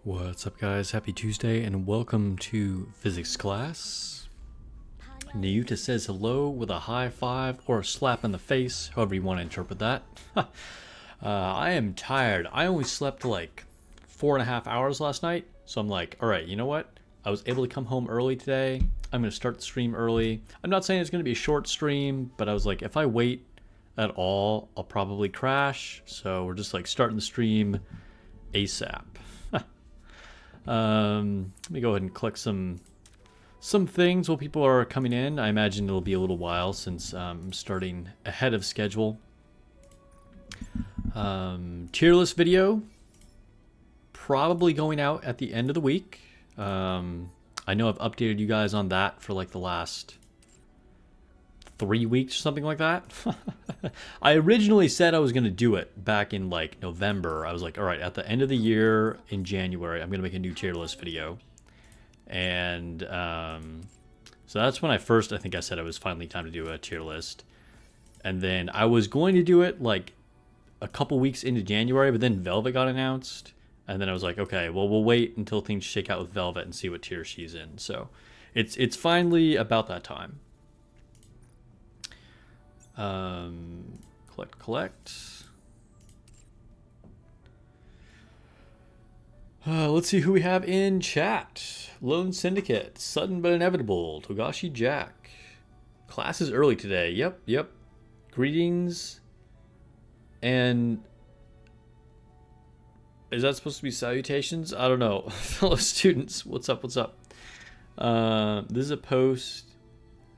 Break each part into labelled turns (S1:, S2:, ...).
S1: What's up, guys? Happy Tuesday and welcome to physics class. Nikke says hello with a high five or a slap in the face, however you want to interpret that. I am tired. I only slept like 4.5 hours last night, so I'm like, alright, you know what? I was able to come home early today. I'm going to start the stream early. I'm not saying it's going to be a short stream, but I was like, if I wait at all, I'll probably crash. So we're just like starting the stream ASAP. Let me go ahead and click some things while people are coming in. I imagine it'll be a little while since I'm starting ahead of schedule. Tier list video probably going out at the end of the week. I know I've updated you guys on that for like the last 3 weeks or something like that. I originally said I was going to do it back in like November. I was like, all right, at the end of the year in January, I'm going to make a new tier list video. And so that's when I think I said it was finally time to do a tier list. And then I was going to do it like a couple weeks into January, but then Velvet got announced. And then I was like, okay, well, we'll wait until things shake out with Velvet and see what tier she's in. So it's finally about that time. Collect. Let's see who we have in chat. Lone Syndicate, Sudden but Inevitable, Togashi Jack. Class is early today. Yep. Greetings. And is that supposed to be salutations? I don't know. Fellow students, what's up?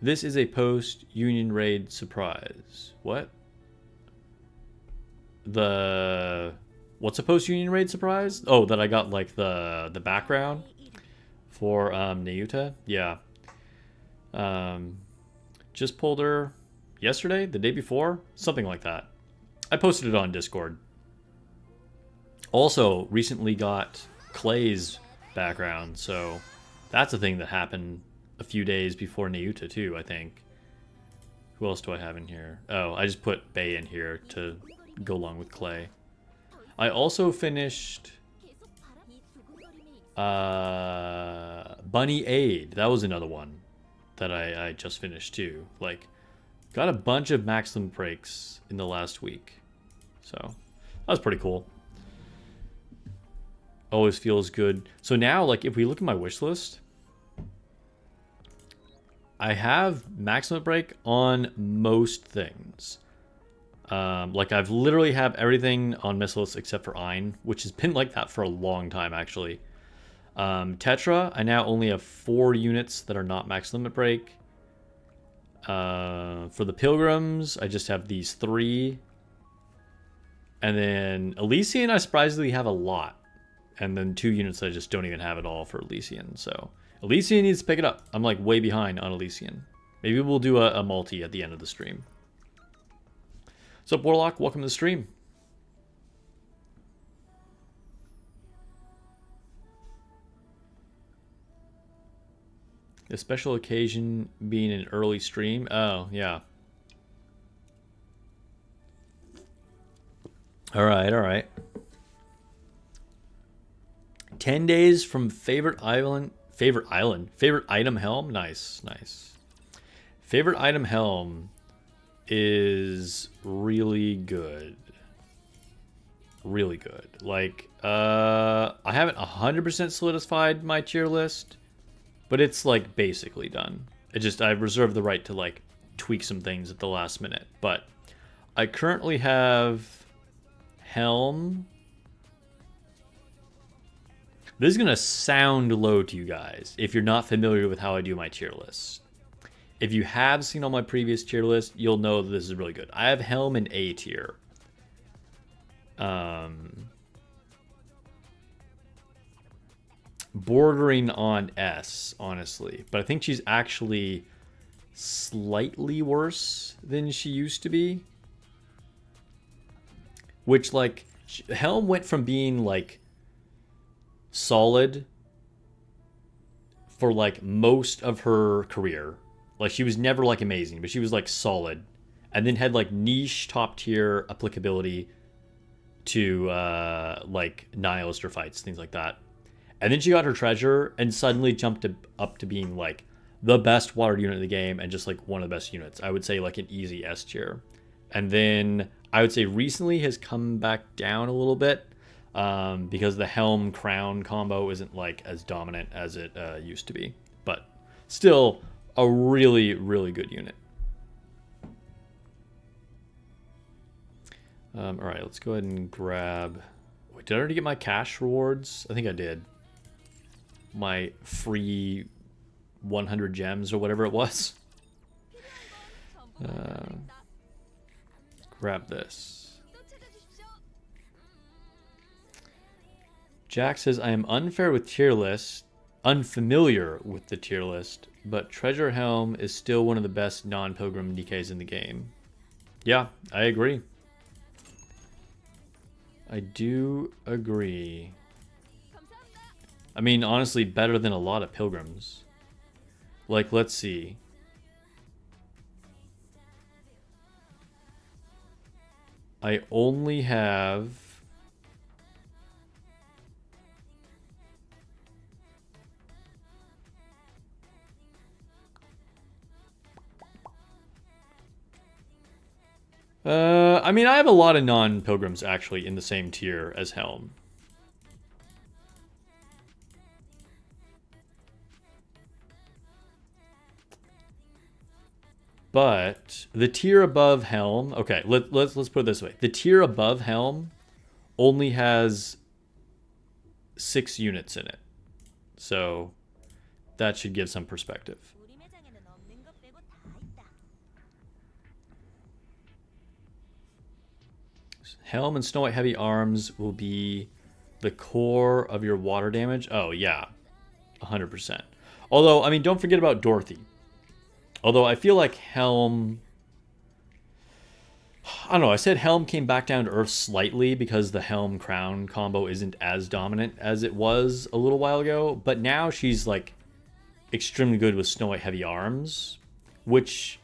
S1: This is a post-Union Raid surprise. What? What's a post-Union Raid surprise? Oh, that I got like the background for Nikke. Yeah. Just pulled her yesterday, the day before, something like that. I posted it on Discord. Also, recently got Clay's background, so that's a thing that happened a few days before Nikke too, I think. Who else do I have in here? Oh, I just put Bay in here to go along with Clay. I also finished Bunny Aid. That was another one that I just finished too. Like, got a bunch of max limit breaks in the last week. So, that was pretty cool. Always feels good. So now, like, if we look at my wish list, I have maximum break on most things. Like I've literally have everything on Missiles except for Ein, which has been like that for a long time actually. Tetra, I now only have 4 units that are not max limit break. For the Pilgrims, I just have these 3. And then Elysian, I surprisingly have a lot. And then 2 units I just don't even have at all for Elysian, so Elysian needs to pick it up. I'm like way behind on Elysian. Maybe we'll do a multi at the end of the stream. What's up, Warlock? Welcome to the stream. The special occasion being an early stream. Oh, yeah. All right. 10 days from favorite item helm. Nice. Favorite item helm is really good. Like, I haven't 100% solidified my tier list, but it's like basically done. I reserve the right to like tweak some things at the last minute. But I currently have helm. This is going to sound low to you guys if you're not familiar with how I do my tier list. If you have seen all my previous tier list, you'll know that this is really good. I have Helm in A tier. Bordering on S, honestly. But I think she's actually slightly worse than she used to be. Which, like, Helm went from being, like, solid for like most of her career. Like she was never like amazing, but she was like solid, and then had like niche top tier applicability to like nihilister fights, things like that. And then she got her treasure and suddenly jumped up to being like the best water unit in the game and just like one of the best units. I would say like an easy S tier. And then I would say recently has come back down a little bit because the Helm Crown combo isn't like as dominant as it used to be. But still a really, really good unit. All right, let's go ahead and grab... Wait, did I already get my cash rewards? I think I did. My free 100 gems or whatever it was. Grab this. Jack says, I am unfair with tier list, unfamiliar with the tier list, but Treasure Helm is still one of the best non-pilgrim nikkes in the game. Yeah, I agree. I do agree. I mean, honestly, better than a lot of pilgrims. Like, let's see. I only have... I mean, I have a lot of non-pilgrims actually in the same tier as Helm. But the tier above Helm, okay, let's put it this way. The tier above Helm only has 6 units in it. So that should give some perspective. Helm and Snow White Heavy Arms will be the core of your water damage. Oh, yeah. 100%. Although, I mean, don't forget about Dorothy. Although I feel like Helm... I don't know, I said Helm came back down to earth slightly because the Helm Crown combo isn't as dominant as it was a little while ago. But now she's, like, extremely good with Snow White Heavy Arms, which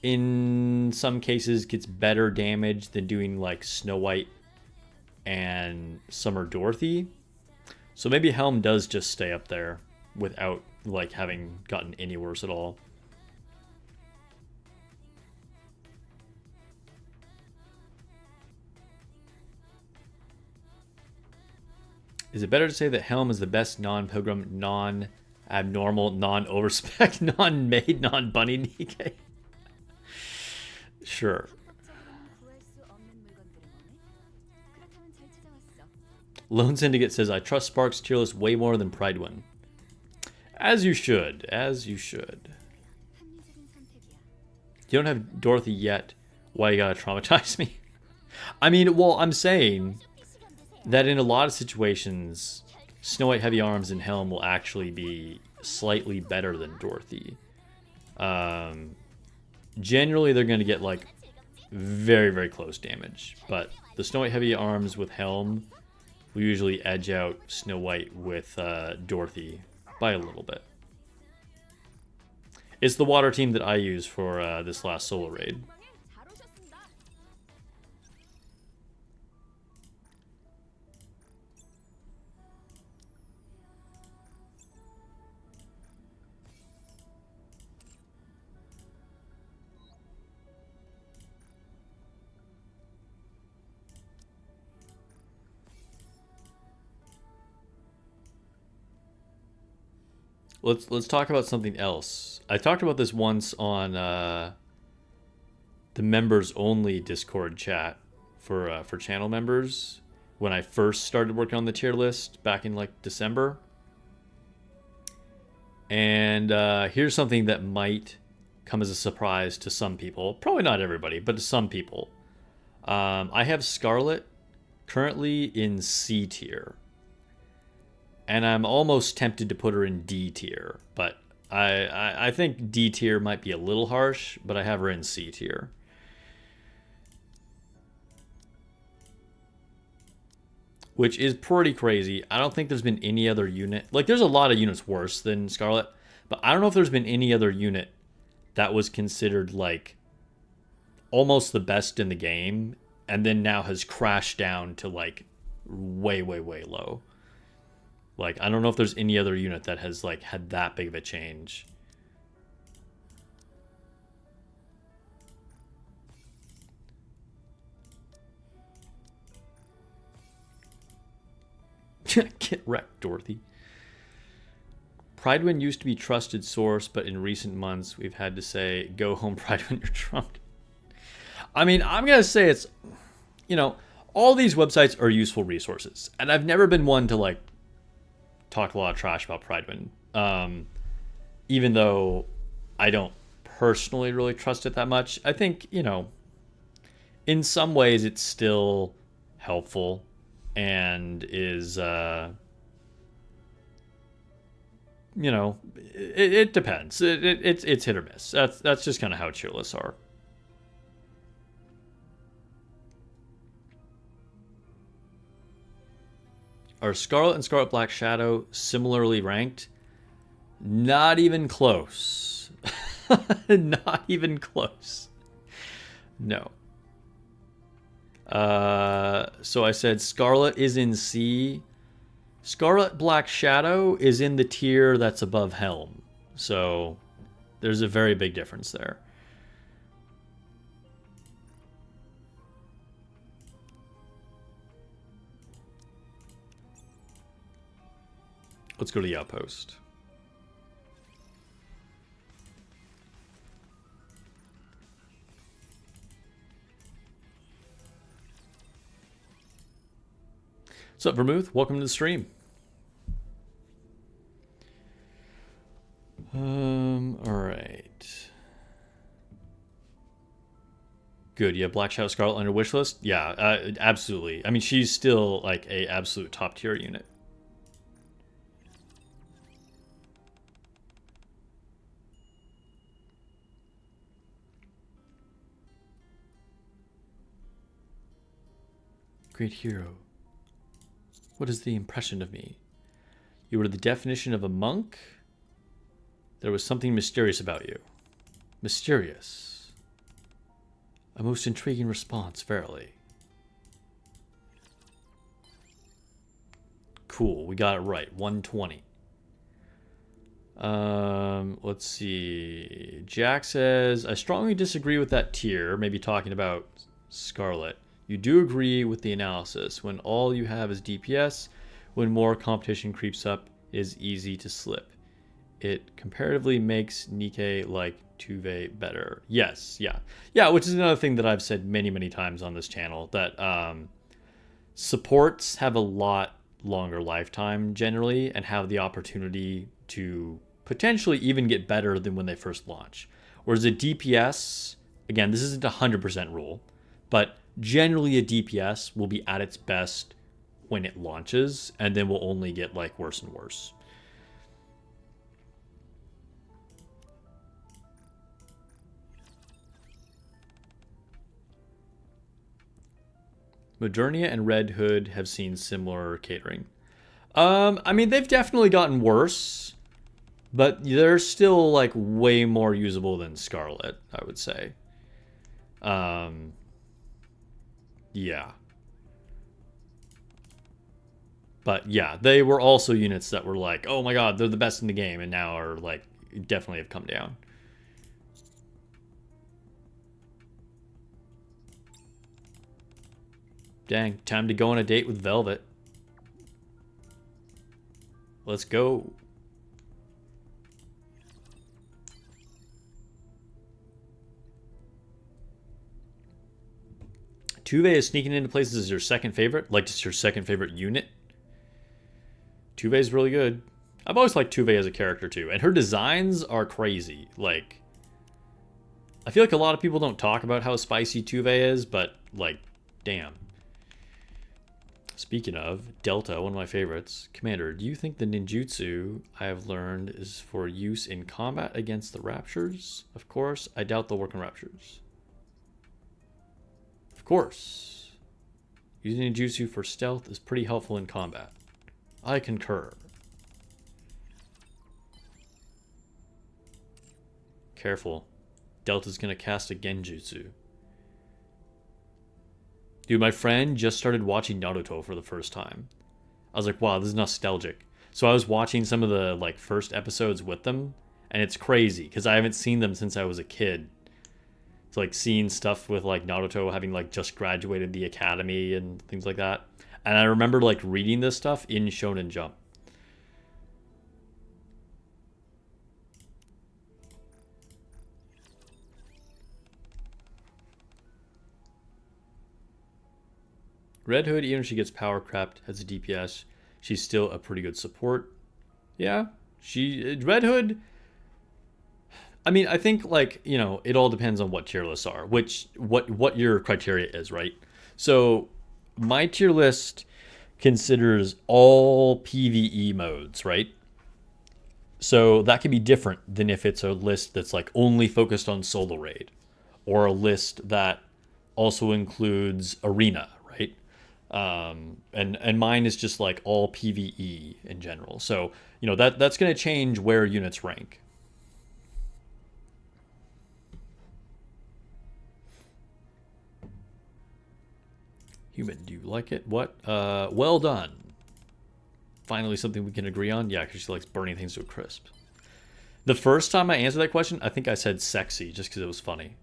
S1: in some cases gets better damage than doing, like, Snow White and Summer Dorothy. So maybe Helm does just stay up there without, like, having gotten any worse at all. Is it better to say that Helm is the best non-pilgrim, non-abnormal, non-overspec, non-made, non-bunny nikke? Sure. Lone Syndicate says, I trust Spark's tier list way more than Pridewin. As you should. As you should. You don't have Dorothy yet. Why you gotta traumatize me? I mean, well, I'm saying that in a lot of situations, Snow White Heavy Arms and Helm will actually be slightly better than Dorothy. Generally, they're going to get, like, very, very close damage. But the Snow White Heavy Arms with Helm will usually edge out Snow White with Dorothy by a little bit. It's the water team that I use for this last solo raid. Let's talk about something else. I talked about this once on the members only Discord chat for channel members when I first started working on the tier list back in like December. And here's something that might come as a surprise to some people. Probably not everybody, but to some people. I have Scarlet currently in C tier. And I'm almost tempted to put her in D tier, but I think D tier might be a little harsh, but I have her in C tier. Which is pretty crazy. I don't think there's been any other unit. Like, there's a lot of units worse than Scarlet, but I don't know if there's been any other unit that was considered, like, almost the best in the game, and then now has crashed down to, like, way, way, way low. Like, I don't know if there's any other unit that has, like, had that big of a change. Get wrecked, Dorothy. Pridewind used to be trusted source, but in recent months we've had to say, go home, Pridewind, you're trumped. I mean, I'm going to say it's, you know, all these websites are useful resources. And I've never been one to, like, talk a lot of trash about Pridewind. Even though I don't personally really trust it that much. I think, you know, in some ways it's still helpful and is, you know, it depends. It's hit or miss. That's just kind of how tier lists are. Are Scarlet and Scarlet Black Shadow similarly ranked? Not even close. Not even close. No. So I said Scarlet is in C. Scarlet Black Shadow is in the tier that's above Helm. So there's a very big difference there. Let's go to the outpost. What's up, Vermouth? Welcome to the stream. All right. Good. You have Black Shadow Scarlet on your wish list? Yeah, absolutely. I mean, she's still like a absolute top tier unit. Great hero. What is the impression of me? You were the definition of a monk? There was something mysterious about you. Mysterious. A most intriguing response, verily. Cool, we got it right. 120. Let's see. Jack says, I strongly disagree with that tier, maybe talking about Scarlet. You do agree with the analysis. When all you have is DPS, when more competition creeps up, it is easy to slip. It comparatively makes Nikke like Tuve better. Yes, yeah. Yeah, which is another thing that I've said many, many times on this channel, that supports have a lot longer lifetime generally and have the opportunity to potentially even get better than when they first launch. Whereas a DPS, again, this isn't a 100% rule, but generally a DPS will be at its best when it launches and then will only get like worse and worse. Modernia and Red Hood have seen similar catering. I mean, they've definitely gotten worse, but they're still like way more usable than Scarlet, I would say. Yeah. But yeah, they were also units that were like, oh my god, they're the best in the game, and now are like, definitely have come down. Dang, time to go on a date with Velvet. Let's go. Tuve is sneaking into places as your second favorite, like just your second favorite unit. Tuve is really good. I've always liked Tuve as a character too, and her designs are crazy. Like, I feel like a lot of people don't talk about how spicy Tuve is, but like, damn. Speaking of, Delta, one of my favorites. Commander, do you think the ninjutsu I have learned is for use in combat against the Raptures? Of course, I doubt they'll work on Raptures. Of course. Using ninjutsu for stealth is pretty helpful in combat. I concur. Careful. Delta's gonna cast a genjutsu. Dude, my friend just started watching Naruto for the first time. I was like, wow, this is nostalgic. So I was watching some of the like first episodes with them, and it's crazy because I haven't seen them since I was a kid. It's like seeing stuff with like Naruto having like just graduated the academy and things like that. And I remember like reading this stuff in Shonen Jump. Red Hood, even if she gets power crept as a DPS, she's still a pretty good support. Yeah, Red Hood. I mean, I think like it all depends on what tier lists are, what your criteria is, right? So my tier list considers all PVE modes, right? So that can be different than if it's a list that's like only focused on solo raid, or a list that also includes arena, right? And mine is just like all PVE in general. So that's going to change where units rank. Human, do you like it? What? Well done. Finally, something we can agree on. Yeah, because she likes burning things to a crisp. The first time I answered that question, I think I said sexy just because it was funny.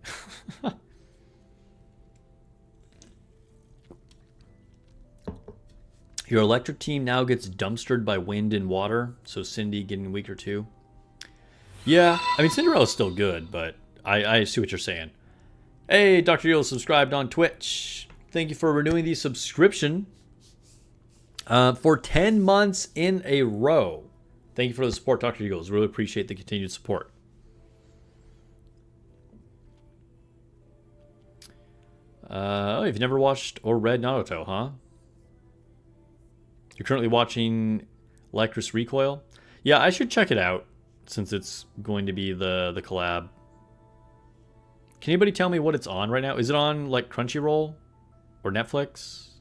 S1: Your electric team now gets dumpstered by wind and water, so Cindy getting weaker too. Yeah, I mean, Cinderella's still good, but I see what you're saying. Hey, Dr. Yule subscribed on Twitch. Thank you for renewing the subscription for 10 months in a row. Thank you for the support, Dr. Eagles. Really appreciate the continued support. Oh, you've never watched or read Naruto, huh? You're currently watching Lycris Recoil? Yeah, I should check it out since it's going to be the collab. Can anybody tell me what it's on right now? Is it on like Crunchyroll or Netflix?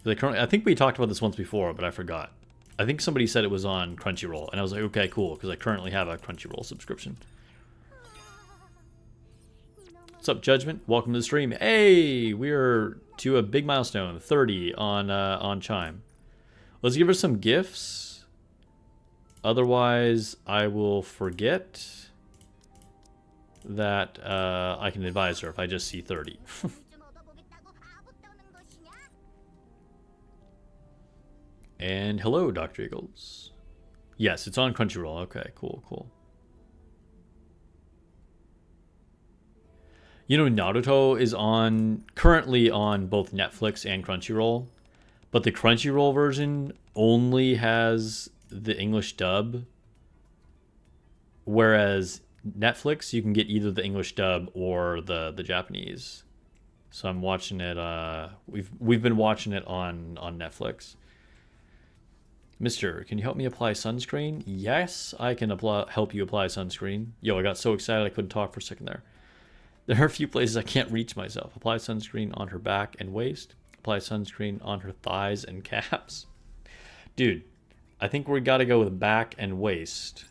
S1: I think we talked about this once before, but I forgot. I think somebody said it was on Crunchyroll, and I was like, okay, cool, because I currently have a Crunchyroll subscription. What's up, Judgment? Welcome to the stream. Hey, we're to a big milestone, 30 on Chime. Let's give her some gifts. Otherwise, I will forget that I can advise her if I just see 30. And hello, Dr. Eagles. Yes, it's on Crunchyroll. Okay, cool, cool. Naruto is currently on both Netflix and Crunchyroll, but the Crunchyroll version only has the English dub, whereas Netflix you can get either the English dub or the Japanese. So I'm watching it. We've been watching it on Netflix. Mister, can you help me apply sunscreen? Yes, I can help you apply sunscreen. Yo, I got so excited I couldn't talk for a second there. There are a few places I can't reach myself. Apply sunscreen on her back and waist. Apply sunscreen on her thighs and calves. Dude, I think we gotta go with back and waist.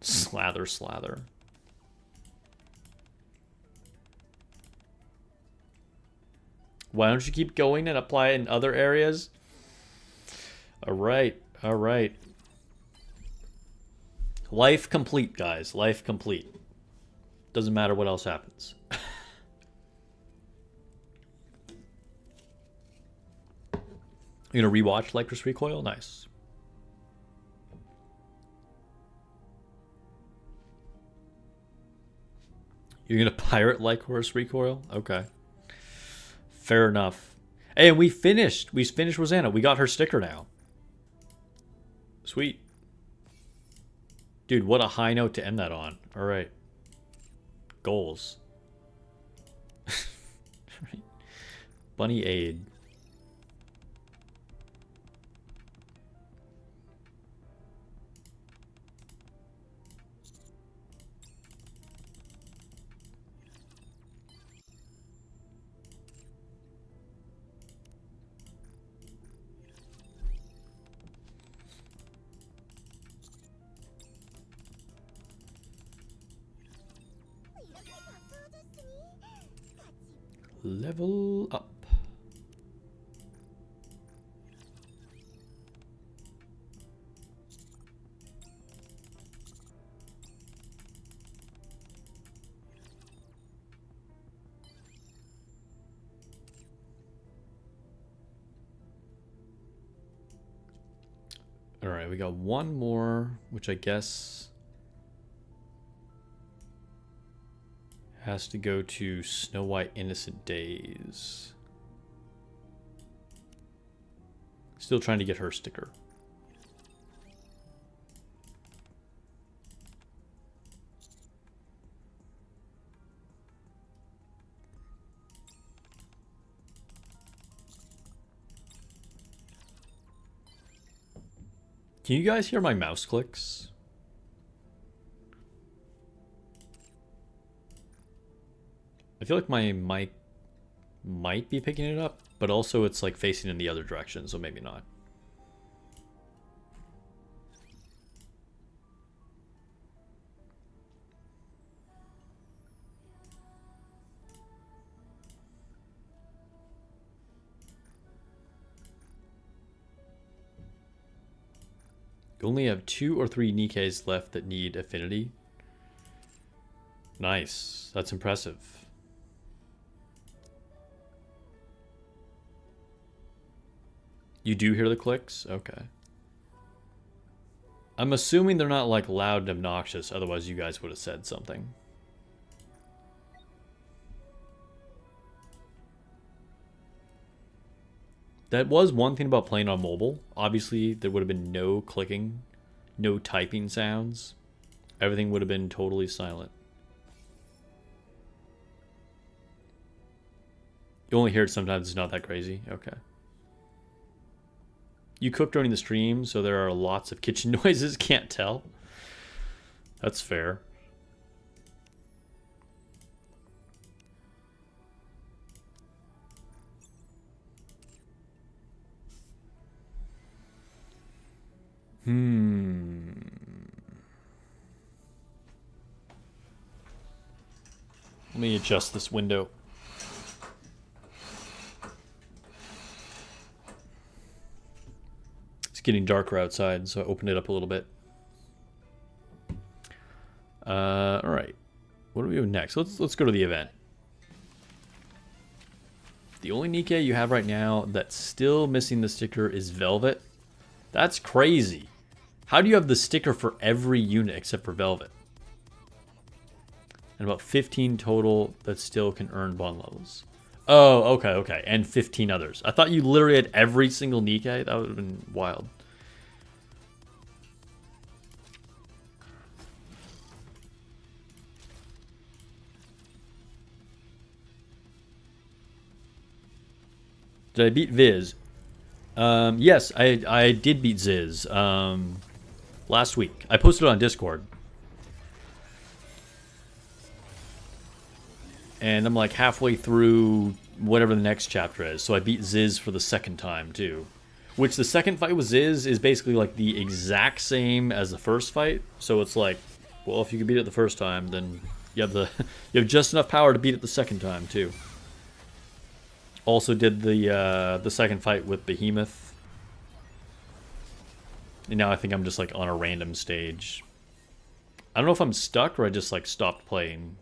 S1: Slather, slather. Why don't you keep going and apply it in other areas? All right, all right. Life complete, guys. Life complete. Doesn't matter what else happens. You gonna rewatch Lycris Recoil? Nice. You're gonna pirate Lycris Recoil? Okay. Fair enough. Hey, and we finished. We finished Rosanna. We got her sticker now. Sweet. Dude, what a high note to end that on. All right. Goals. Bunny aid. Level up. All right, we got one more, which I guess has to go to Snow White Innocent Days. Still trying to get her sticker. Can you guys hear my mouse clicks? I feel like my mic might be picking it up, but also it's like facing in the other direction, so maybe not. You only have 2 or 3 nikkes left that need affinity. Nice. That's impressive. You do hear the clicks? Okay. I'm assuming they're not like loud and obnoxious, otherwise you guys would have said something. That was one thing about playing on mobile. Obviously, there would have been no clicking, no typing sounds. Everything would have been totally silent. You only hear it sometimes, it's not that crazy. Okay. You cook during the stream, so there are lots of kitchen noises. Can't tell. That's fair. Let me adjust this window. It's getting darker outside, so I opened it up a little bit. All right. What do we do next? Let's go to the event. The only nikke you have right now that's still missing the sticker is Velvet. That's crazy. How do you have the sticker for every unit except for Velvet? And about 15 total that still can earn bond levels. Oh, okay. And 15 others. I thought you literally had every single nikke. That would have been wild. Did I beat Viz? Yes, I did beat Ziz last week. I posted it on Discord. And I'm like halfway through whatever the next chapter is. So I beat Ziz for the second time too. Which the second fight with Ziz is basically like the exact same as the first fight. So it's like, well, if you can beat it the first time, then you have just enough power to beat it the second time too. Also did the second fight with Behemoth. And now I think I'm just like on a random stage. I don't know if I'm stuck or I just like stopped playing.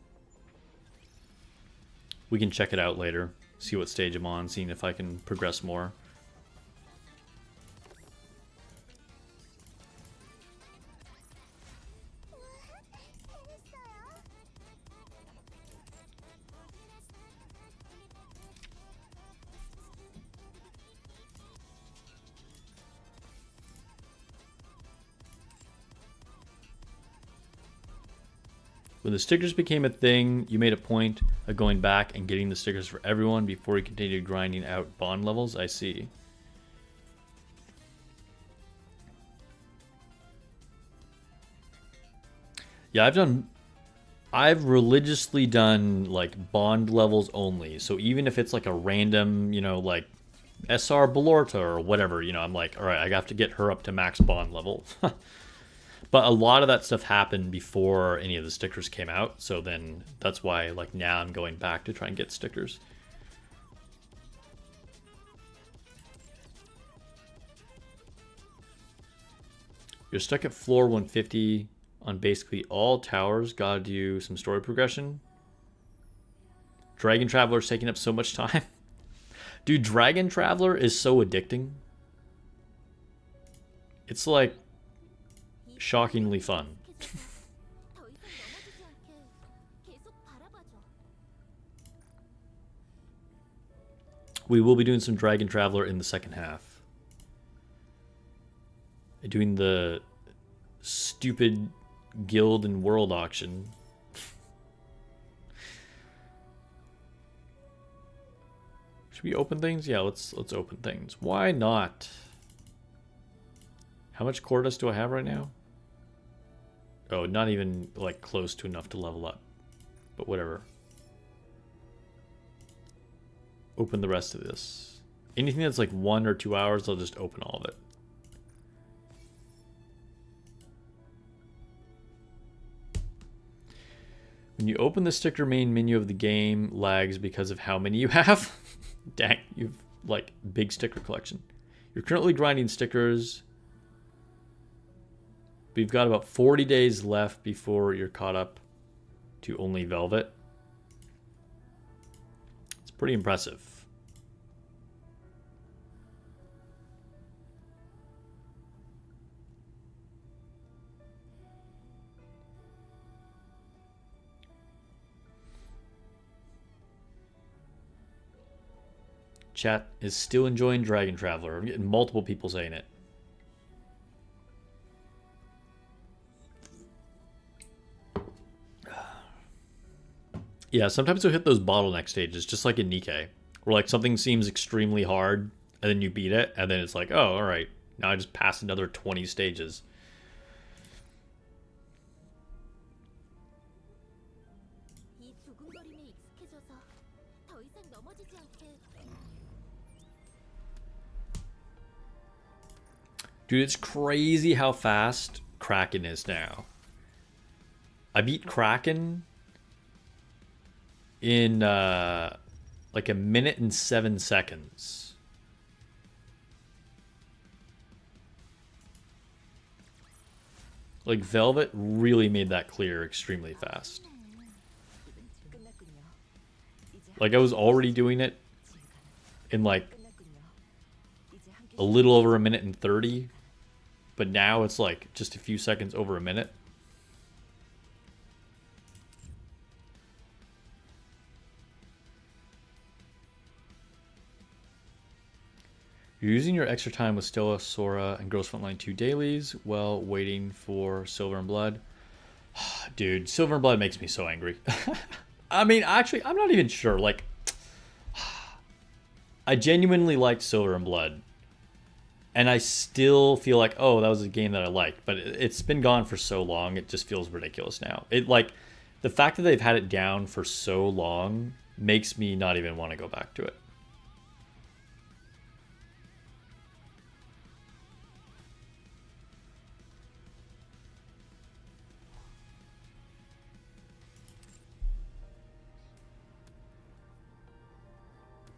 S1: We can check it out later. See what stage I'm on, seeing if I can progress more. When the stickers became a thing, you made a point of going back and getting the stickers for everyone before you continued grinding out bond levels. I see. Yeah, I've religiously done like bond levels only. So even if it's like a random, like SR Belorta or whatever, I'm like, all right, I have to get her up to max bond level. But a lot of that stuff happened before any of the stickers came out. So then that's why like now I'm going back to try and get stickers. You're stuck at floor 150 on basically all towers. Gotta do some story progression. Dragon Traveler's taking up so much time. Dude, Dragon Traveler is so addicting. It's like shockingly fun. We will be doing some Dragon Traveler in the second half. Doing the stupid guild and world auction. Should we open things? Yeah, let's open things. Why not? How much core dust do I have right now? Oh, not even like close to enough to level up. But whatever. Open the rest of this. Anything that's like 1 or 2 hours, I'll just open all of it. When you open the sticker main menu of the game, lags because of how many you have. Dang, you've like big sticker collection. You're currently grinding stickers. We've got about 40 days left before you're caught up to only Velvet. It's pretty impressive. Chat is still enjoying Dragon Traveler. I'm getting multiple people saying it. Yeah, sometimes you'll hit those bottleneck stages, just like in Nikke, where like something seems extremely hard, and then you beat it, and then it's like, oh, all right, now I just passed another 20 stages. Dude, it's crazy how fast Kraken is now. I beat Kraken in like 1 minute and 7 seconds. Like Velvet really made that clear extremely fast. Like I was already doing it in like a little over 1 minute and 30, but now it's like just a few seconds over 1 minute. You're using your extra time with Stella, Sora, and Gross Frontline 2 dailies while waiting for Silver and Blood. Dude, Silver and Blood makes me so angry. I mean, actually, I'm not even sure. Like, I genuinely liked Silver and Blood. And I still feel like, oh, that was a game that I liked. But it's been gone for so long, it just feels ridiculous now. It like, the fact that they've had it down for so long makes me not even want to go back to it.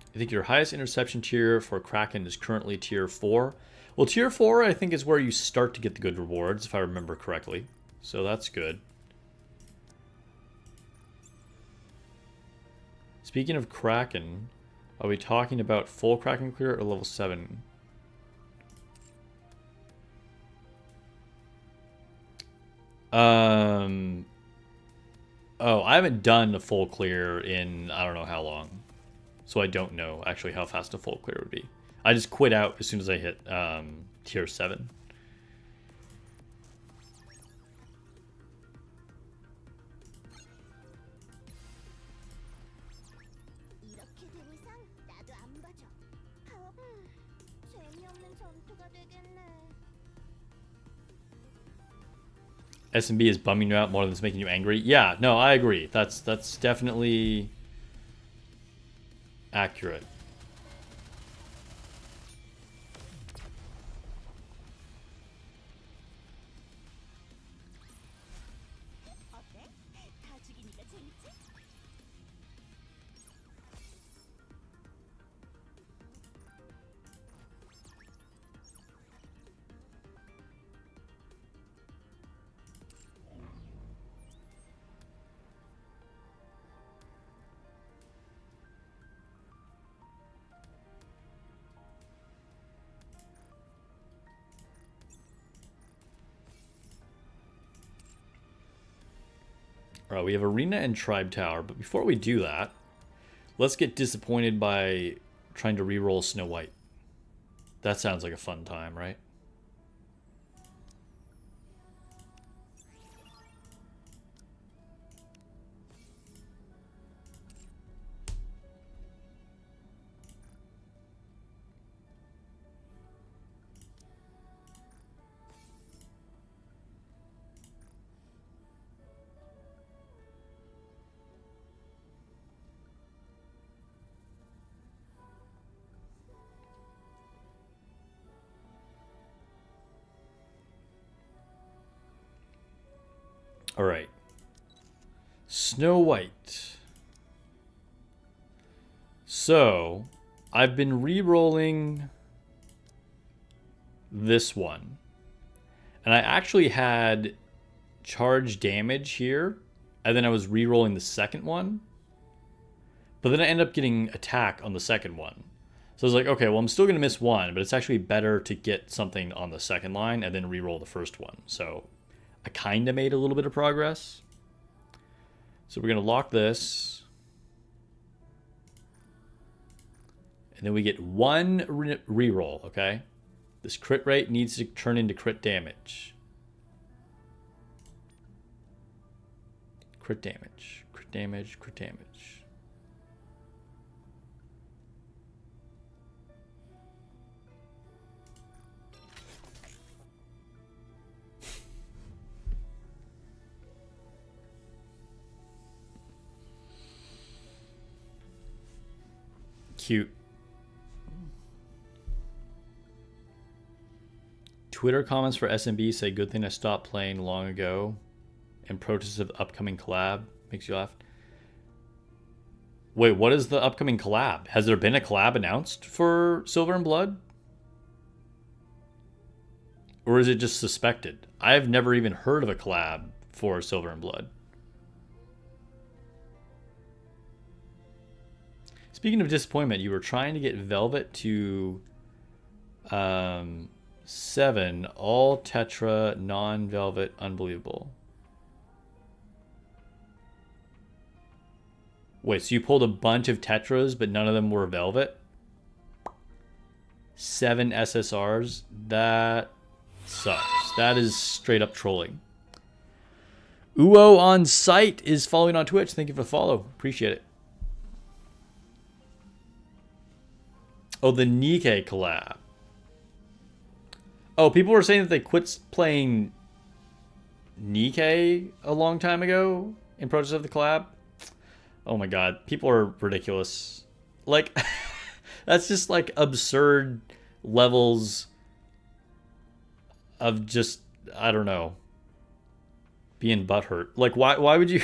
S1: I think your highest interception tier for Kraken is currently tier 4. Well, tier 4 I think is where you start to get the good rewards, if I remember correctly. So that's good. Speaking of Kraken, are we talking about full Kraken clear or level 7? Oh, I haven't done a full clear in I don't know how long. So I don't know actually how fast a full clear would be. I just quit out as soon as I hit tier 7. S&B is bumming you out more than it's making you angry. Yeah, no, I agree. That's definitely accurate. All right, we have Arena and Tribe Tower, but before we do that, let's get disappointed by trying to reroll Snow White. That sounds like a fun time, right? All right. Snow White. So, I've been re-rolling this one. And I actually had charge damage here, and then I was re-rolling the second one. But then I ended up getting attack on the second one. So I was like, okay, well, I'm still going to miss one, but it's actually better to get something on the second line and then re-roll the first one. So I kind of made a little bit of progress. So we're going to lock this. And then we get one re-roll, okay? This crit rate needs to turn into crit damage. Crit damage, crit damage, crit damage. Cute. Twitter comments for SMB say, good thing I stopped playing long ago. And protest of upcoming collab. Makes you laugh. Wait, what is the upcoming collab? Has there been a collab announced for Silver and Blood? Or is it just suspected? I've never even heard of a collab for Silver and Blood. Speaking of disappointment, you were trying to get Velvet to 7, all Tetra, non-Velvet, unbelievable. Wait, so you pulled a bunch of Tetras, but none of them were Velvet? 7 SSRs? That sucks. That is straight up trolling. Uo on site is following on Twitch. Thank you for the follow. Appreciate it. Oh, the Nikke collab. Oh, people were saying that they quit playing Nikke a long time ago in protest of the collab. Oh my god, people are ridiculous. Like, that's just like absurd levels of just, I don't know, being butthurt. Like, why would you,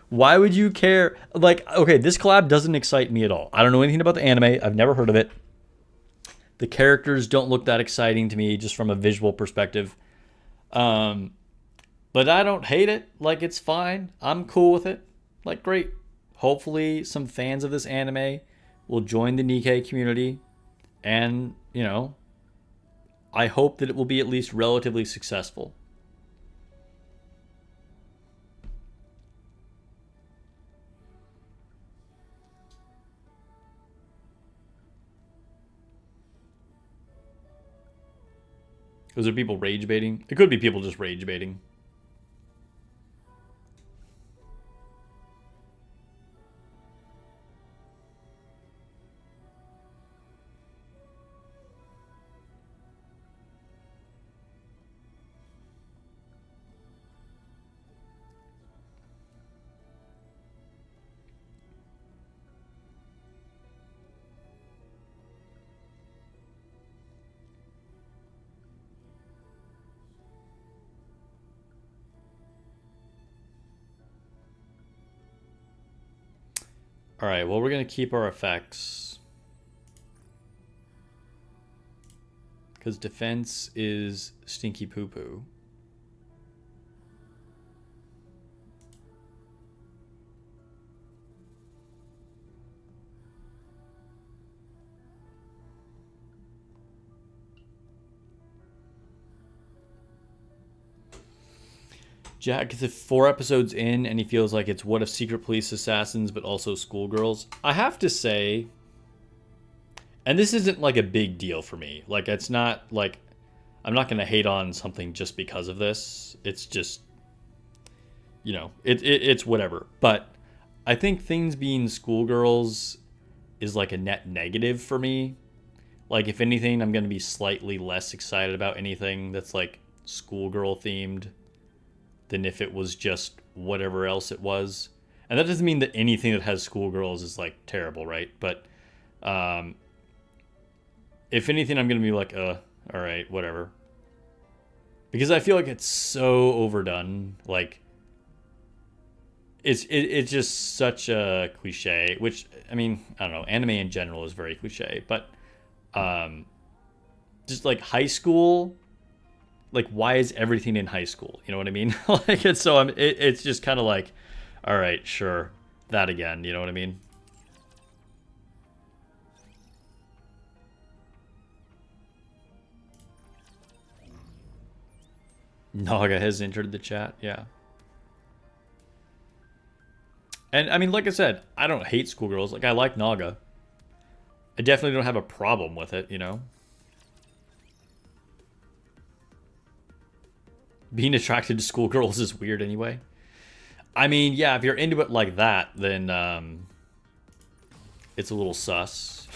S1: why would you care? Like, okay, this collab doesn't excite me at all. I don't know anything about the anime. I've never heard of it. The characters don't look that exciting to me just from a visual perspective. But I don't hate it. Like, it's fine. I'm cool with it. Like, great. Hopefully some fans of this anime will join the Nikke community. And, you know, I hope that it will be at least relatively successful. Was there people rage baiting? It could be people just rage baiting. All right, well, we're going to keep our effects. Because defense is stinky poo-poo. Jack is 4 episodes in and he feels like it's what if secret police assassins but also schoolgirls. I have to say, and this isn't like a big deal for me. Like it's not like I'm not going to hate on something just because of this. It's just, you know, it's whatever. But I think things being schoolgirls is like a net negative for me. Like if anything, I'm going to be slightly less excited about anything that's like schoolgirl themed than if it was just whatever else it was. And that doesn't mean that anything that has schoolgirls is like terrible, right? But if anything, I'm going to be like, all right, whatever. Because I feel like it's so overdone. Like, it's just such a cliche, which, I mean, I don't know, anime in general is very cliche. But just like high school, like why is everything in high school? You know what I mean? Like it's so it's just kind of like, all right, sure, that again. You know what I mean? Naga has entered the chat. Yeah. And I mean, like I said, I don't hate schoolgirls. Like I like Naga. I definitely don't have a problem with it. You know. Being attracted to schoolgirls is weird anyway. I mean, yeah, if you're into it like that, then it's a little sus.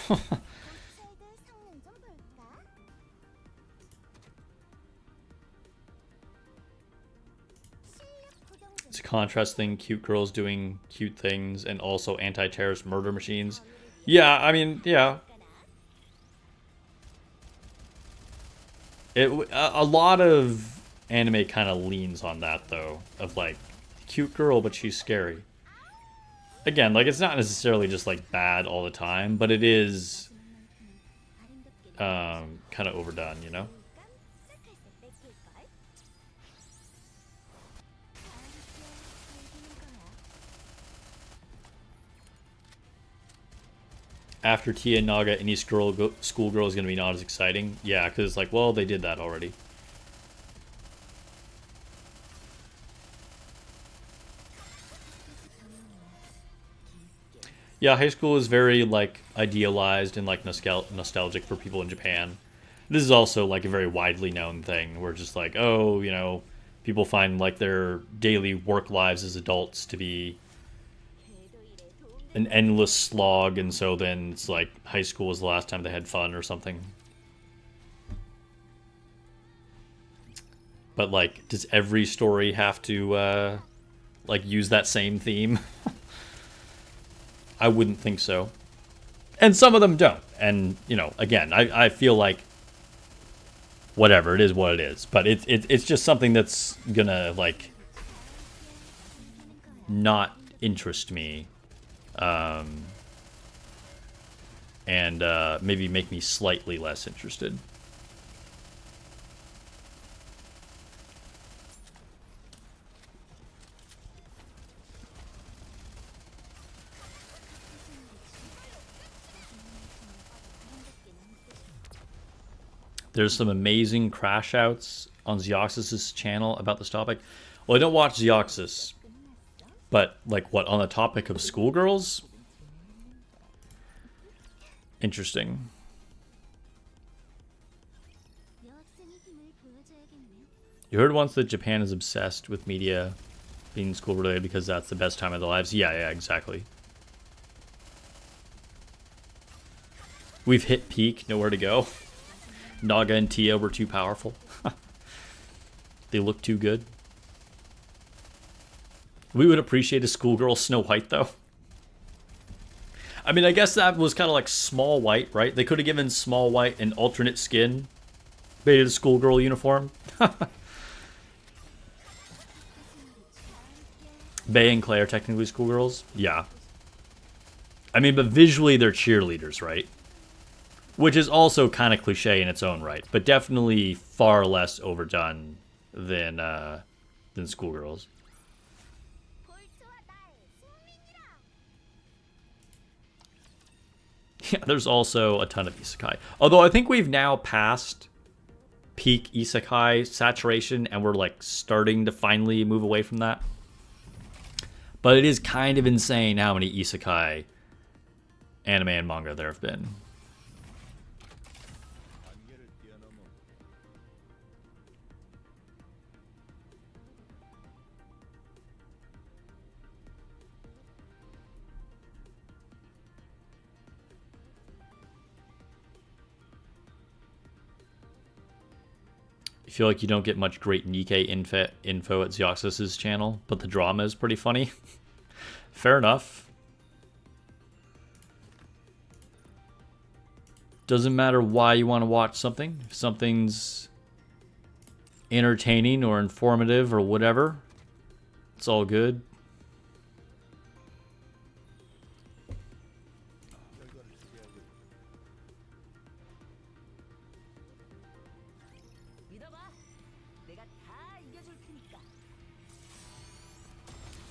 S1: It's a contrast thing, cute girls doing cute things, and also anti-terrorist murder machines. Yeah, I mean, yeah. A lot of anime kind of leans on that, though, of like, cute girl, but she's scary. Again, like, it's not necessarily just like bad all the time, but it is kind of overdone, you know? After Tia and Naga, any schoolgirl is going to be not as exciting. Yeah, because it's like, well, they did that already. Yeah, high school is very, like, idealized and, like, nostalgic for people in Japan. This is also, like, a very widely known thing. Where just like, oh, you know, people find, like, their daily work lives as adults to be an endless slog, and so then it's like high school was the last time they had fun or something. But, like, does every story have to, like, use that same theme? I wouldn't think so. And some of them don't. And, you know, again, I feel like whatever, it is what it is. But it's just something that's gonna, like, not interest me. And maybe make me slightly less interested. There's some amazing crash outs on Gachas' channel about this topic. Well, I don't watch Gachas, but, like, what, on the topic of schoolgirls? Interesting. You heard once that Japan is obsessed with media being school related because that's the best time of their lives. Yeah, exactly. We've hit peak, nowhere to go. Naga and Tia were too powerful. They look too good. We would appreciate a schoolgirl Snow White, though. I mean, I guess that was kind of like Small White, right? They could have given Small White an alternate skin. Made it a schoolgirl uniform. Bae and Claire technically schoolgirls? Yeah. I mean, but visually they're cheerleaders, right? Which is also kind of cliche in its own right, but definitely far less overdone than schoolgirls. Yeah, there's also a ton of isekai. Although I think we've now passed peak isekai saturation, and we're like starting to finally move away from that. But it is kind of insane how many isekai anime and manga there have been. I feel like you don't get much great nikke info at Gachas' channel, but the drama is pretty funny. Fair enough. Doesn't matter why you want to watch something. If something's entertaining or informative or whatever, it's all good.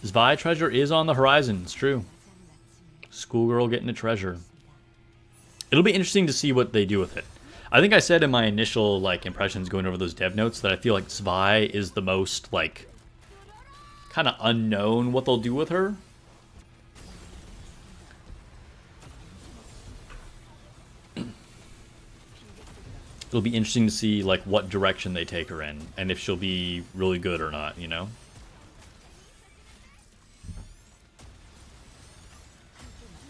S1: Zwei treasure is on the horizon. It's true. Schoolgirl getting a treasure. It'll be interesting to see what they do with it. I think I said in my initial like impressions going over those dev notes that I feel like Zwei is the most like kind of unknown what they'll do with her. It'll be interesting to see like what direction they take her in and if she'll be really good or not, you know?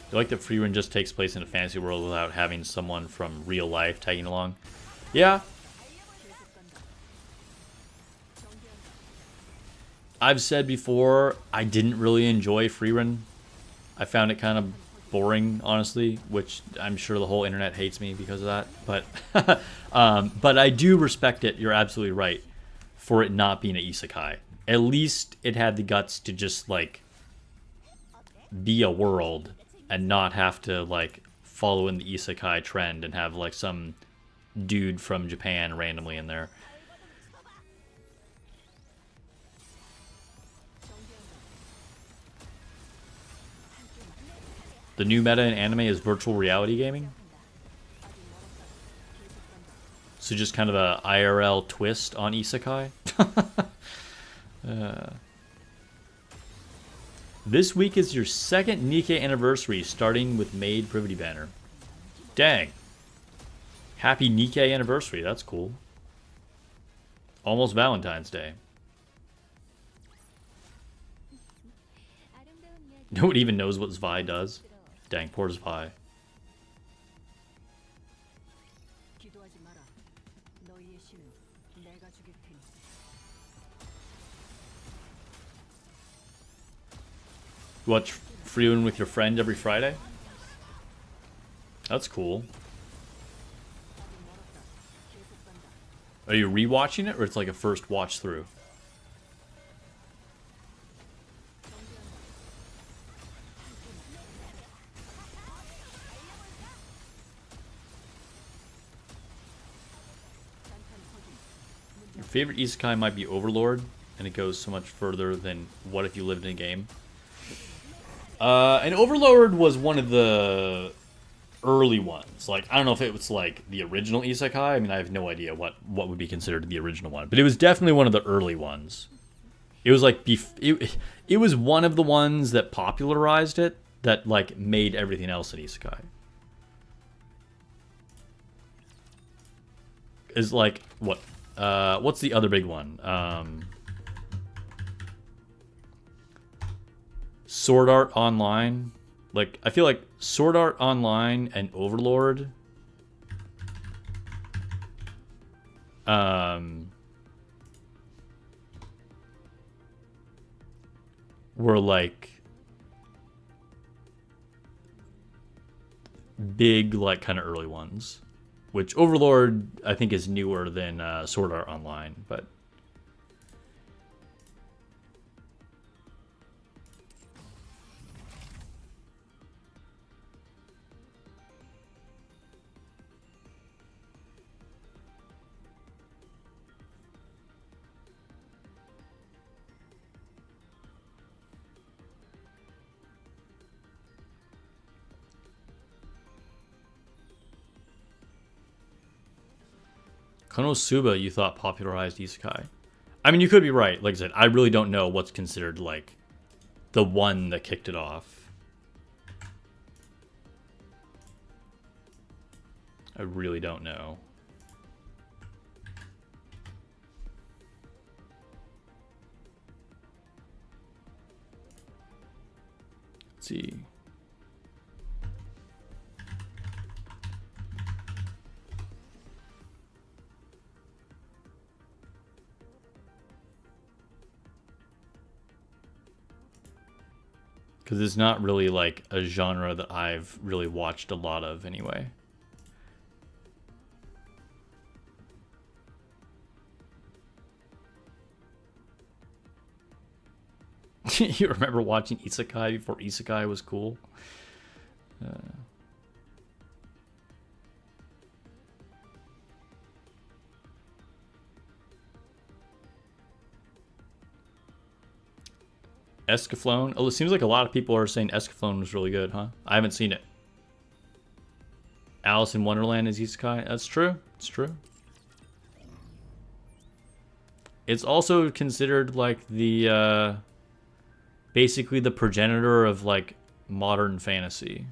S1: I like that Freerun just takes place in a fantasy world without having someone from real life tagging along. Yeah. I've said before, I didn't really enjoy Freerun. I found it kind of boring, honestly, which I'm sure the whole internet hates me because of that. But I do respect it, you're absolutely right, for it not being an isekai. At least it had the guts to just, like, be a world and not have to like follow in the isekai trend and have like some dude from Japan randomly in there. The new meta in anime is virtual reality gaming. So just kind of a IRL twist on isekai. This week is your second nikke anniversary, starting with Maid Privity Banner. Dang. Happy nikke anniversary, that's cool. Almost Valentine's Day. Nobody even knows what Zwei does. Dang, poor Zwei. You watch Freerun with your friend every Friday? That's cool. Are you rewatching it, or it's like a first watch through? Your favorite isekai might be Overlord, and it goes so much further than What If You Lived in a Game. And Overlord was one of the early ones. Like, I don't know if it was like the original isekai. I mean, I have no idea what would be considered the original one, but it was definitely one of the early ones. It was like it was one of the ones that popularized it, that like made everything else an isekai. Is like what? What's the other big one? Sword Art Online. Like, I feel like Sword Art Online and Overlord were like big, like kind of early ones, which Overlord I think is newer than Sword Art Online, but Konosuba, you thought popularized isekai. I mean, you could be right. Like I said, I really don't know what's considered like the one that kicked it off. I really don't know. Let's see. Because it's not really like a genre that I've really watched a lot of anyway. You remember watching isekai before isekai was cool? Escaflowne? Oh, it seems like a lot of people are saying Escaflowne was really good, huh? I haven't seen it. Alice in Wonderland is isekai? That's true. It's true. It's also considered like the basically the progenitor of like modern fantasy.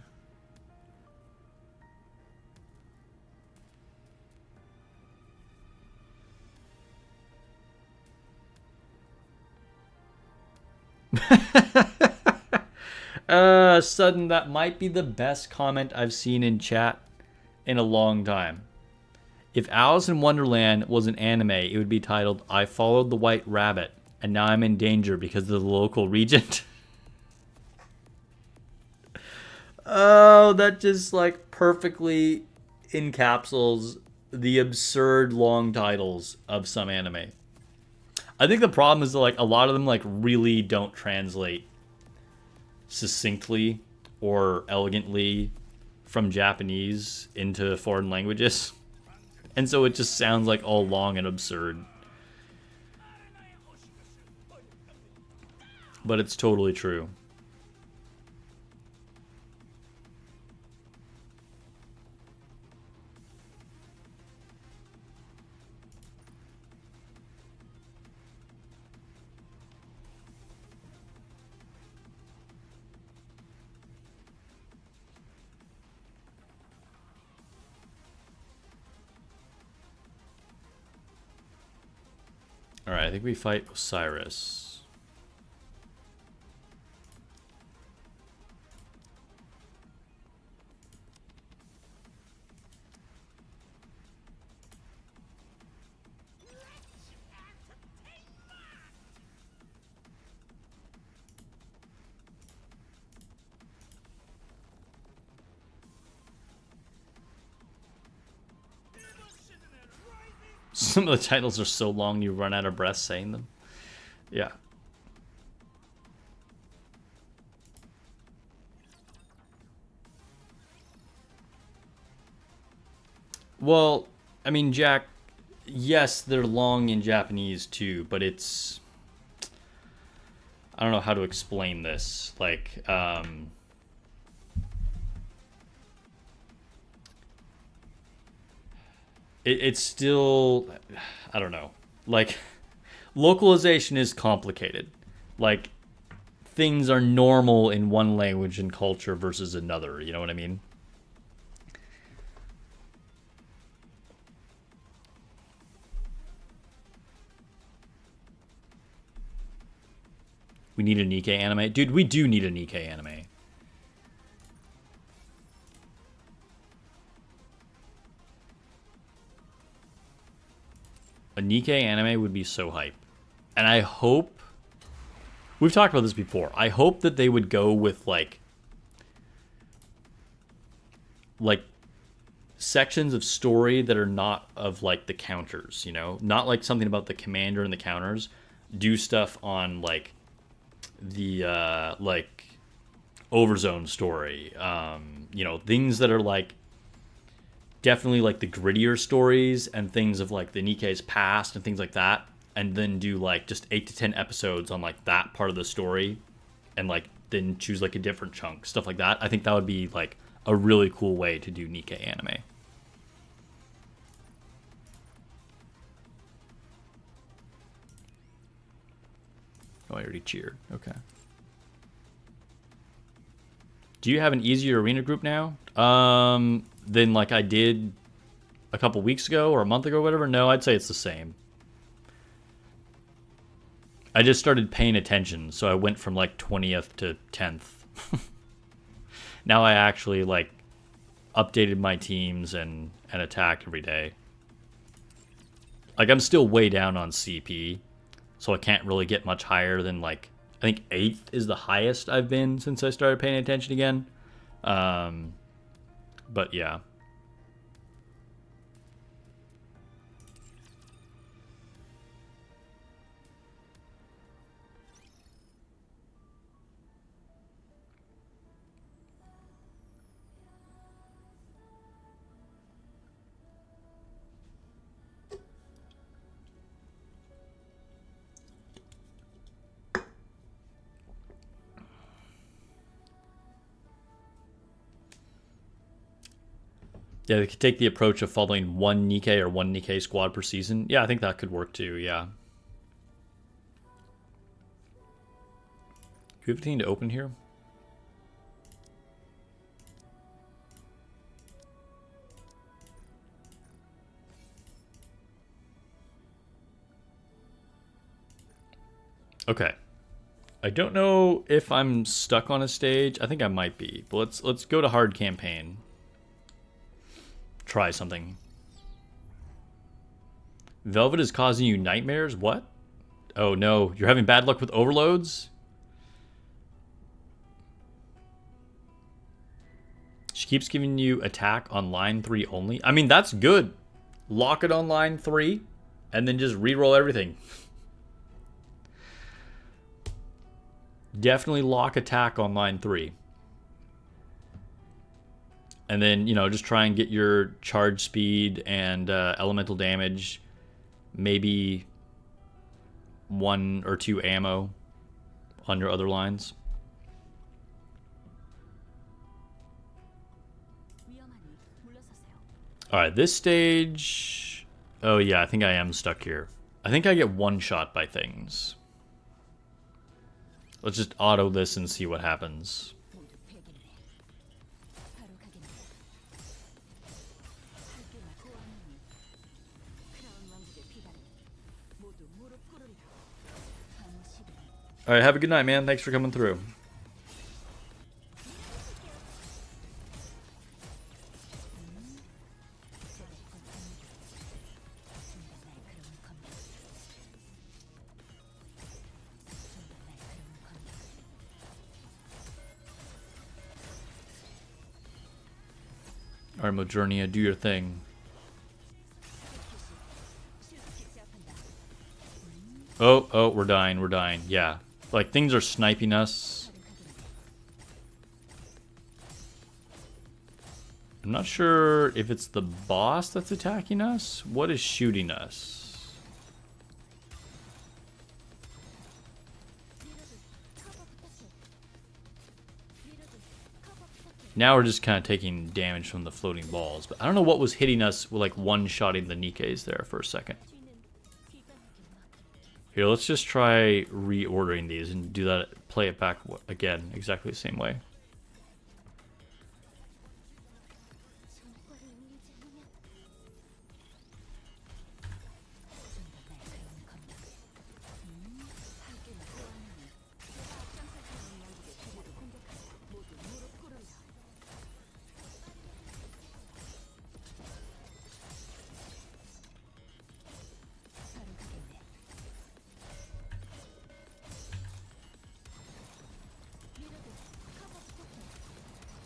S1: Sudden, that might be the best comment I've seen in chat in a long time. If Alice in Wonderland was an anime, it would be titled, I Followed the White Rabbit, and now I'm in danger because of the local regent. Oh, that just like perfectly encapsulates the absurd long titles of some anime. I think the problem is that like a lot of them like really don't translate succinctly or elegantly from Japanese into foreign languages. And so it just sounds like all long and absurd. But it's totally true. Alright, I think we fight Osiris. Some of the titles are so long you run out of breath saying them. Yeah. Well, I mean, Jack, yes, they're long in Japanese too, but it's... I don't know how to explain this. Like, it's still, I don't know, like localization is complicated. Like things are normal in one language and culture versus another, you know what I mean? We need a Nikke anime. Dude, we do need a Nikke anime. A Nikke anime would be so hype. And I hope... We've talked about this before. I hope that they would go with, like sections of story that are not of, like, the counters, you know? Not, like, something about the commander and the counters. Do stuff on, like, the, like, Overzone story. You know, things that are, like, definitely like the grittier stories and things of like the Nikke's past and things like that, and then do like just 8 to 10 episodes on like that part of the story, and like then choose like a different chunk, stuff like that. I think that would be like a really cool way to do Nikke anime. Oh, I already cheered. Okay. Do you have an easier arena group now? Than like I did a couple weeks ago or a month ago or whatever? No, I'd say it's the same. I just started paying attention, so I went from like 20th to 10th. Now I actually like updated my teams and attack every day. Like I'm still way down on CP, so I can't really get much higher than like, I think 8th is the highest I've been since I started paying attention again. But yeah. Yeah, they could take the approach of following one nikke or one nikke squad per season. Yeah, I think that could work too, yeah. Do we have anything to open here? Okay. I don't know if I'm stuck on a stage. I think I might be. But let's go to hard campaign. Try something. Velvet is causing you nightmares? What? Oh no, you're having bad luck with overloads? She keeps giving you attack on line 3 only. I mean, that's good. Lock it on line 3 and then just reroll everything. Definitely lock attack on line 3. And then, you know, just try and get your charge speed and elemental damage. Maybe 1 or 2 ammo on your other lines. Alright, this stage... Oh yeah, I think I am stuck here. I think I get one shot by things. Let's just auto this and see what happens. Alright, have a good night, man. Thanks for coming through. Alright, Modernia, do your thing. Oh, we're dying. Yeah. Like, things are sniping us. I'm not sure if it's the boss that's attacking us. What is shooting us? Now we're just kind of taking damage from the floating balls. But I don't know what was hitting us with like one-shotting the nikkes there for a second. Here, let's just try reordering these and do that. Play it back again, exactly the same way.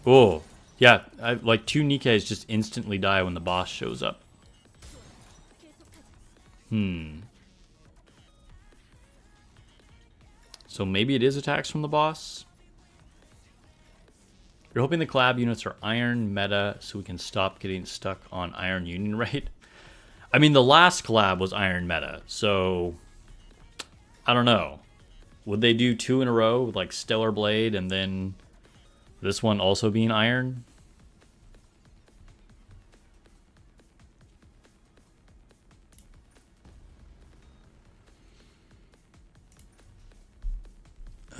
S1: Oh, yeah, like 2 nikkes just instantly die when the boss shows up. So maybe it is attacks from the boss? You're hoping the collab units are iron meta so we can stop getting stuck on iron union rate? I mean, the last collab was iron meta, so I don't know. Would they do 2 in a row with like Stellar Blade and then this one also being iron?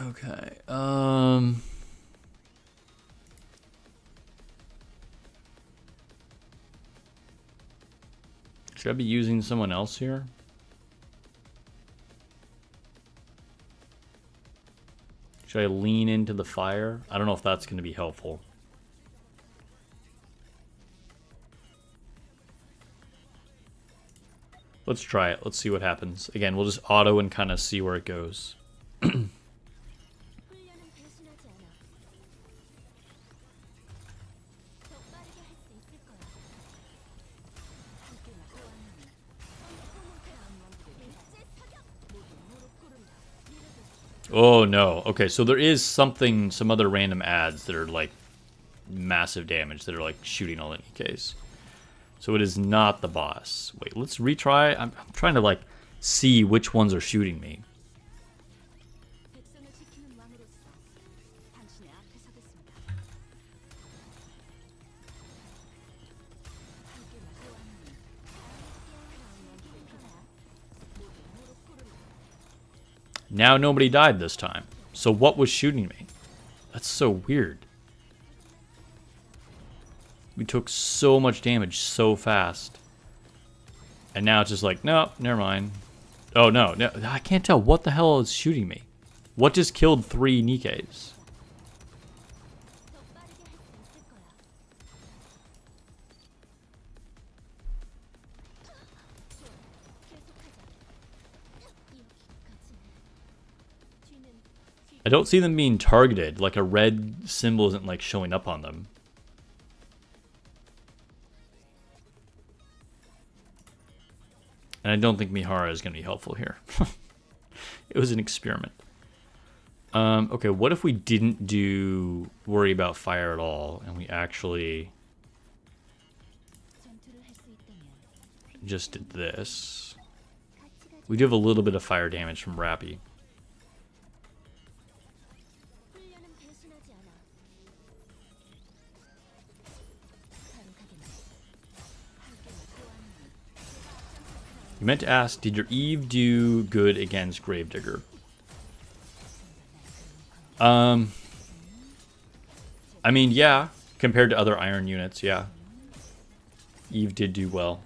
S1: Okay. Should I be using someone else here? Should I lean into the fire? I don't know if that's going to be helpful. Let's try it. Let's see what happens. Again, we'll just auto and kind of see where it goes. Oh no. Okay, so there is something, some other random ads that are like massive damage that are like shooting all the nikkes. So it is not the boss. Wait, let's retry. I'm trying to like see which ones are shooting me. Now nobody died this time. So what was shooting me? That's so weird. We took so much damage so fast. And now it's just like, no, never mind. Oh, no. I can't tell. What the hell is shooting me? What just killed 3 nikkes? I don't see them being targeted. Like a red symbol isn't like showing up on them. And I don't think Mihara is going to be helpful here. It was an experiment. Okay, what if we didn't worry about fire at all, and we actually just did this? We do have a little bit of fire damage from Rappy. You meant to ask, did your Eve do good against Gravedigger? I mean, yeah. Compared to other iron units, yeah. Eve did do well.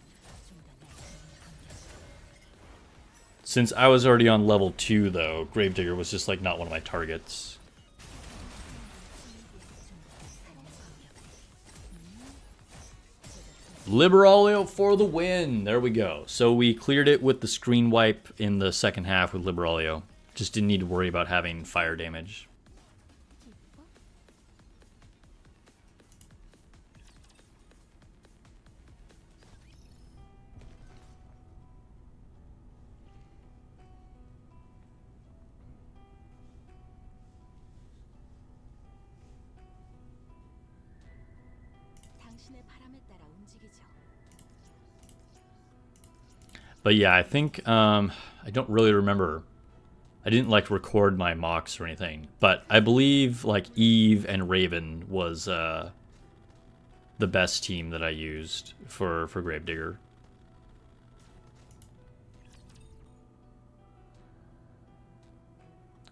S1: Since I was already on level 2, though, Gravedigger was just, like, not one of my targets. Liberalio for the win! There we go. So we cleared it with the screen wipe in the second half with Liberalio. Just didn't need to worry about having fire damage. But yeah, I think, I don't really remember. I didn't, like, record my mocks or anything. But I believe, like, Eve and Raven was the best team that I used for Gravedigger.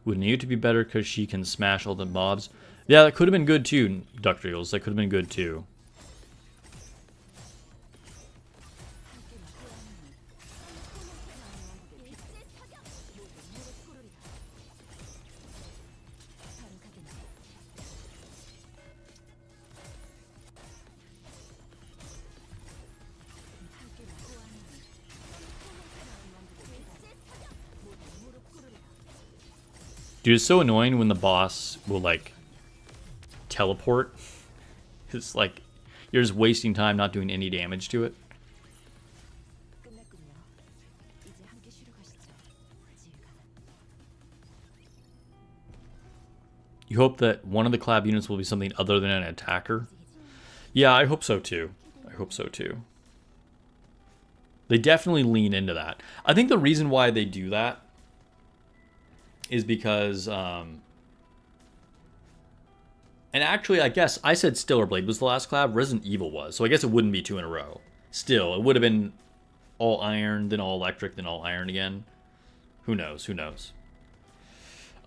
S1: Would Neo to be better because she can smash all the mobs? Yeah, that could have been good too, Ducktails. That could have been good too. Dude, it's so annoying when the boss will, like, teleport. It's like, you're just wasting time not doing any damage to it. You hope that one of the collab units will be something other than an attacker? Yeah, I hope so too. I hope so too. They definitely lean into that. I think the reason why they do that is because, and actually, I guess I said Stellar Blade was the last collab. Resident Evil was, so I guess it wouldn't be 2 in a row. Still, it would have been all iron, then all electric, then all iron again. Who knows? Who knows?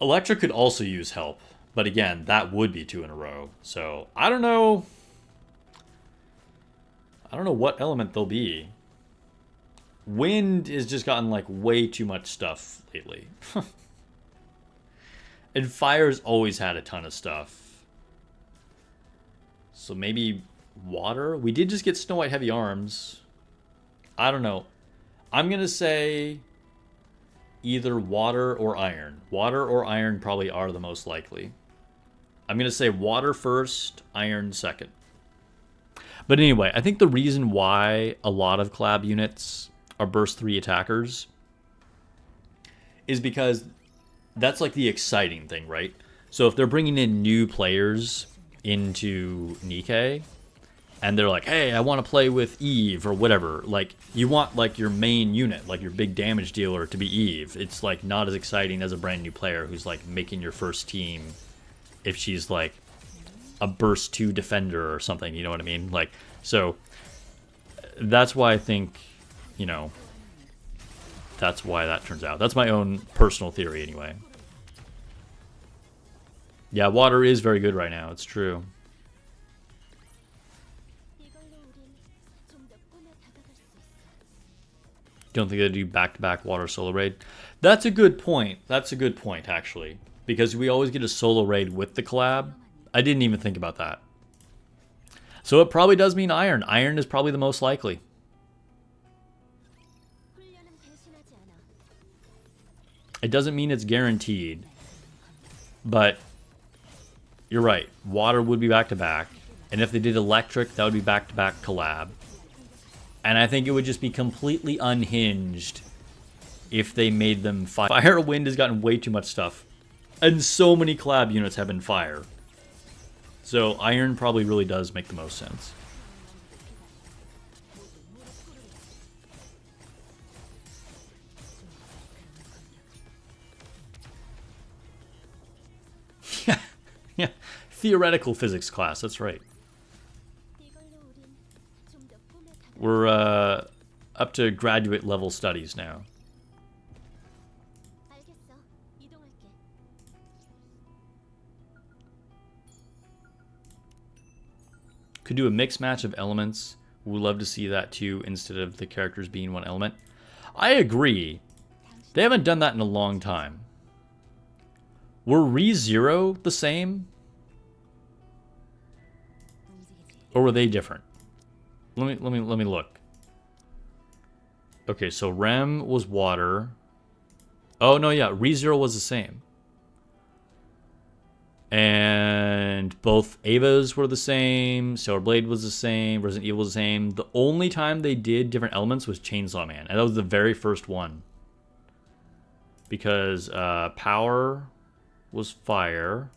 S1: Electric could also use help, but again, that would be 2 in a row. So I don't know. I don't know what element they'll be. Wind has just gotten like way too much stuff lately. And fire's always had a ton of stuff. So maybe water? We did just get Snow White Heavy Arms. I don't know. I'm going to say either water or iron. Water or iron probably are the most likely. I'm going to say water first, iron second. But anyway, I think the reason why a lot of collab units are burst 3 attackers is because that's like the exciting thing, right? So if they're bringing in new players into Nikke and they're like, hey, I want to play with Eve or whatever, like you want like your main unit, like your big damage dealer to be Eve. It's like not as exciting as a brand new player who's like making your first team if she's like a burst 2 defender or something, you know what I mean? Like, so that's why I think, you know, that's why that turns out. That's my own personal theory anyway. Yeah, water is very good right now. It's true. Don't think they do back-to-back water solo raid. That's a good point. That's a good point, actually. Because we always get a solo raid with the collab. I didn't even think about that. So it probably does mean iron. Iron is probably the most likely. It doesn't mean it's guaranteed. But you're right. Water would be back-to-back. And if they did electric, that would be back-to-back collab. And I think it would just be completely unhinged if they made them fire. Fire or wind has gotten way too much stuff. And so many collab units have been fire. So iron probably really does make the most sense. Yeah, theoretical physics class, that's right. We're up to graduate level studies now. Could do a mixed match of elements. We'd love to see that too, instead of the characters being one element. I agree. They haven't done that in a long time. Were ReZero the same? Or were they different? Let me look. Okay, so Rem was water. Oh no, yeah, ReZero was the same. And both Avas were the same, Stellar Blade was the same, Resident Evil was the same. The only time they did different elements was Chainsaw Man, and that was the very first one. Because Power was fire.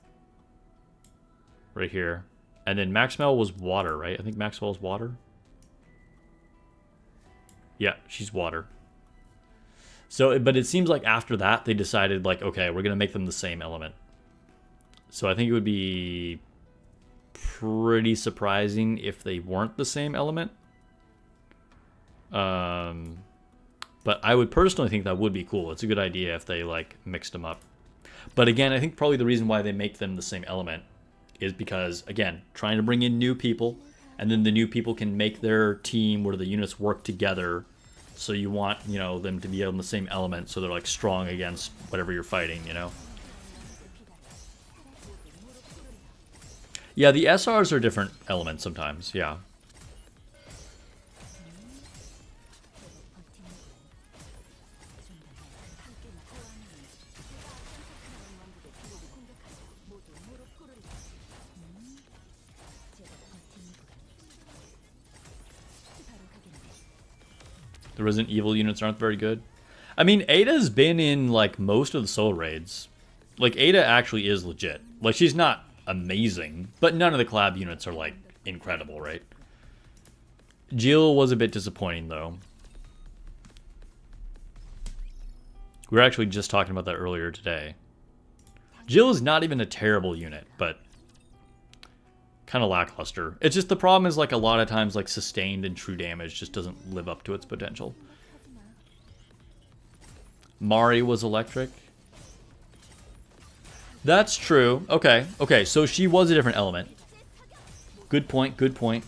S1: Right here. And then Maxwell was water, right? I think Maxwell's water. Yeah, she's water. So, but it seems like after that, they decided, like, okay, we're going to make them the same element. So I think it would be pretty surprising if they weren't the same element. But I would personally think that would be cool. It's a good idea if they, like, mixed them up. But again, I think probably the reason why they make them the same element is because, again, trying to bring in new people, and then the new people can make their team where the units work together. So you want, you know, them to be on the same element, so they're like strong against whatever you're fighting, you know. Yeah, the SRs are different elements sometimes, yeah. The Resident Evil units aren't very good. I mean, Ada's been in, like, most of the solo raids. Like, Ada actually is legit. Like, she's not amazing, but none of the collab units are, like, incredible, right? Jill was a bit disappointing, though. We were actually just talking about that earlier today. Jill is not even a terrible unit, but kind of lackluster. It's just the problem is, like, a lot of times, like, sustained and true damage just doesn't live up to its potential. Mari was electric. That's true. Okay, okay, so she was a different element. Good point, good point.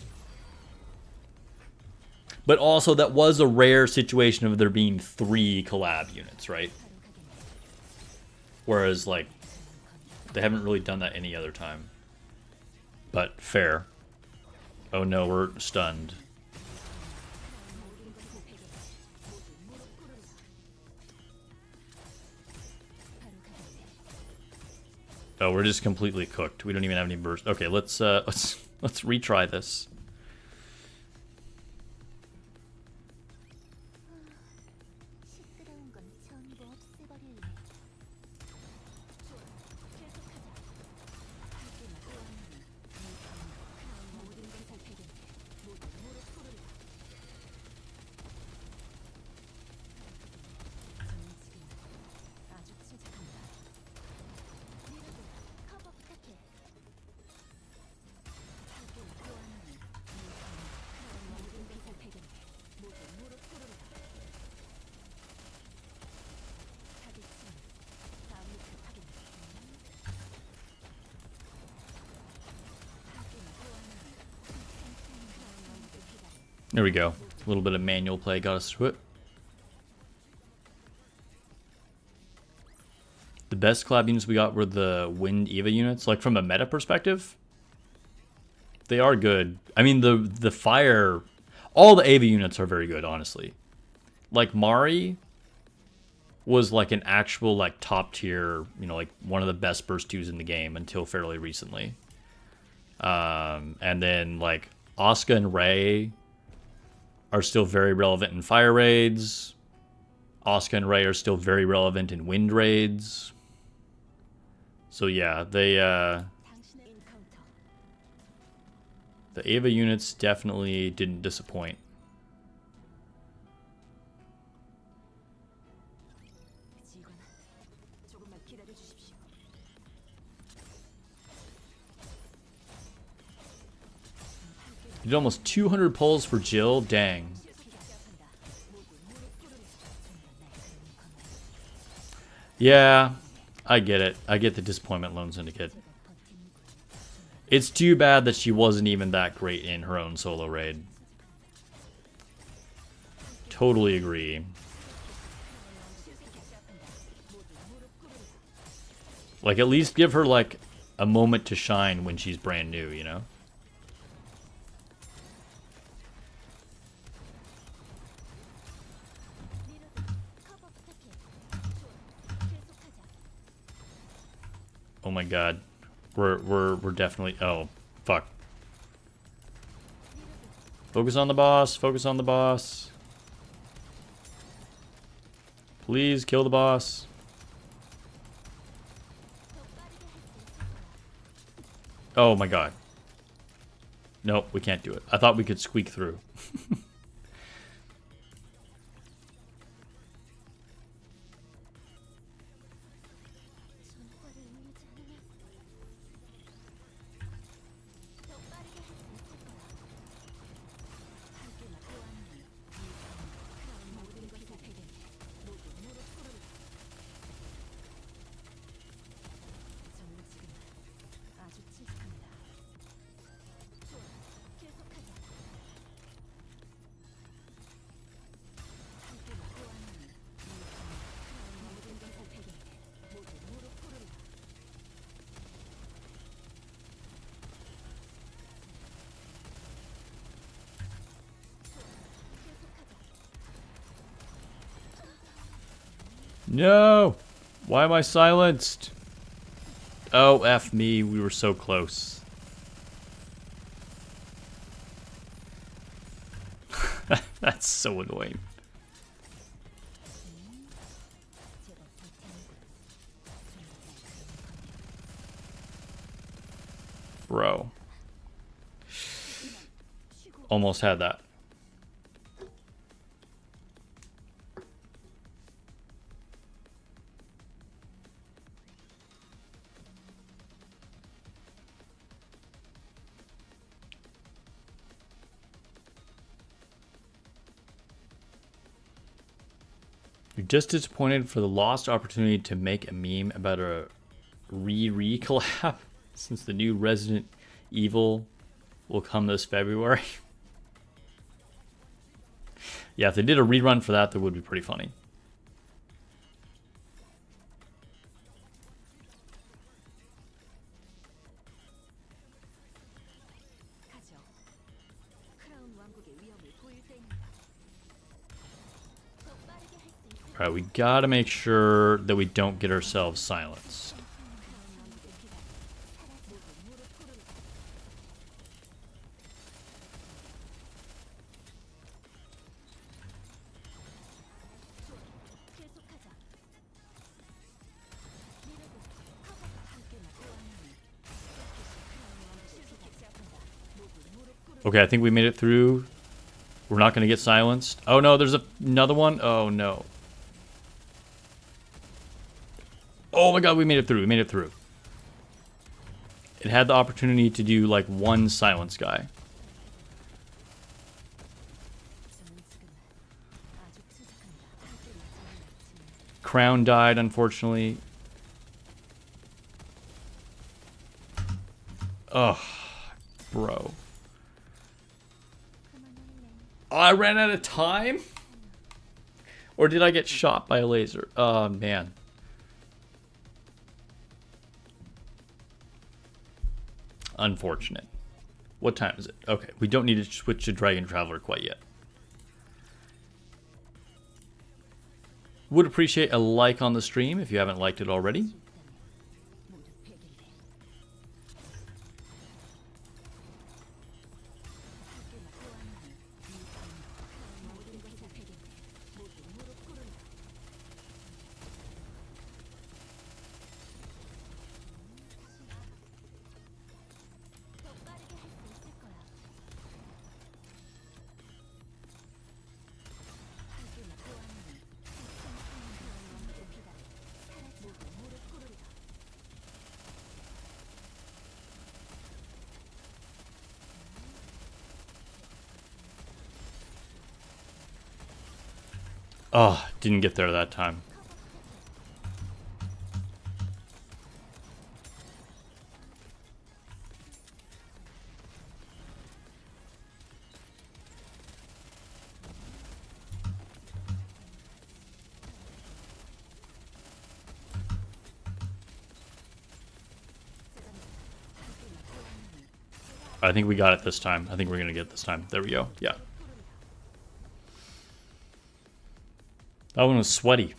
S1: But also, that was a rare situation of there being 3 collab units, right? Whereas, like, they haven't really done that any other time. But fair. Oh no, we're stunned. Oh, we're just completely cooked. We don't even have any burst. Okay, let's retry this. There we go. A little bit of manual play got us through it. The best collab units we got were the Wind Eva units. Like, from a meta perspective, they are good. I mean, the fire... All the Eva units are very good, honestly. Like, Mari was, like, an actual, like, top tier, you know, like, one of the best burst 2s in the game until fairly recently. And then, like, Asuka and Rei are still very relevant in fire raids. Asuka and Rei are still very relevant in wind raids. So yeah, they the Eva units definitely didn't disappoint. You did almost 200 pulls for Jill. Dang. Yeah, I get it. I get the disappointment, Lone Syndicate. It's too bad that she wasn't even that great in her own solo raid. Totally agree. Like, at least give her, like, a moment to shine when she's brand new, you know? Oh my god. We're definitely... Oh, fuck. Focus on the boss. Focus on the boss. Please kill the boss. Oh my god. Nope, we can't do it. I thought we could squeak through. No! Why am I silenced? Oh, F me. We were so close. That's so annoying. Bro. Almost had that. You're just disappointed for the lost opportunity to make a meme about a collab since the new Resident Evil will come this February. Yeah, if they did a rerun for that, that would be pretty funny. Alright, we gotta make sure that we don't get ourselves silenced. Okay, I think we made it through. We're not gonna get silenced. Oh no, there's another one. Oh no. Oh my god, we made it through. We made it through. It had the opportunity to do like one silence guy. Crown died, unfortunately. Ugh, bro. Oh, I ran out of time? Or did I get shot by a laser? Oh, man. Unfortunate. What time is it? Okay, we don't need to switch to Dragon Traveler quite yet. Would appreciate a like on the stream if you haven't liked it already. Oh, didn't get there that time. I think we got it this time. I think we're going to get it this time. There we go. Yeah. That one was sweaty.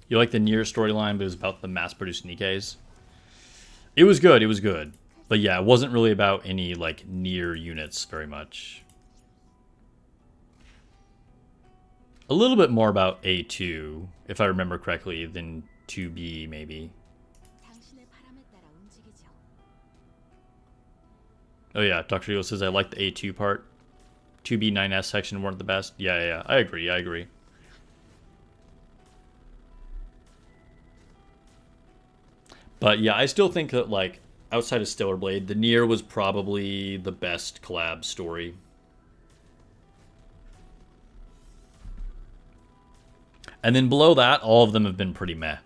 S1: You like the Nier storyline, but it was about the mass-produced nikkes. It was good. It was good. But yeah, it wasn't really about any like Nier units very much. A little bit more about A2, if I remember correctly, than 2B maybe. Oh yeah, Dr. Ego says I like the A2 part. 2B 9S section weren't the best. Yeah. I agree. But yeah, I still think that like outside of Stellar Blade, the Nier was probably the best collab story. And then below that, all of them have been pretty meh.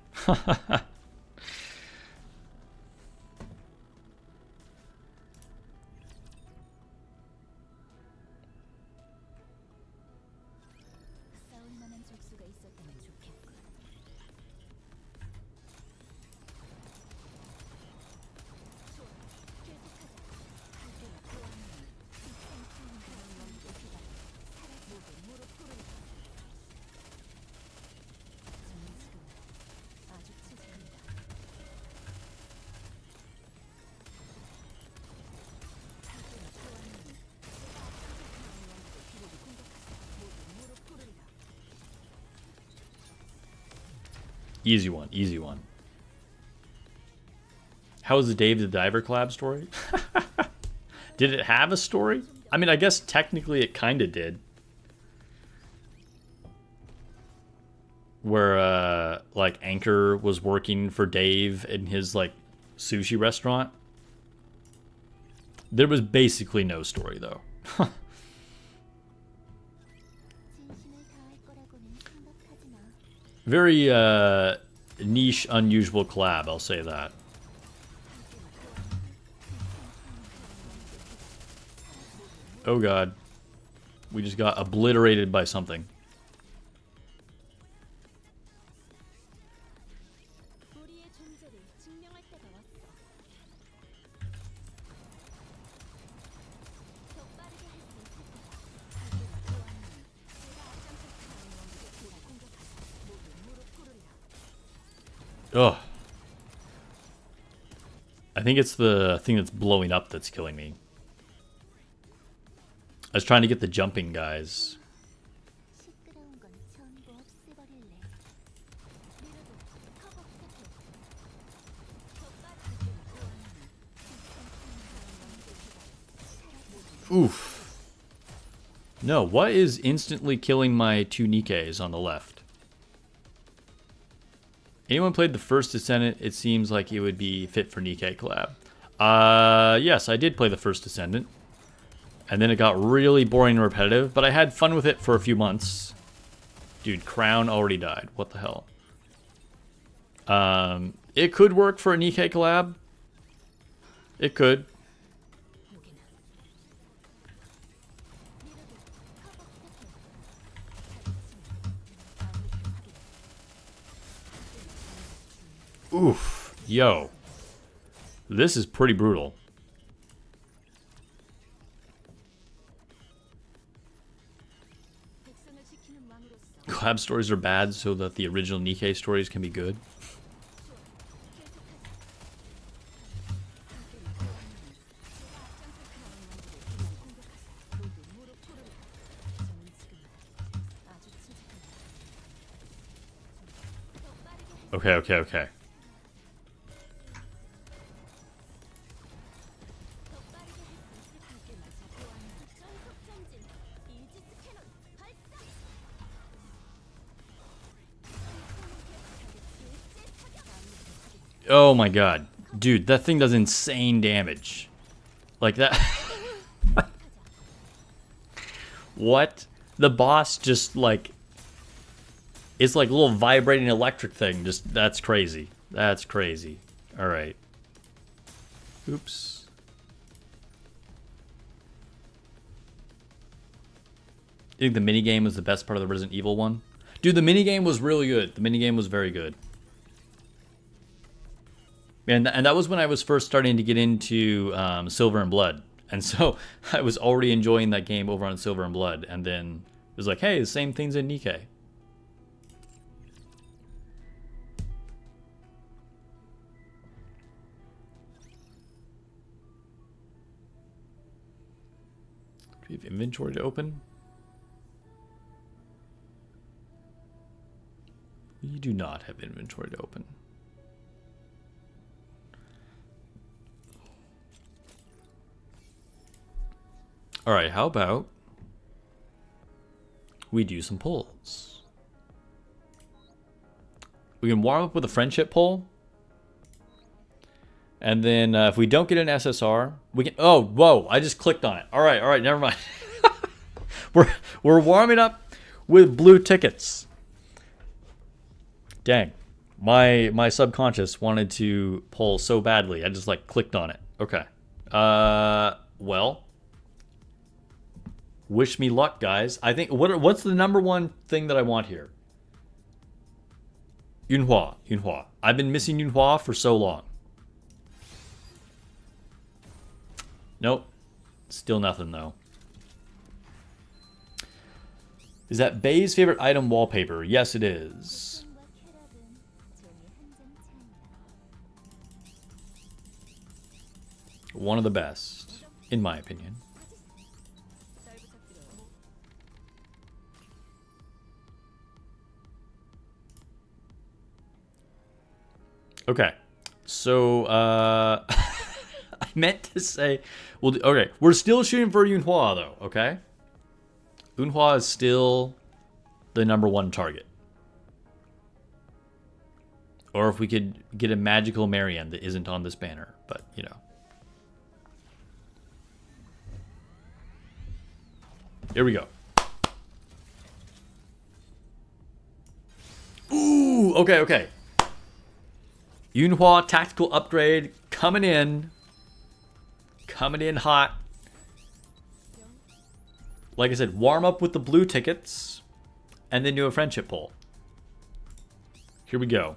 S1: Easy one. How was the Dave the Diver collab story? Did it have a story? I mean, I guess technically it kind of did. Where, like, Anchor was working for Dave in his, like, sushi restaurant. There was basically no story, though. Very niche, unusual collab, I'll say that. Oh god. We just got obliterated by something. Ugh. I think it's the thing that's blowing up that's killing me. I was trying to get the jumping guys. Oof. No, what is instantly killing my two nikkes on the left? Anyone played the first Descendant? It seems like it would be fit for Nikke collab. Yes, I did play the first Descendant. And then it got really boring and repetitive, but I had fun with it for a few months. Dude, Crown already died. What the hell? It could work for a Nikke collab. It could. Oof. Yo. This is pretty brutal. Collab stories are bad so that the original Nikke stories can be good. Okay. Oh my god. Dude, that thing does insane damage. Like that. What? The boss just like... It's like a little vibrating electric thing. Just, that's crazy. That's crazy. Alright. Oops. I think the minigame was the best part of the Resident Evil one. Dude, the minigame was really good. The minigame was very good. And that was when I was first starting to get into Silver and Blood. And so I was already enjoying that game over on Silver and Blood. And then it was like, hey, the same thing's in Nikke. Do we have inventory to open? We do not have inventory to open. Alright, how about we do some polls? We can warm up with a friendship poll. And then if we don't get an SSR, we can... Oh, whoa, I just clicked on it. Alright, never mind. We're warming up with blue tickets. Dang. My subconscious wanted to poll so badly. I just like clicked on it. Okay. Well... Wish me luck, guys. I think what's the number one thing that I want here? Yunhua. I've been missing Yunhua for so long. Nope. Still nothing though. Is that Bay's favorite item wallpaper? Yes, it is. One of the best, in my opinion. Okay, so I meant to say, well, okay, we're still shooting for Yunhua though, okay? Yunhua is still the #1 target. Or if we could get a magical Marianne that isn't on this banner, but you know. Here we go. Ooh! okay, okay. Yunhua tactical upgrade coming in. Coming in hot. Like I said, warm up with the blue tickets. And then do a friendship poll. Here we go.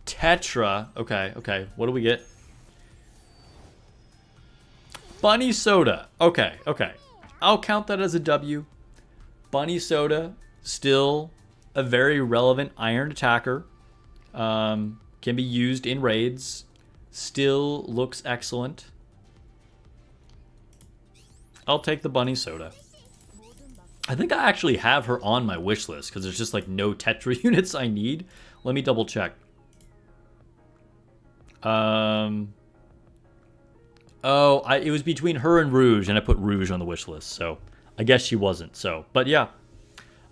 S1: Tetra. Okay, okay. What do we get? Bunny Soda. Okay, okay. I'll count that as a W. Bunny Soda, still a very relevant iron attacker. Can be used in raids. Still looks excellent. I'll take the Bunny Soda. I think I actually have her on my wish list because there's just like no Tetra units I need. Let me double check. Oh, it was between her and Rouge, and I put Rouge on the wish list, so I guess she wasn't. So, but yeah,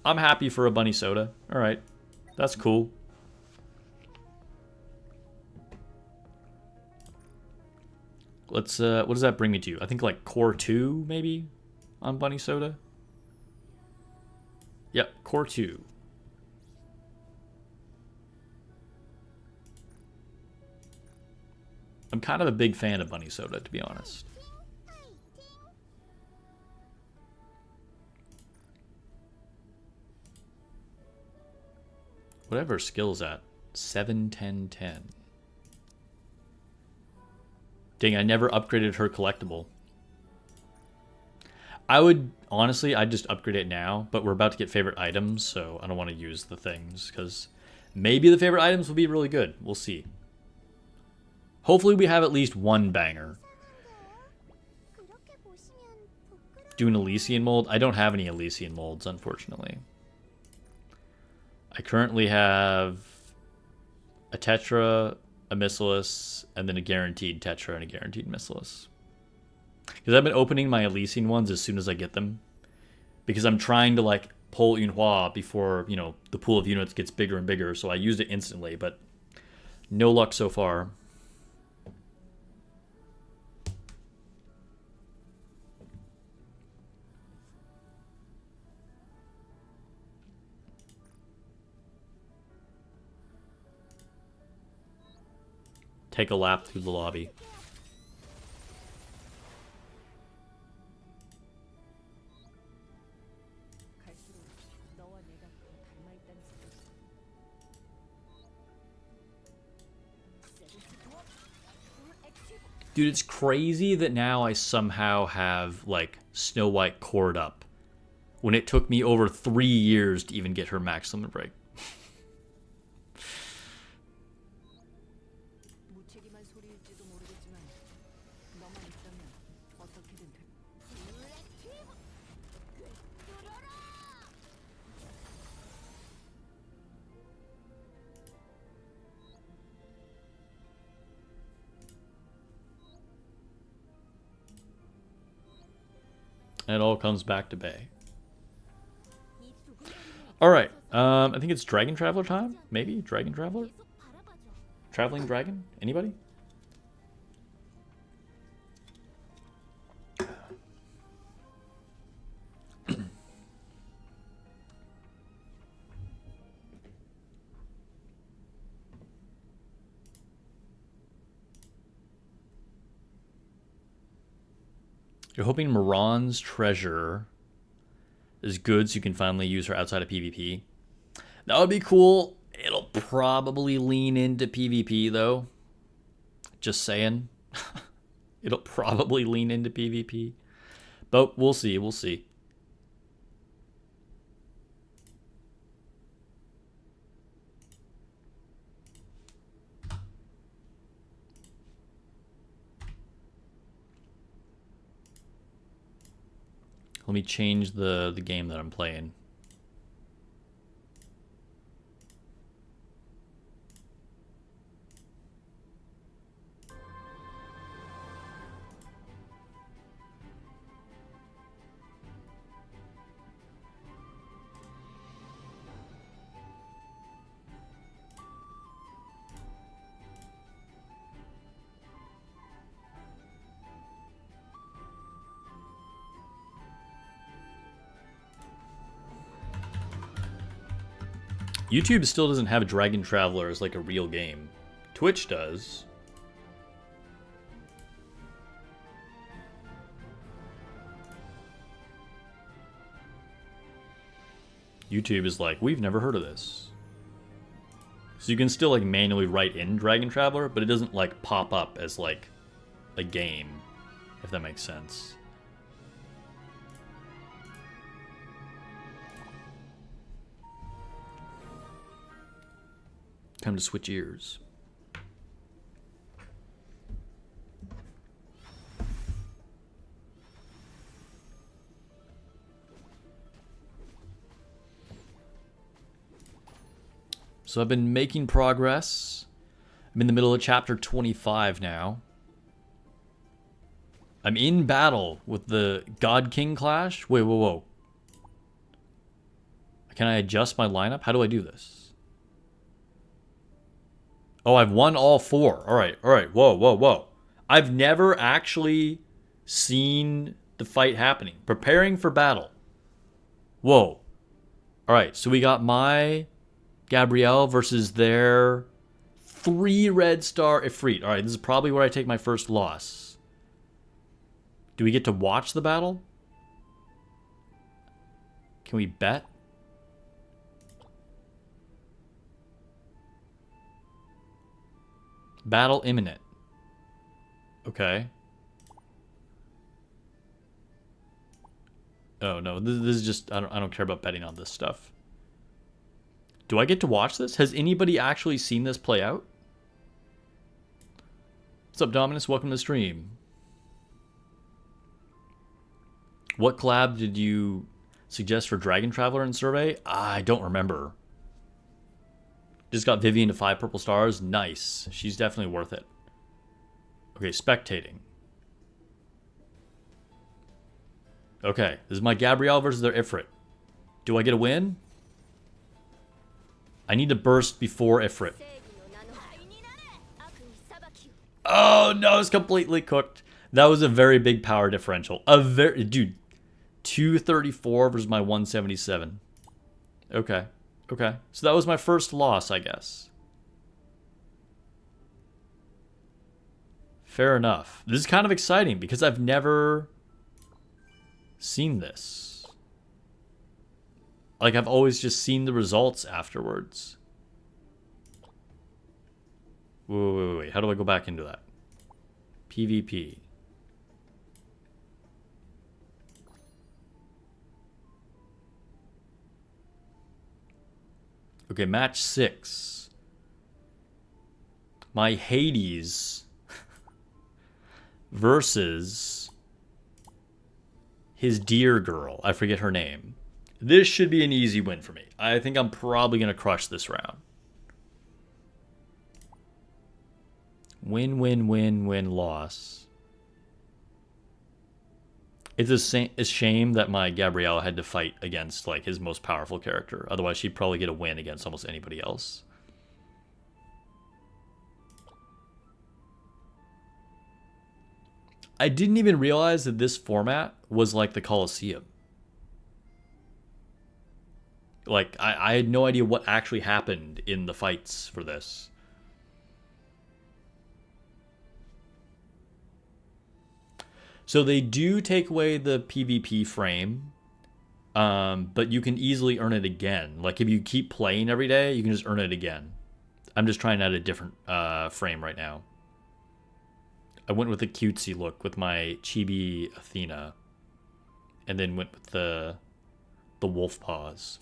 S1: I'm happy for a Bunny Soda. All right, that's cool. Let's. What does that bring me to? I think like Core 2 maybe on Bunny Soda. Yep, Core 2. I'm kind of a big fan of Bunny Soda, to be honest. Whatever skill's at. 7, 10, 10. Dang, I never upgraded her collectible. I would, honestly, I'd just upgrade it now, but we're about to get favorite items, so I don't want to use the things, because maybe the favorite items will be really good. We'll see. Hopefully we have at least one banger. Do an Elysian mold? I don't have any Elysian molds, unfortunately. I currently have a Tetra, a Missilus, and then a guaranteed Tetra and a guaranteed Missilus. Because I've been opening my Elysian ones as soon as I get them. Because I'm trying to like pull Yunhua before, you know, the pool of units gets bigger and bigger. So I used it instantly, but no luck so far. Take a lap through the lobby. Dude, it's crazy that now I somehow have, like, Snow White cored up. When it took me over 3 years to even get her maximum break. And it all comes back to Bay. Alright, I think it's Dragon Traveler time? Maybe? Dragon Traveler? Traveling Dragon? Anybody? You're hoping Moran's treasure is good so you can finally use her outside of PvP. That would be cool. It'll probably lean into PvP though. Just saying. It'll probably lean into PvP. But we'll see, we'll see. Let me change the game that I'm playing. YouTube still doesn't have Dragon Traveler as like a real game. Twitch does. YouTube is like, we've never heard of this. So you can still like manually write in Dragon Traveler, but it doesn't like pop up as like a game, if that makes sense. Time to switch ears. So I've been making progress. I'm in the middle of chapter 25 now. I'm in battle with the God King Clash. Wait, whoa, whoa. Can I adjust my lineup? How do I do this? Oh, I've won all 4. All right. Whoa, whoa, whoa. I've never actually seen the fight happening. Preparing for battle. Whoa. All right, so we got my Gabrielle versus their 3 red star Ifrit. All right, this is probably where I take my first loss. Do we get to watch the battle? Can we bet? Battle imminent. Okay. Oh no, this is just I don't care about betting on this stuff. Do I get to watch this? Has anybody actually seen this play out? What's up, Dominus? Welcome to the stream. What collab did you suggest for Dragon Traveler in survey? I don't remember. Just got Vivian to 5 purple stars. Nice. She's definitely worth it. Okay, spectating. Okay, this is my Gabrielle versus their Ifrit. Do I get a win? I need to burst before Ifrit. Oh no, it's completely cooked. That was a very big power differential. Dude, 234 versus my 177. Okay. Okay. So that was my first loss, I guess. Fair enough. This is kind of exciting because I've never seen this. Like, I've always just seen the results afterwards. Wait. How do I go back into that? PvP. Okay, match 6. My Hades versus his dear girl. I forget her name. This should be an easy win for me. I think I'm probably going to crush this round. Win, loss. It's a shame that my Gabrielle had to fight against like his most powerful character. Otherwise, she'd probably get a win against almost anybody else. I didn't even realize that this format was like the Colosseum. Like, I had no idea what actually happened in the fights for this. So they do take away the PvP frame, but you can easily earn it again. Like, if you keep playing every day, you can just earn it again. I'm just trying out a different frame right now. I went with the cutesy look with my chibi Athena, and then went with the wolf paws.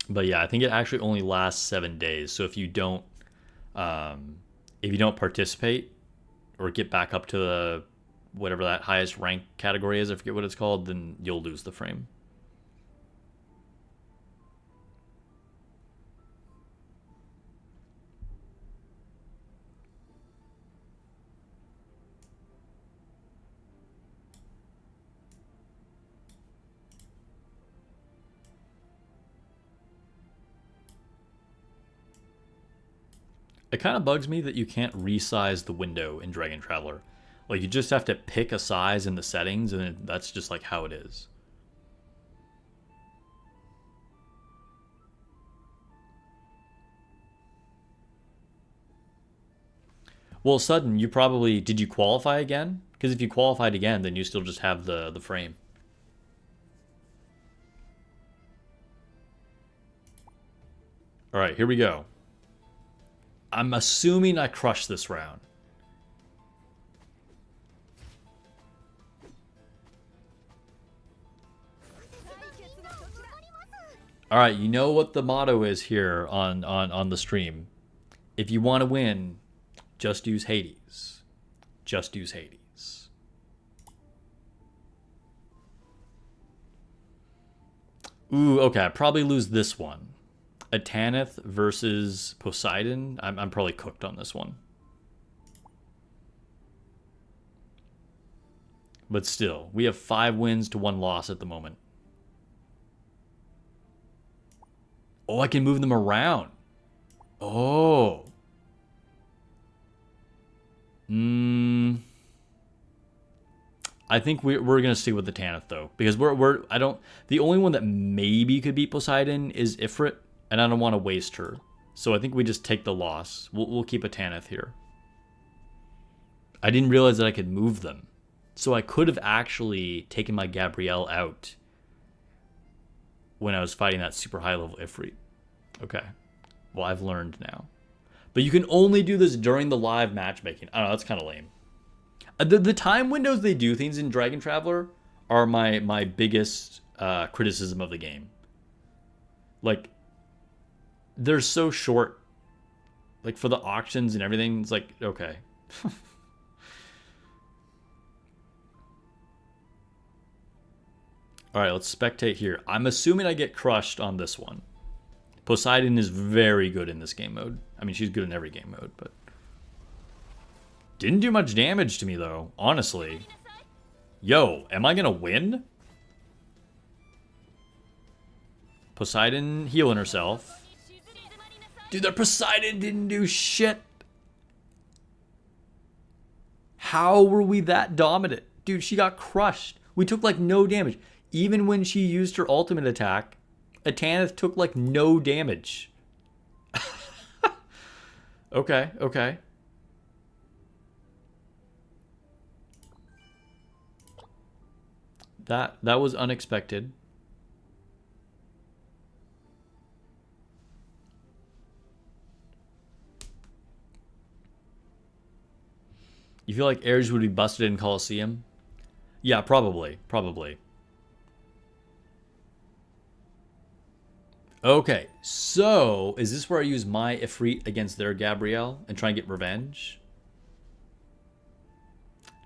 S1: But yeah, I think it actually only lasts 7 days. So if you don't participate or get back up to the whatever that highest rank category is, I forget what it's called, then you'll lose the frame. It kind of bugs me that you can't resize the window in Dragon Traveler. Like, you just have to pick a size in the settings, and that's just like how it is. Well, Sudden, you probably... Did you qualify again? Because if you qualified again, then you still just have the frame. All right, here we go. I'm assuming I crushed this round. All right, you know what the motto is here on the stream. If you want to win, just use Hades. Just use Hades. Ooh, okay, I probably lose this one. A Tanith versus Poseidon. I'm probably cooked on this one. But still, we have 5 wins to 1 loss at the moment. Oh, I can move them around. Oh. I think we're gonna stick with the Tanith though, because the only one that maybe could beat Poseidon is Ifrit, and I don't want to waste her. So I think we just take the loss. We'll keep a Tanith here. I didn't realize that I could move them. So I could have actually taken my Gabrielle out when I was fighting that super high level Ifrit. Okay. Well, I've learned now. But you can only do this during the live matchmaking. I don't know, that's kind of lame. The time windows they do things in Dragon Traveler are my biggest criticism of the game. Like, they're so short. Like, for the auctions and everything, it's like, okay. All right, let's spectate here. I'm assuming I get crushed on this one. Poseidon is very good in this game mode. I mean, she's good in every game mode, but... Didn't do much damage to me, though, honestly. Yo, am I gonna win? Poseidon healing herself. Dude, that Poseidon didn't do shit. How were we that dominant? Dude, she got crushed. We took, like, no damage. Even when she used her ultimate attack, a Tanith took, like, no damage. Okay, okay. That was unexpected. You feel like Ares would be busted in Colosseum? Yeah, probably. Probably. Okay, so is this where I use my Ifrit against their Gabrielle and try and get revenge?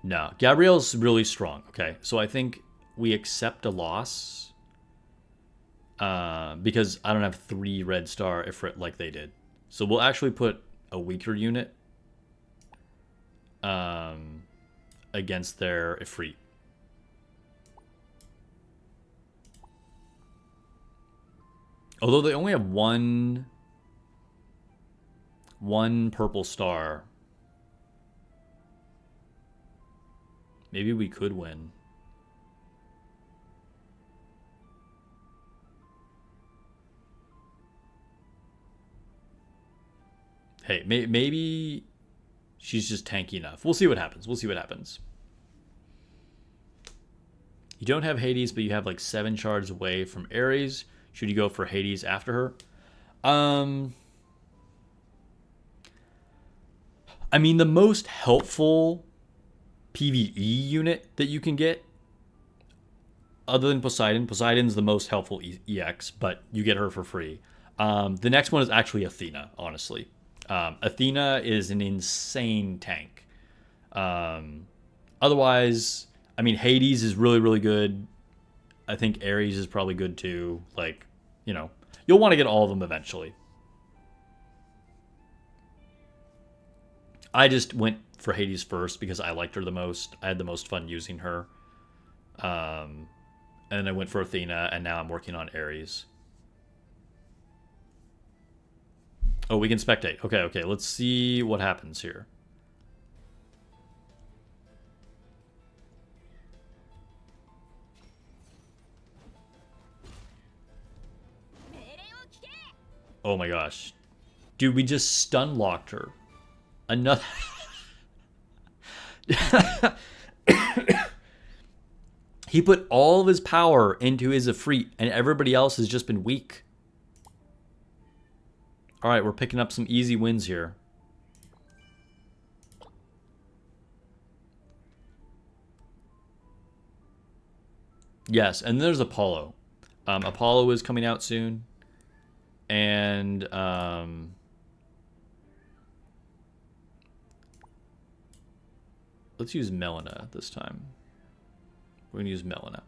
S1: No, Gabrielle's really strong. Okay, so I think we accept a loss because I don't have 3 red star Ifrit like they did. So we'll actually put a weaker unit against their Ifrit. Although they only have one purple star. Maybe we could win. Hey, maybe she's just tanky enough. We'll see what happens. We'll see what happens. You don't have Hades, but you have like 7 shards away from Ares. Should you go for Hades after her? I mean, the most helpful PvE unit that you can get, other than Poseidon, Poseidon's the most helpful EX, but you get her for free. The next one is actually Athena, honestly. Athena is an insane tank. Otherwise, I mean, Hades is really, really good. I think Ares is probably good too. Like, you know, you'll want to get all of them eventually. I just went for Hades first because I liked her the most. I had the most fun using her. And then I went for Athena, and now I'm working on Ares. Oh, we can spectate. Okay, okay. Let's see what happens here. Oh my gosh. Dude, we just stun locked her. Another... He put all of his power into his Ifrit, and everybody else has just been weak. Alright, we're picking up some easy wins here. Yes, and there's Apollo. Apollo is coming out soon. And let's use Melina this time. We're gonna use Melina.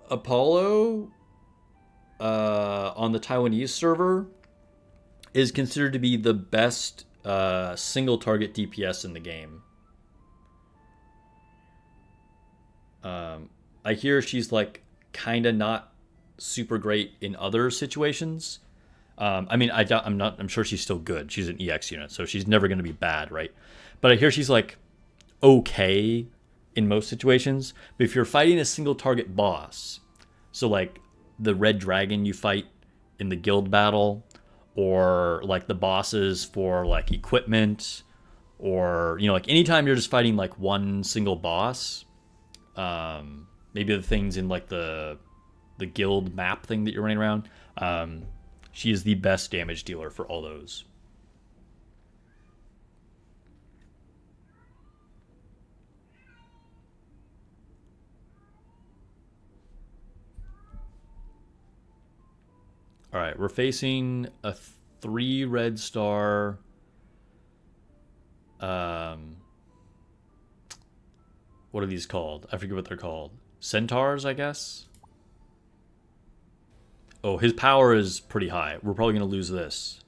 S1: Apollo on the Taiwanese server is considered to be the best single target DPS in the game. I hear she's like kind of not super great in other situations. I mean, I'm sure she's still good. She's an EX unit, so she's never going to be bad, right? But I hear she's like okay in most situations. But if you're fighting a single target boss, so like the red dragon you fight in the guild battle, or like the bosses for like equipment, or you know, like anytime you're just fighting like one single boss, maybe the things in like the guild map thing that you're running around, she is the best damage dealer for all those. All right, we're facing a 3 red star. What are these called? I forget what they're called. Centaurs, I guess? Oh, his power is pretty high. We're probably going to lose this.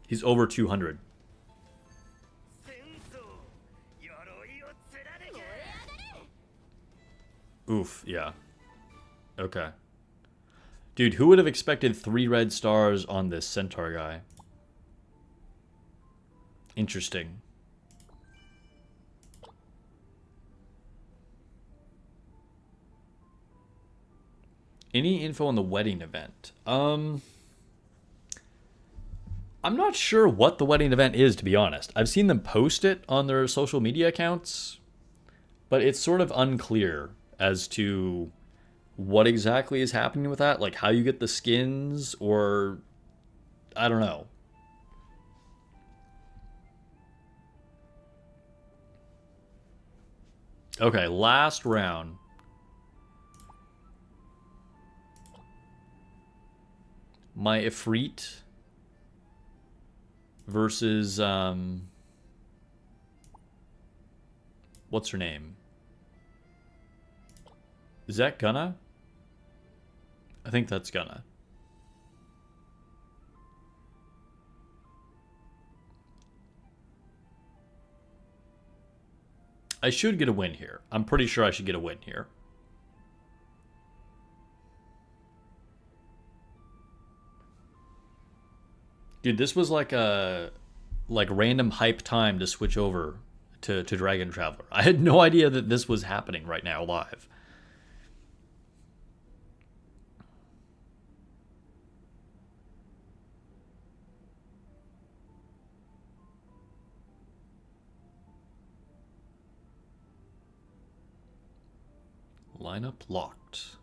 S1: He's over 200. Oof, yeah. Okay. Dude, who would have expected 3 red stars on this centaur guy? Interesting. Any info on the wedding event? I'm not sure what the wedding event is, to be honest. I've seen them post it on their social media accounts, but it's sort of unclear as to what exactly is happening with that. Like how you get the skins, or I don't know. Okay, last round. My Ifrit versus what's her name? Is that Gunna? I think that's Gunna. I should get a win here. I'm pretty sure I should get a win here. Dude, this was like a random hype time to switch over to Dragon Traveler. I had no idea that this was happening right now live. Lineup locked.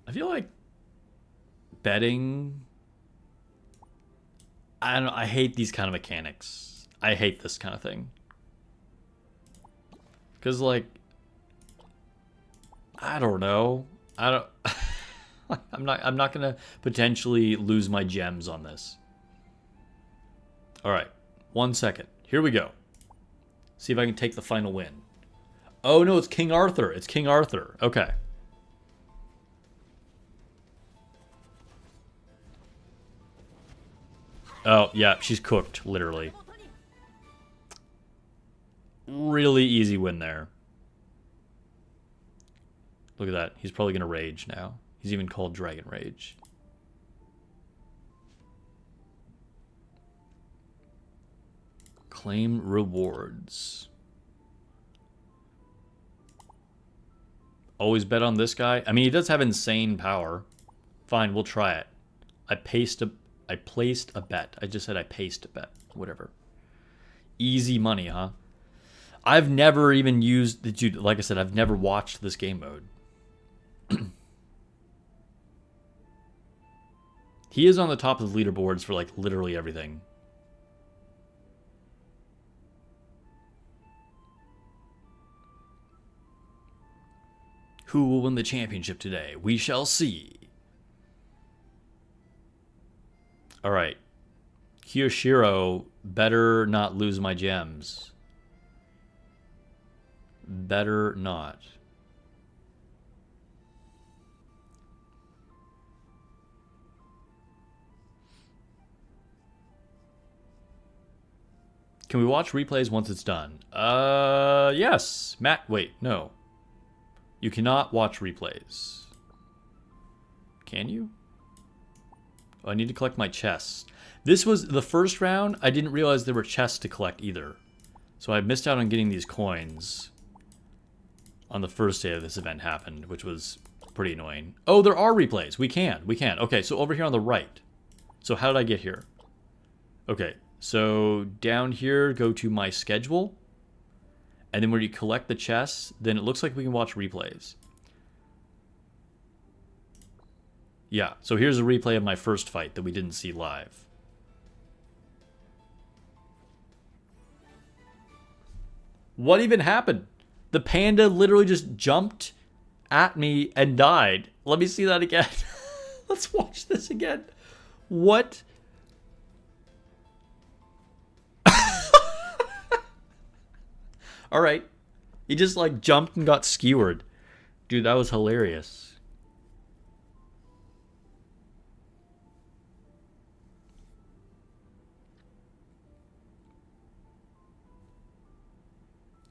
S1: I feel like betting, I don't know, I hate these kind of mechanics. I hate this kind of thing. Cause like, I don't know. I don't I'm not gonna potentially lose my gems on this. Alright. 1 second. Here we go. See if I can take the final win. Oh no, it's King Arthur. It's King Arthur. Okay. Oh, yeah, she's cooked, literally. Really easy win there. Look at that. He's probably going to rage now. He's even called Dragon Rage. Claim rewards. Always bet on this guy. I mean, he does have insane power. Fine, we'll try it. I placed a bet. I just said I paced a bet. Whatever. Easy money, huh? I've never even used the dude. Like I said, I've never watched this game mode. He is on the top of the leaderboards for like literally everything. Who will win the championship today? We shall see. All right. Kiyoshiro, better not lose my gems. Better not. Can we watch replays once it's done? Yes. Matt, wait, no. You cannot watch replays. Can you? Oh, I need to collect my chests. This was the first round. I didn't realize there were chests to collect either. So I missed out on getting these coins on the first day of this event happened, which was pretty annoying. Oh, there are replays. We can. Okay, so over here on the right. So how did I get here? Okay, so down here, go to my schedule. And then where you collect the chests, then it looks like we can watch replays. Yeah, so here's a replay of my first fight that we didn't see live. What even happened? The panda literally just jumped at me and died. Let me see that again. Let's watch this again. What? All right. He just like jumped and got skewered. Dude, that was hilarious.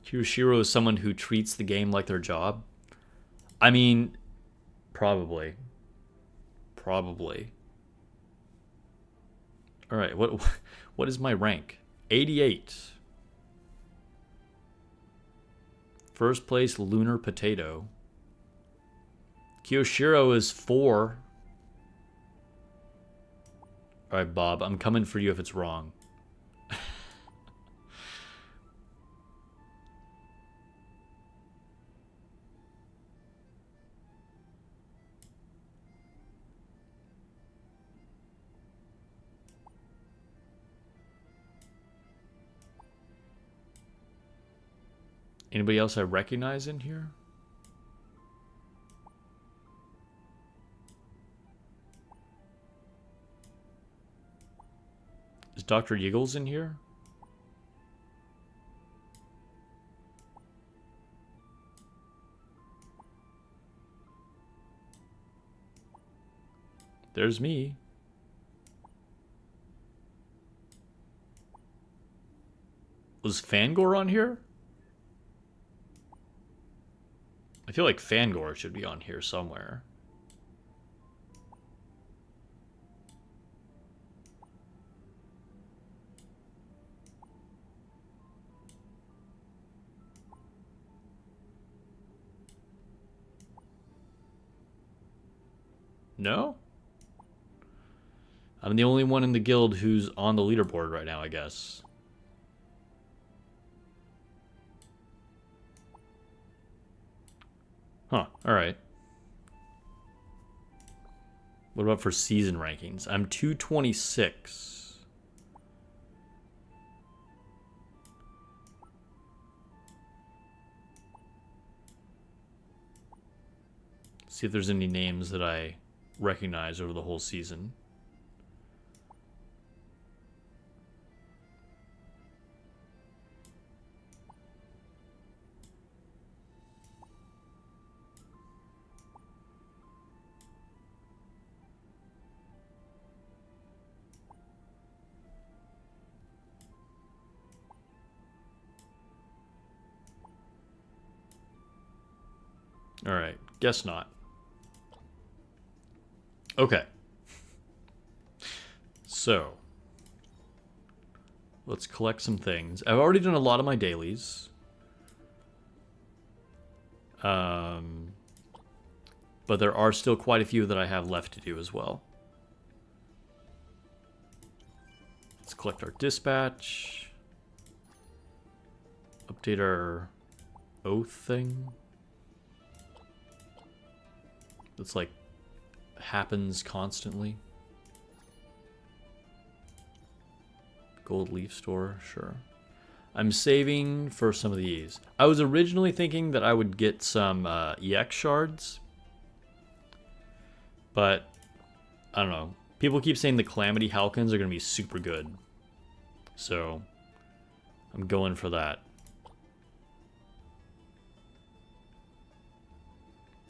S1: Kiyoshiro is someone who treats the game like their job. I mean, probably. Probably. All right, what is my rank? 88. First place, Lunar Potato. Kiyoshiro is 4. All right, Bob, I'm coming for you if it's wrong. Anybody else I recognize in here? Is Dr. Yiggles in here? There's me. Was Fangor on here? I feel like Fangor should be on here somewhere. No? I'm the only one in the guild who's on the leaderboard right now, I guess. Huh, alright. What about for season rankings? I'm 226. See if there's any names that I recognize over the whole season. All right, guess not. Okay. So, let's collect some things. I've already done a lot of my dailies. But there are still quite a few that I have left to do as well. Let's collect our dispatch. Update our oath thing. That's like happens constantly. Gold leaf store, sure. I'm saving for some of these. I was originally thinking that I would get some EX shards. But, I don't know. People keep saying the Calamity Halcons are going to be super good. So, I'm going for that.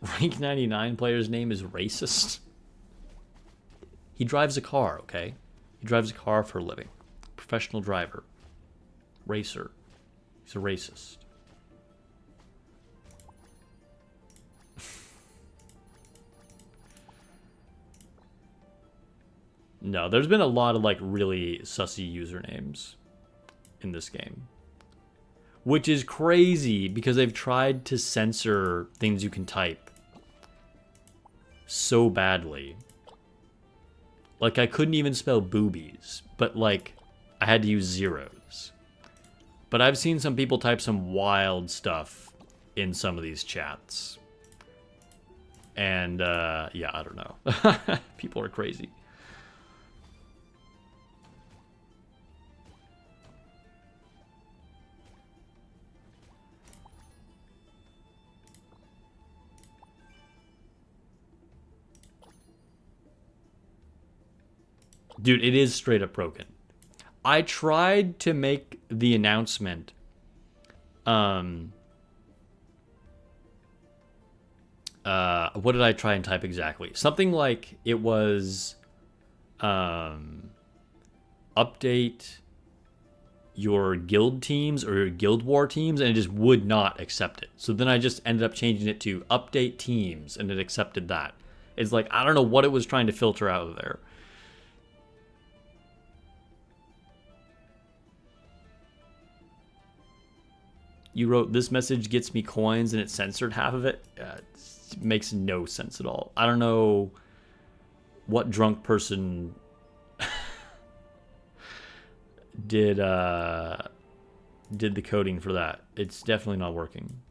S1: Rank 99 player's name is racist. He drives a car, okay? He drives a car for a living. Professional driver. Racer. He's a racist. No, there's been a lot of like really sussy usernames in this game. Which is crazy because they've tried to censor things you can type so badly. Like I couldn't even spell boobies, but like I had to use zeros. But I've seen some people type some wild stuff in some of these chats. And yeah, I don't know. People are crazy. Dude, it is straight up broken. I tried to make the announcement. What did I try and type exactly? Something like it was update your guild teams or your guild war teams, and it just would not accept it. So then I just ended up changing it to update teams, and it accepted that. It's like, I don't know what it was trying to filter out of there. You wrote, this message gets me coins, and it censored half of it. It makes no sense at all. I don't know what drunk person did the coding for that. It's definitely not working.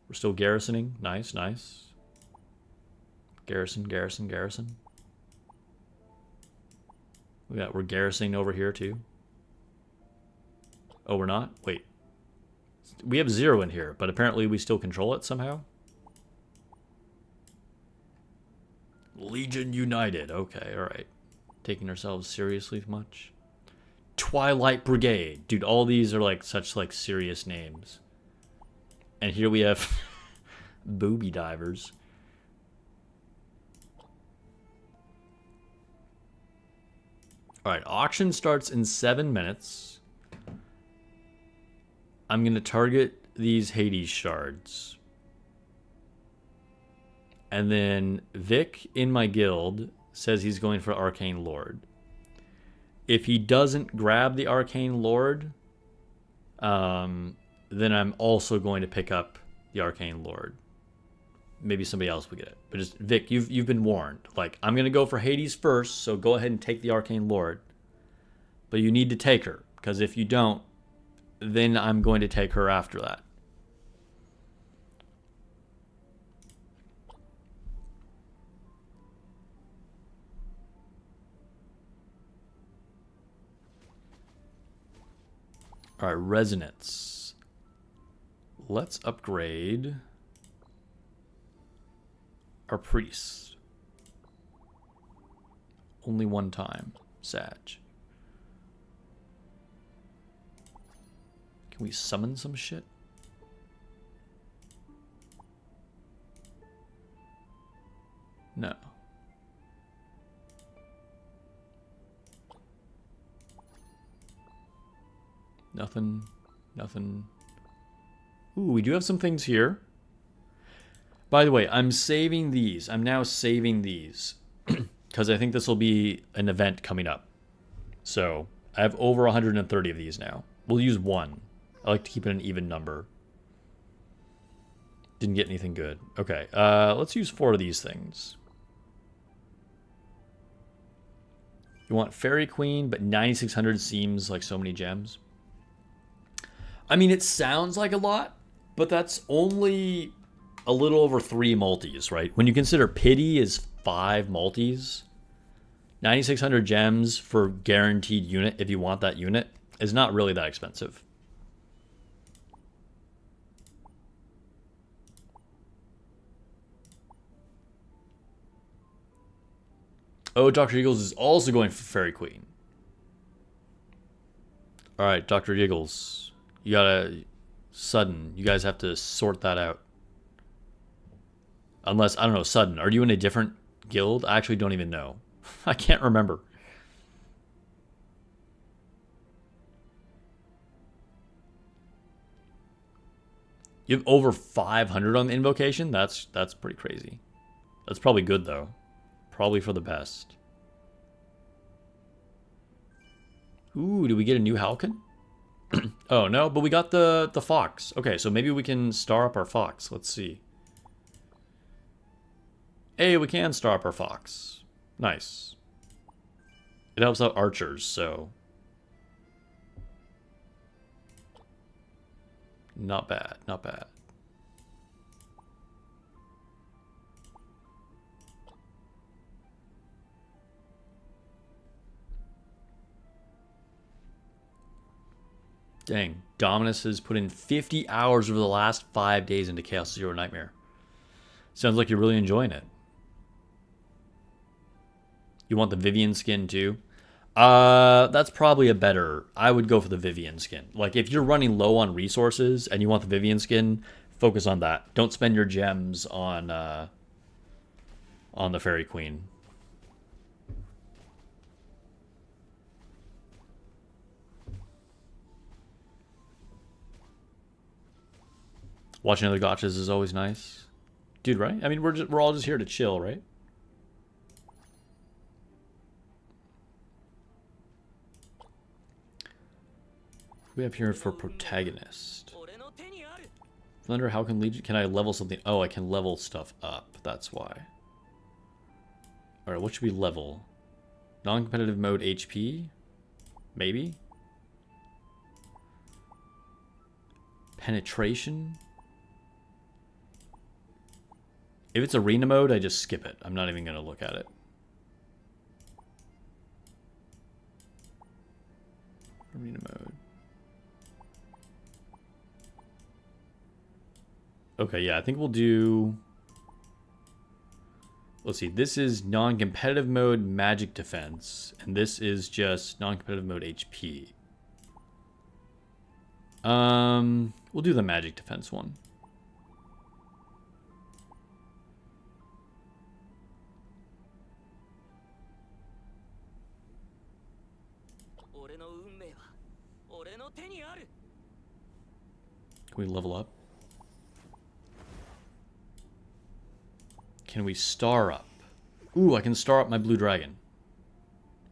S1: We're still garrisoning. Nice, nice. Garrison, garrison, garrison. We're garrisoning over here too. Oh, we're not? Wait. We have 0 in here, but apparently we still control it somehow. Legion United. Okay, alright. Taking ourselves seriously much. Twilight Brigade. Dude, all these are like such like serious names. And here we have booby divers. Alright, auction starts in 7 minutes. I'm going to target these Hades shards. And then Vic in my guild says he's going for Arcane Lord. If he doesn't grab the Arcane Lord, then I'm also going to pick up the Arcane Lord. Maybe somebody else will get it. But just, Vic, you've been warned. Like, I'm going to go for Hades first, so go ahead and take the Arcane Lord. But you need to take her, because if you don't, then I'm going to take her after that. All right, Resonance. Let's upgrade our priest. Only one time, Sag. Can we summon some shit? No. Nothing. Nothing. Ooh, we do have some things here. By the way, I'm saving these. I'm now saving these. Because I think this will be an event coming up. So, I have over 130 of these now. We'll use one. I like to keep it an even number. Didn't get anything good. Okay, let's use 4 of these things. You want Fairy Queen, but 9,600 seems like so many gems. I mean, it sounds like a lot, but that's only a little over 3 multis, right? When you consider Pity is 5 multis, 9,600 gems for guaranteed unit, if you want that unit, is not really that expensive. Oh, Dr. Eagles is also going for Fairy Queen. Alright, Dr. Eagles. You gotta... Sudden. You guys have to sort that out. Unless, I don't know, Sudden. Are you in a different guild? I actually don't even know. I can't remember. You have over 500 on the invocation? That's pretty crazy. That's probably good, though. Probably for the best. Ooh, do we get a new Halcon? Oh, no, but we got the Fox. Okay, so maybe we can star up our Fox. Let's see. Hey, we can star up our Fox. Nice. It helps out archers, so... Not bad, not bad. Dang, Dominus has put in 50 hours over the last 5 days into Chaos Zero Nightmare. Sounds like you're really enjoying it. You want the Vivian skin too? That's probably a better... I would go for the Vivian skin. Like, if you're running low on resources and you want the Vivian skin, focus on that. Don't spend your gems on the Fairy Queen. Watching other gachas is always nice. Dude, right? I mean, we're all just here to chill, right? We have here for protagonist. Thunder, how can I level something? Oh, I can level stuff up. That's why. Alright, what should we level? Non-competitive mode HP? Maybe? Penetration? If it's arena mode, I just skip it. I'm not even going to look at it. Arena mode. Okay, yeah, I think we'll do... Let's see, this is non-competitive mode magic defense, and this is just non-competitive mode HP. We'll do the magic defense one. Can we level up? Can we star up? Ooh, I can star up my blue dragon.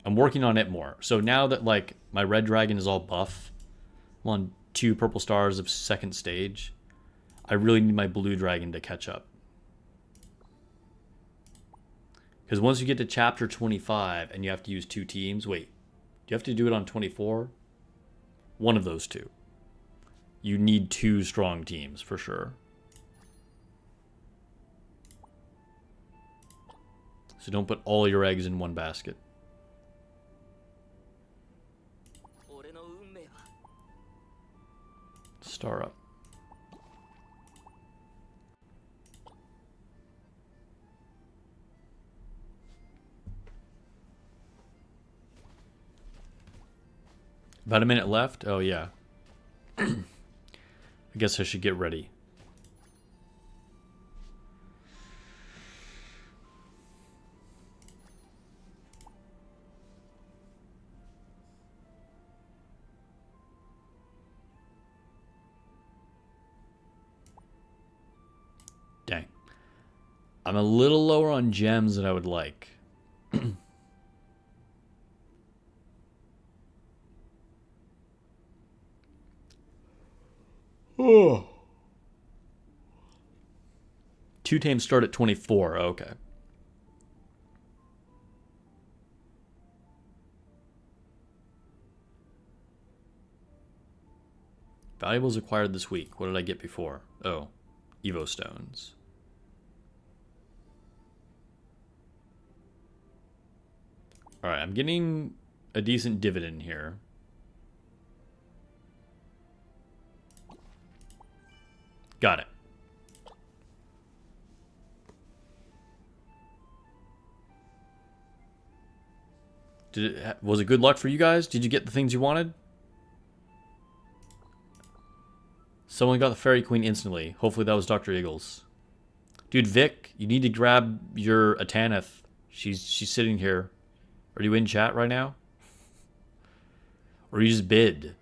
S1: I'm working on it more. So now that, like, my red dragon is all buff, I'm on 2 purple stars of 2nd stage, I really need my blue dragon to catch up. Because once you get to chapter 25 and you have to use 2 teams, wait, do you have to do it on 24? One of those 2. You need 2 strong teams for sure. So don't put all your eggs in one basket. Star up. About a minute left? Oh, yeah. I guess I should get ready. Dang. I'm a little lower on gems than I would like. Oh. 2 tames start at 24. Okay. Valuables acquired this week. What did I get before? Oh, Evo Stones. Alright, I'm getting a decent dividend here. Got it. Was it good luck for you guys? Did you get the things you wanted? Someone got the Fairy Queen instantly. Hopefully that was Dr. Eagles. Dude, Vic, you need to grab your Atanith. She's sitting here. Are you in chat right now? Or you just bid?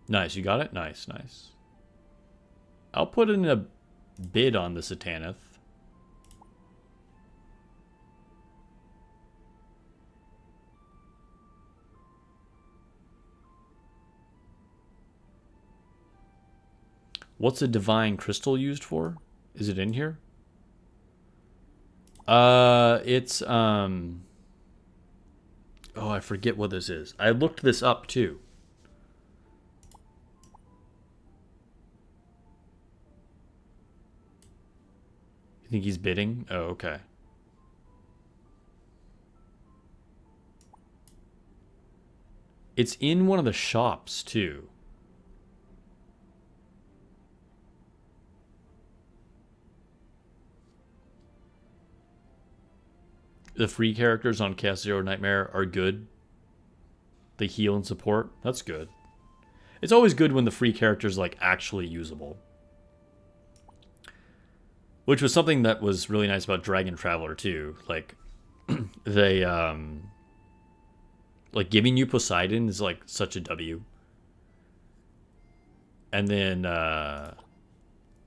S1: Nice, you got it? Nice, nice. I'll put in a bid on this Atanith. What's a divine crystal used for? Is it in here? It's oh, I forget what this is. I looked this up too. You think he's bidding? Oh, okay. It's in one of the shops too. The free characters on Chaos Zero Nightmare are good. They heal and support. That's good. It's always good when the free character's like actually usable. Which was something that was really nice about Dragon Traveler too. Like they like giving you Poseidon is like such a W. And then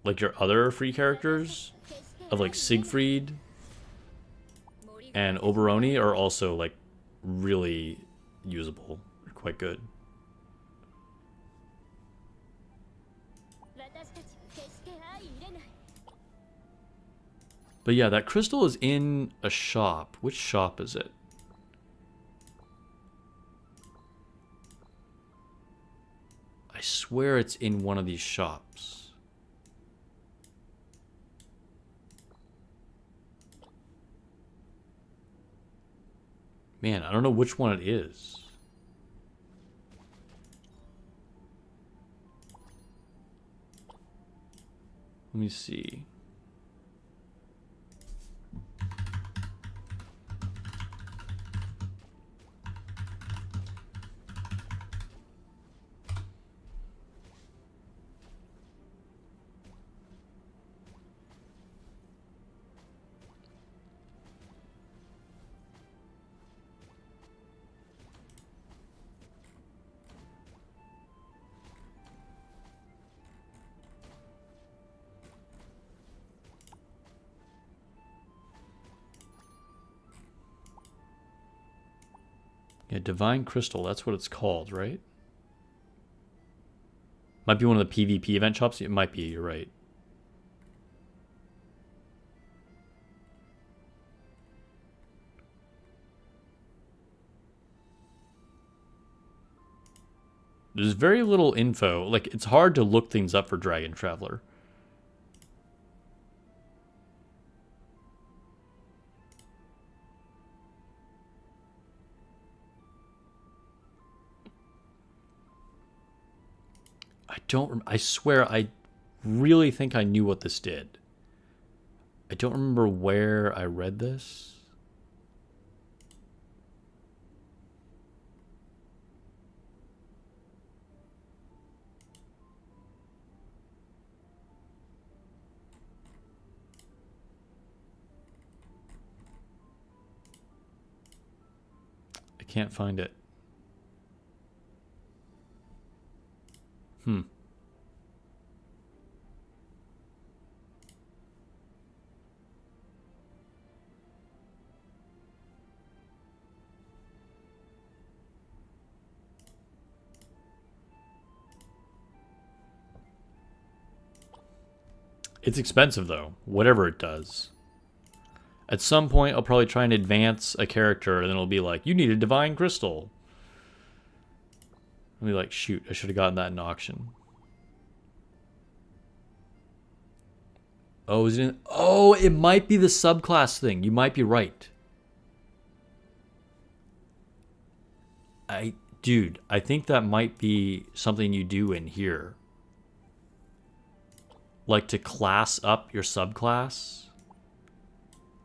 S1: like your other free characters of like Siegfried and Oberoni are also like really usable. They're quite good. But yeah, that crystal is in a shop. Which shop is it? I swear it's in one of these shops. Man, I don't know which one it is. Let me see. Yeah, Divine Crystal, that's what it's called, right? Might be one of the PvP event shops. It might be, you're right. There's very little info. Like, it's hard to look things up for Dragon Traveler. I swear, I really think I knew what this did. I don't remember where I read this. I can't find it. It's expensive though, whatever it does. At some point, I'll probably try and advance a character, and then it'll be like, you need a divine crystal. I'll be like, shoot, I should have gotten that in auction. Oh, is it in, oh, it might be the subclass thing. You might be right. Dude, I think that might be something you do in here. Like to class up your subclass.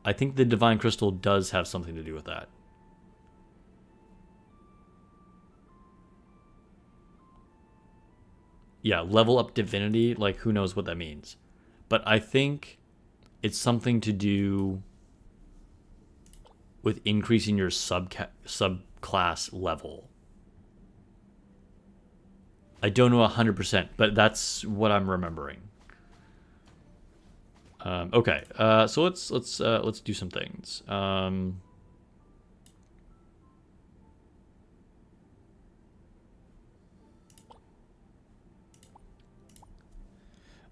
S1: I think the Divine Crystal does have something to do with that. Yeah, level up divinity, like who knows what that means. But I think it's something to do with increasing your subclass level. I don't know 100%, but that's what I'm remembering. Okay, so let's do some things.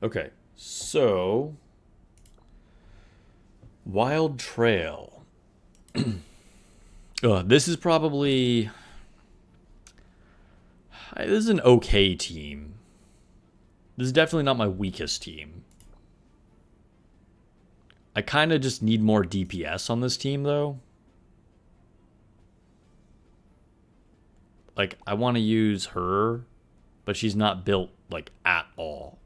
S1: Okay, so Wild Trail. This is probably this is an okay team. This is definitely not my weakest team. I kind of just need more DPS on this team, though. Like, I want to use her, but she's not built, like, at all.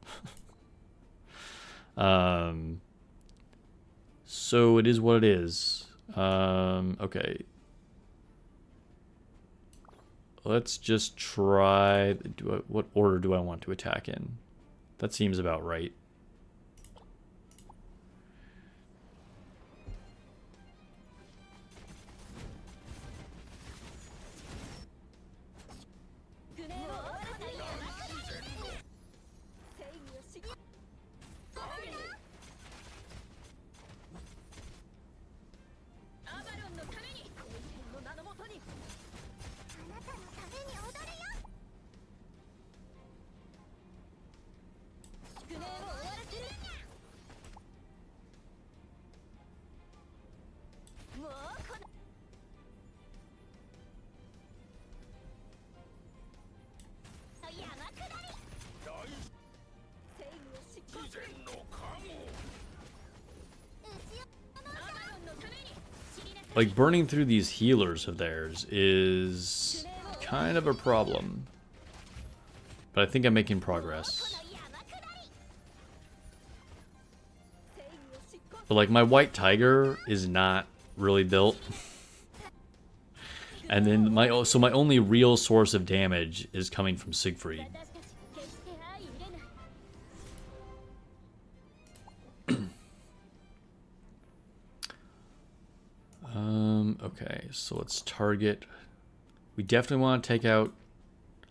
S1: So it is what it is. Okay. Let's just try... what order do I want to attack in? That seems about right. Like, burning through these healers of theirs is kind of a problem. But I think I'm making progress. But, like, my white tiger is not really built. And then my only real source of damage is coming from Siegfried. Okay, so let's target. We definitely want to take out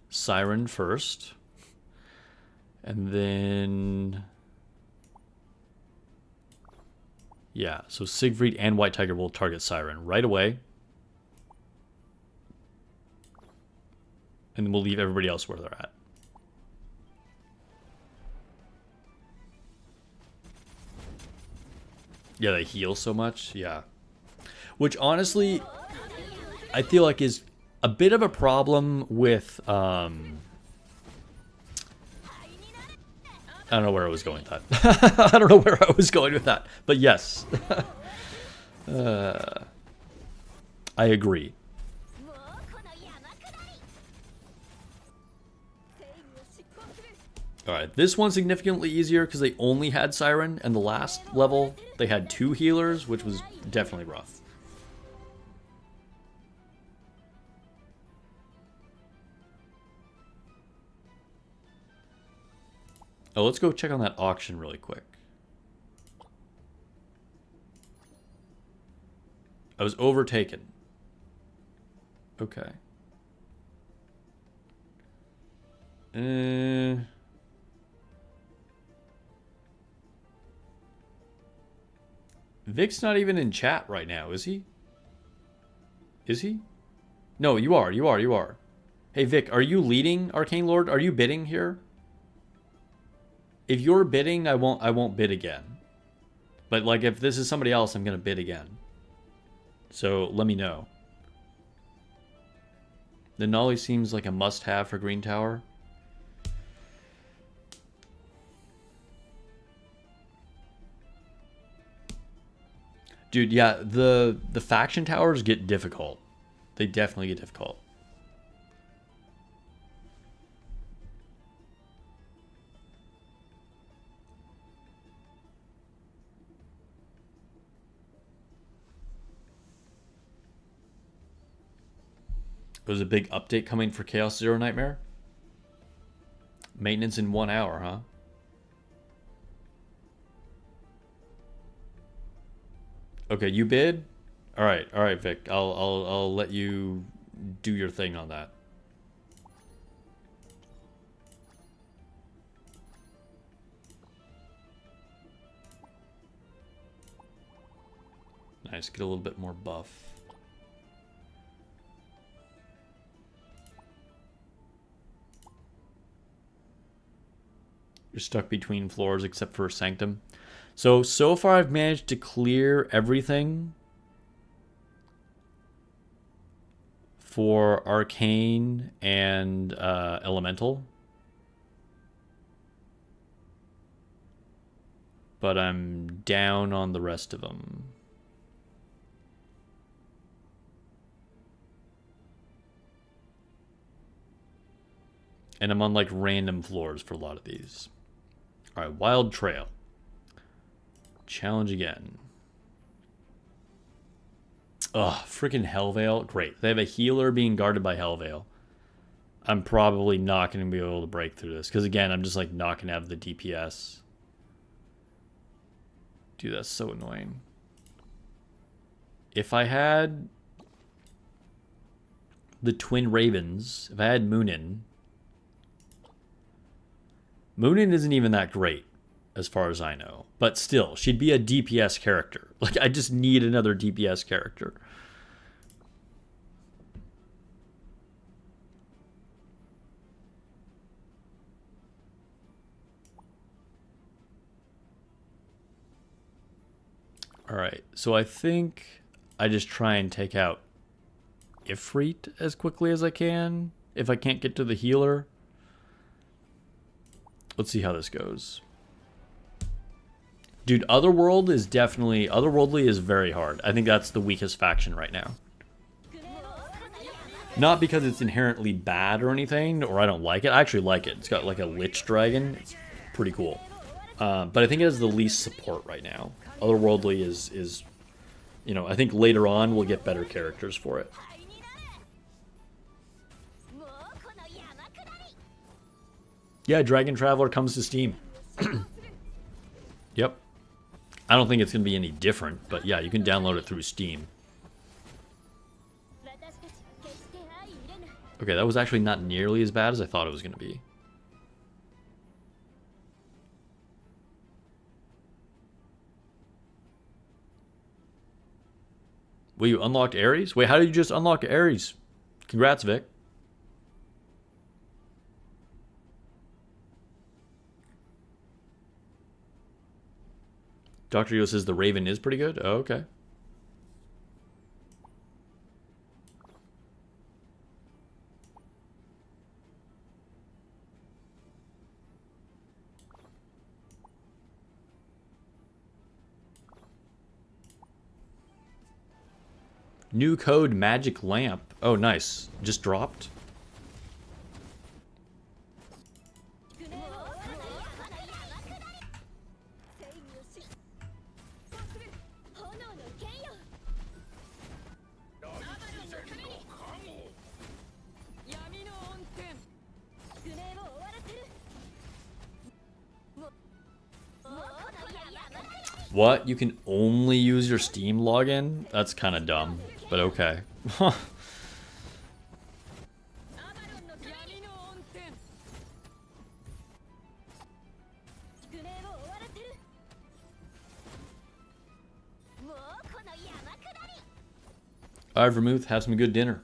S1: Siren first. And then... yeah, so Siegfried and White Tiger will target Siren right away. And then we'll leave everybody else where they're at. Yeah, they heal so much. Yeah. Which, honestly, I feel like is a bit of a problem with... I don't know where I was going with that. I don't know where I was going with that. But yes. I agree. Alright, this one's significantly easier because they only had Siren, and the last level they had 2 healers, which was definitely rough. Oh, let's go check on that auction really quick. I was overtaken. Okay. Vic's not even in chat right now, is he? Is he? No, you are, you are, you are. Hey Vic, are you leading Arcane Lord? Are you bidding here? if you're bidding, I won't bid again. But like if this is somebody else, I'm gonna bid again. So let me know. The Nolly seems like a must-have for Green Tower. Dude, yeah, the faction towers get difficult. They definitely get difficult. There's a big update coming for Chaos Zero Nightmare. Maintenance in 1 hour, huh? Okay, you bid? All right, Vic. I'll let you do your thing on that. Nice, get a little bit more buff. You're stuck between floors except for Sanctum. So far I've managed to clear everything for Arcane and Elemental. But I'm down on the rest of them. And I'm on like random floors for a lot of these. Alright, Wild Trail. Challenge again. Ugh, freaking Hellveil. Great. They have a healer being guarded by Hellveil. I'm probably not going to be able to break through this. Because again, I'm just like not going to have the DPS. Dude, that's so annoying. If I had the Twin Ravens, if I had Moonin. Moonin isn't even that great, as far as I know. But still, she'd be a DPS character. Like, I just need another DPS character. Alright, so I think I just try and take out Ifrit as quickly as I can. If I can't get to the healer. Let's see how this goes. Dude, Otherworldly is very hard. I think that's the weakest faction right now. Not because it's inherently bad or anything, or I don't like it. I actually like it. It's got like a Lich Dragon. It's pretty cool. But I think it has the least support right now. Otherworldly is, you know, I think later on we'll get better characters for it. Yeah, Dragon Traveler comes to Steam. Yep. I don't think it's going to be any different, but yeah, you can download it through Steam. Okay, that was actually not nearly as bad as I thought it was going to be. Well, you unlocked Ares? Wait, how did you just unlock Ares? Congrats, Vic. Dr. Yo says the Raven is pretty good? Oh, okay. New code Magic Lamp. Oh, nice. Just dropped. What? You can only use your Steam login? That's kind of dumb, but okay. Alright, Vermouth, have some good dinner.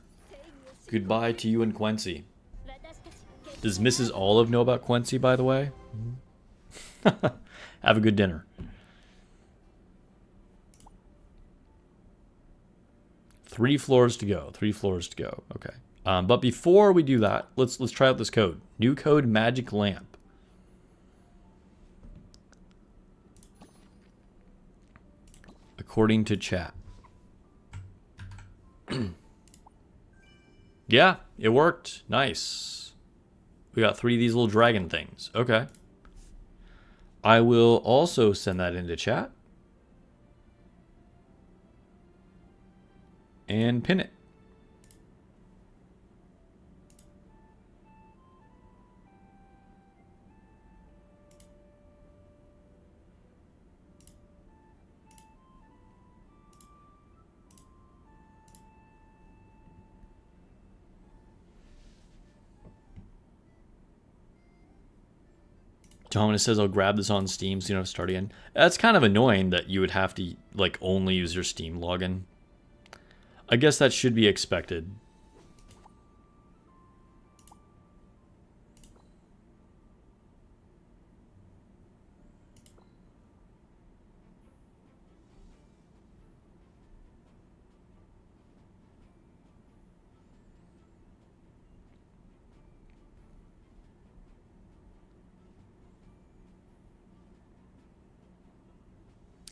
S1: Goodbye to you and Quincy. Does Mrs. Olive know about Quincy, by the way? Have a good dinner. Three floors to go. 3 floors to go. Okay. But before we do that, let's try out this code. New code magic lamp. According to chat. Yeah, it worked. Nice. We got 3 of these little dragon things. Okay. I will also send that into chat. And pin it. Dominic says I'll grab this on Steam so you don't have to start again. That's kind of annoying that you would have to like only use your Steam login. I guess that should be expected.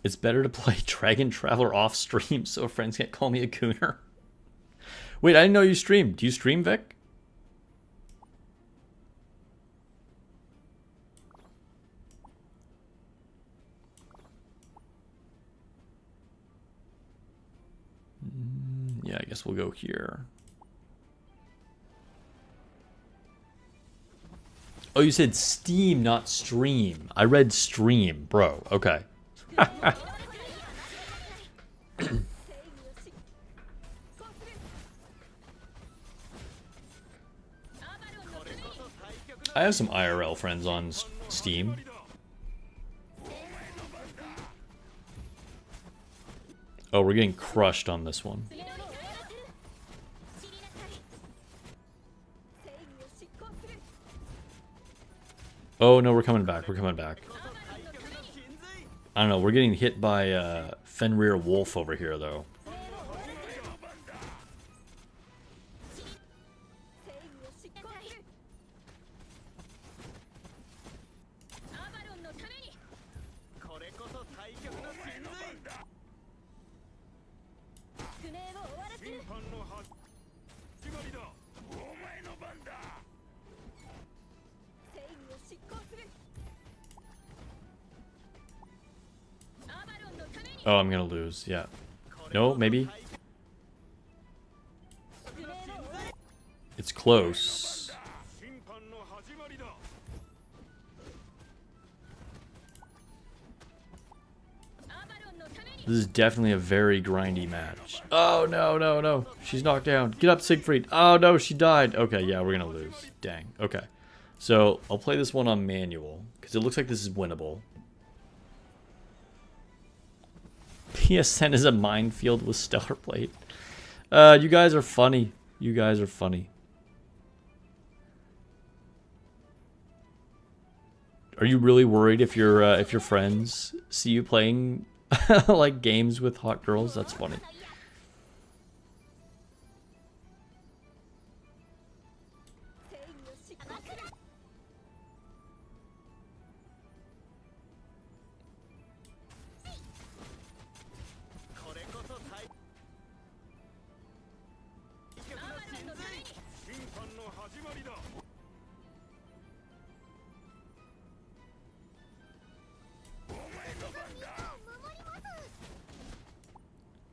S1: It's better to play Dragon Traveler off stream so friends can't call me a gooner. Wait, I didn't know you streamed. Do you stream, Vic? Yeah, I guess we'll go here. Oh, you said Steam, not stream. I read stream, bro. Okay. I have some IRL friends on Steam. Oh, we're getting crushed on this one. Oh no, we're coming back. We're coming back. I don't know. We're getting hit by Fenrir Wolf over here, though. Oh, I'm gonna lose. Yeah. No, maybe. It's close. This is definitely a very grindy match. Oh, no, no, no. She's knocked down. Get up, Siegfried. Oh, no, she died. Okay, yeah, we're gonna lose. Dang. Okay. So, I'll play this one on manual, because it looks like this is winnable. PSN is a minefield with Stellar Plate. You guys are funny. You guys are funny. Are you really worried if your friends see you playing like games with hot girls? That's funny.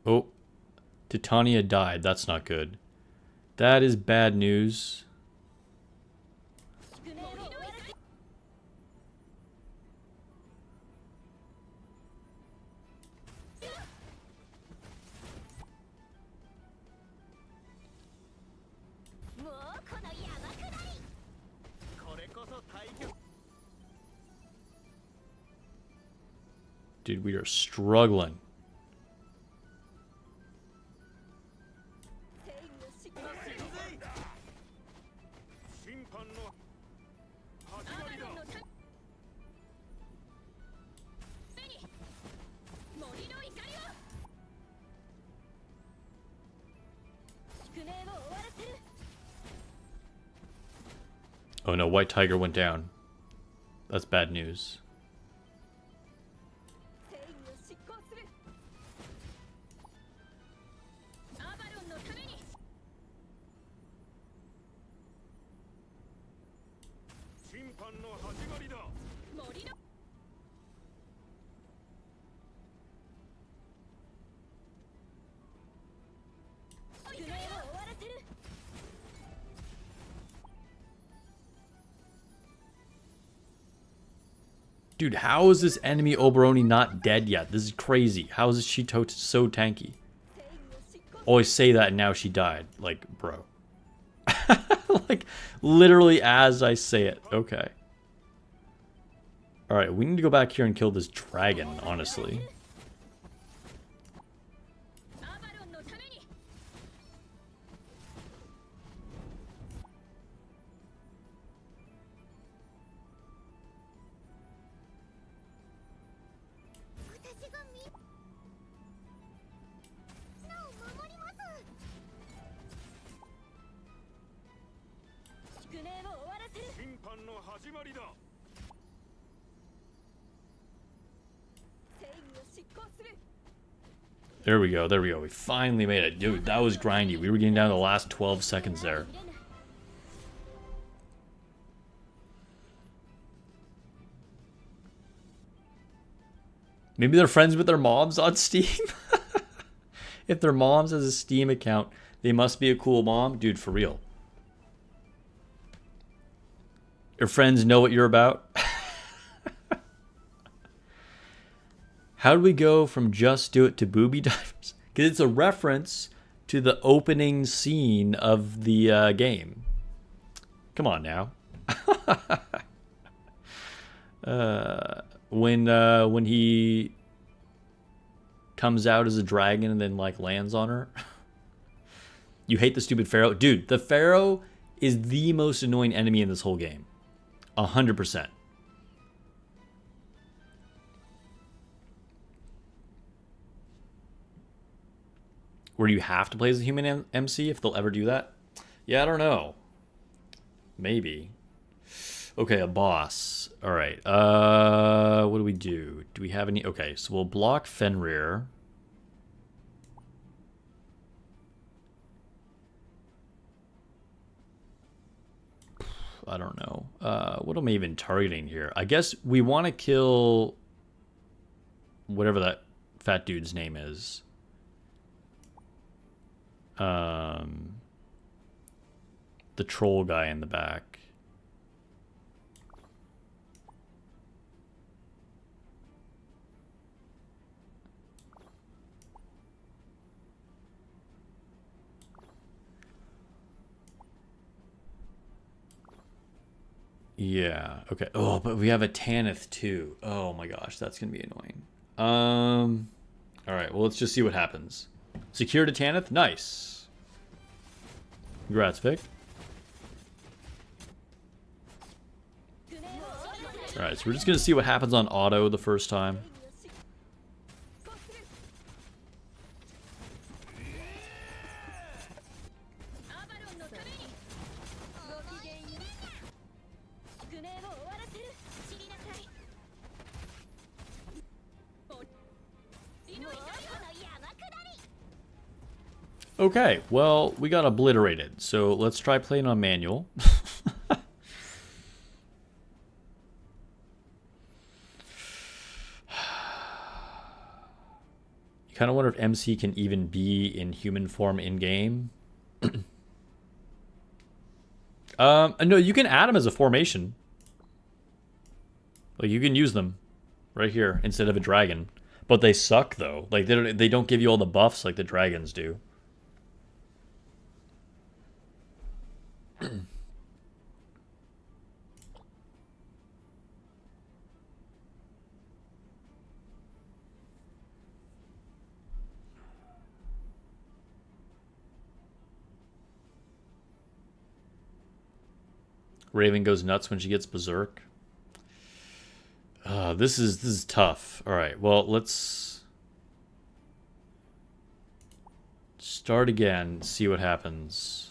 S1: Oh, Titania died. That's not good. That is bad news. Dude, we are struggling. Oh no, White Tiger went down. That's bad news. Dude, how is this enemy Oberoni not dead yet? This is crazy. How is this Shito so tanky? Always say that and now she died. Like, bro. Like, literally as I say it. Okay. Alright, we need to go back here and kill this dragon, honestly. There we go, there we go. We finally made it. Dude, that was grindy. We were getting down to the last 12 seconds there. Maybe they're friends with their moms on Steam? If their moms has a Steam account, they must be a cool mom. Dude, for real. Your friends know what you're about? How do we go from Just Do It to Booby Divers? Because it's a reference to the opening scene of the game. Come on now. When he comes out as a dragon and then like lands on her. You hate the stupid Pharaoh? Dude, the Pharaoh is the most annoying enemy in this whole game. 100%. Where you have to play as a human MC if they'll ever do that? Yeah, I don't know. Maybe. Okay, a boss. All right. What do we do? Do we have any? Okay, so we'll block Fenrir. I don't know. What am I even targeting here? I guess we want to kill whatever that fat dude's name is. The troll guy in the back. Yeah, okay. Oh, but we have a Tanith too. Oh my gosh, that's gonna be annoying. Alright, well let's just see what happens. Secured a Tanith? Nice. Congrats, Vic. Alright, so we're just gonna see what happens on auto the first time. Okay, well, we got obliterated, so let's try playing on manual. You kind of wonder if MC can even be in human form in-game. No, you can add them as a formation. Like, you can use them right here instead of a dragon. But they suck, though. Like, they don't give you all the buffs like the dragons do. Raven goes nuts when she gets berserk. This is tough. All right, well, let's start again, see what happens.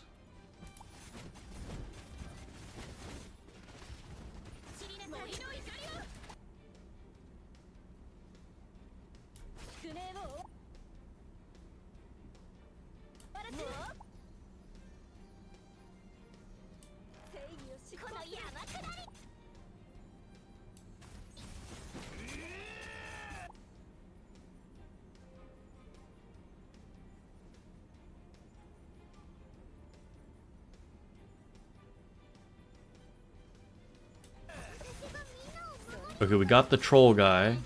S1: Okay, we got the troll guy.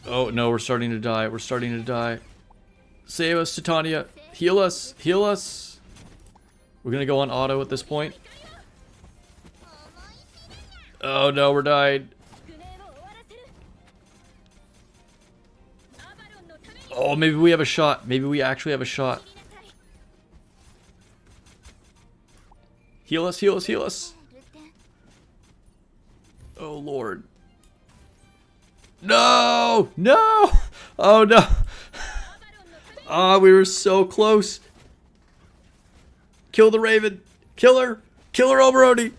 S1: Oh no, we're starting to die. We're starting to die. Save us, Titania. Heal us. Heal us. We're gonna go on auto at this point. Oh no, we're dying. Oh, maybe we have a shot. Maybe we actually have a shot. Heal us, heal us, heal us. Oh, Lord. No! No! Oh, no. Ah, we were so close. Kill the Raven. Kill her. Kill her, Oberoni.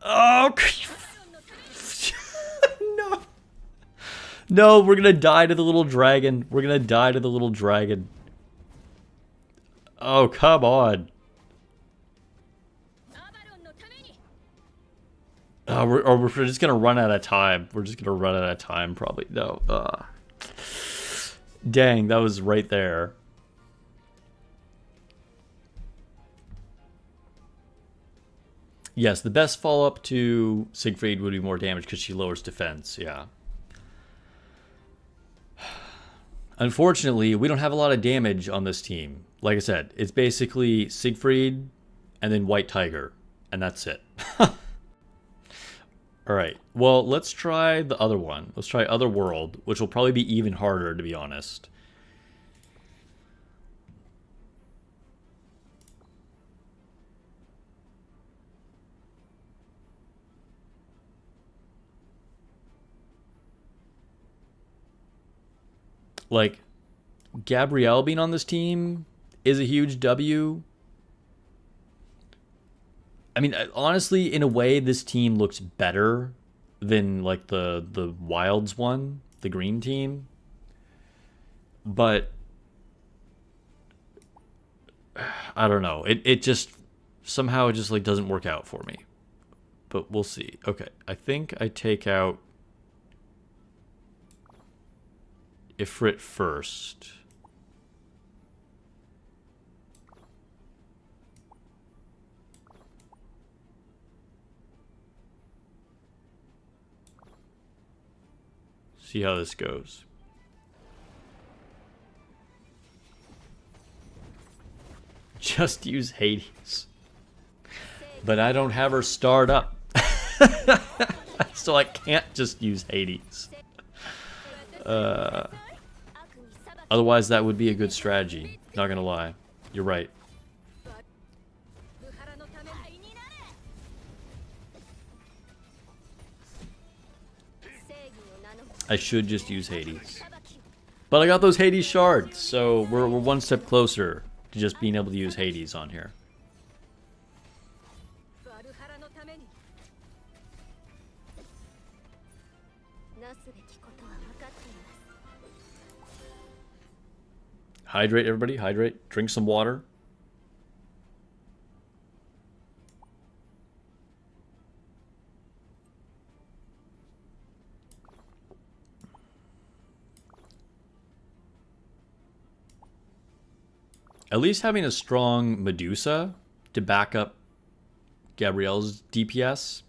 S1: Oh, no. No, we're gonna die to the little dragon. We're gonna die to the little dragon. Oh, come on. We're just gonna run out of time. We're just gonna run out of time, probably. No. Dang, that was right there. Yes, the best follow-up to Siegfried would be more damage because she lowers defense, yeah. Unfortunately, we don't have a lot of damage on this team. Like I said, it's basically Siegfried and then White Tiger, and that's it. Alright, well, let's try the other one. Let's try Other World, which will probably be even harder, to be honest. Like, Gabrielle being on this team is a huge W. I mean, honestly, in a way, this team looks better than, like, the Wilds one, the green team. But, I don't know. It just, somehow it just, like, doesn't work out for me. But we'll see. Okay, I think I take out Ifrit first. See how this goes. Just use Hades. But I don't have her starred up. So I can't just use Hades. Otherwise, that would be a good strategy. Not gonna lie. You're right. I should just use Hades. But I got those Hades shards, so we're one step closer to just being able to use Hades on here. Hydrate, everybody. Hydrate. Drink some water. At least having a strong Medusa to back up Gabrielle's DPS.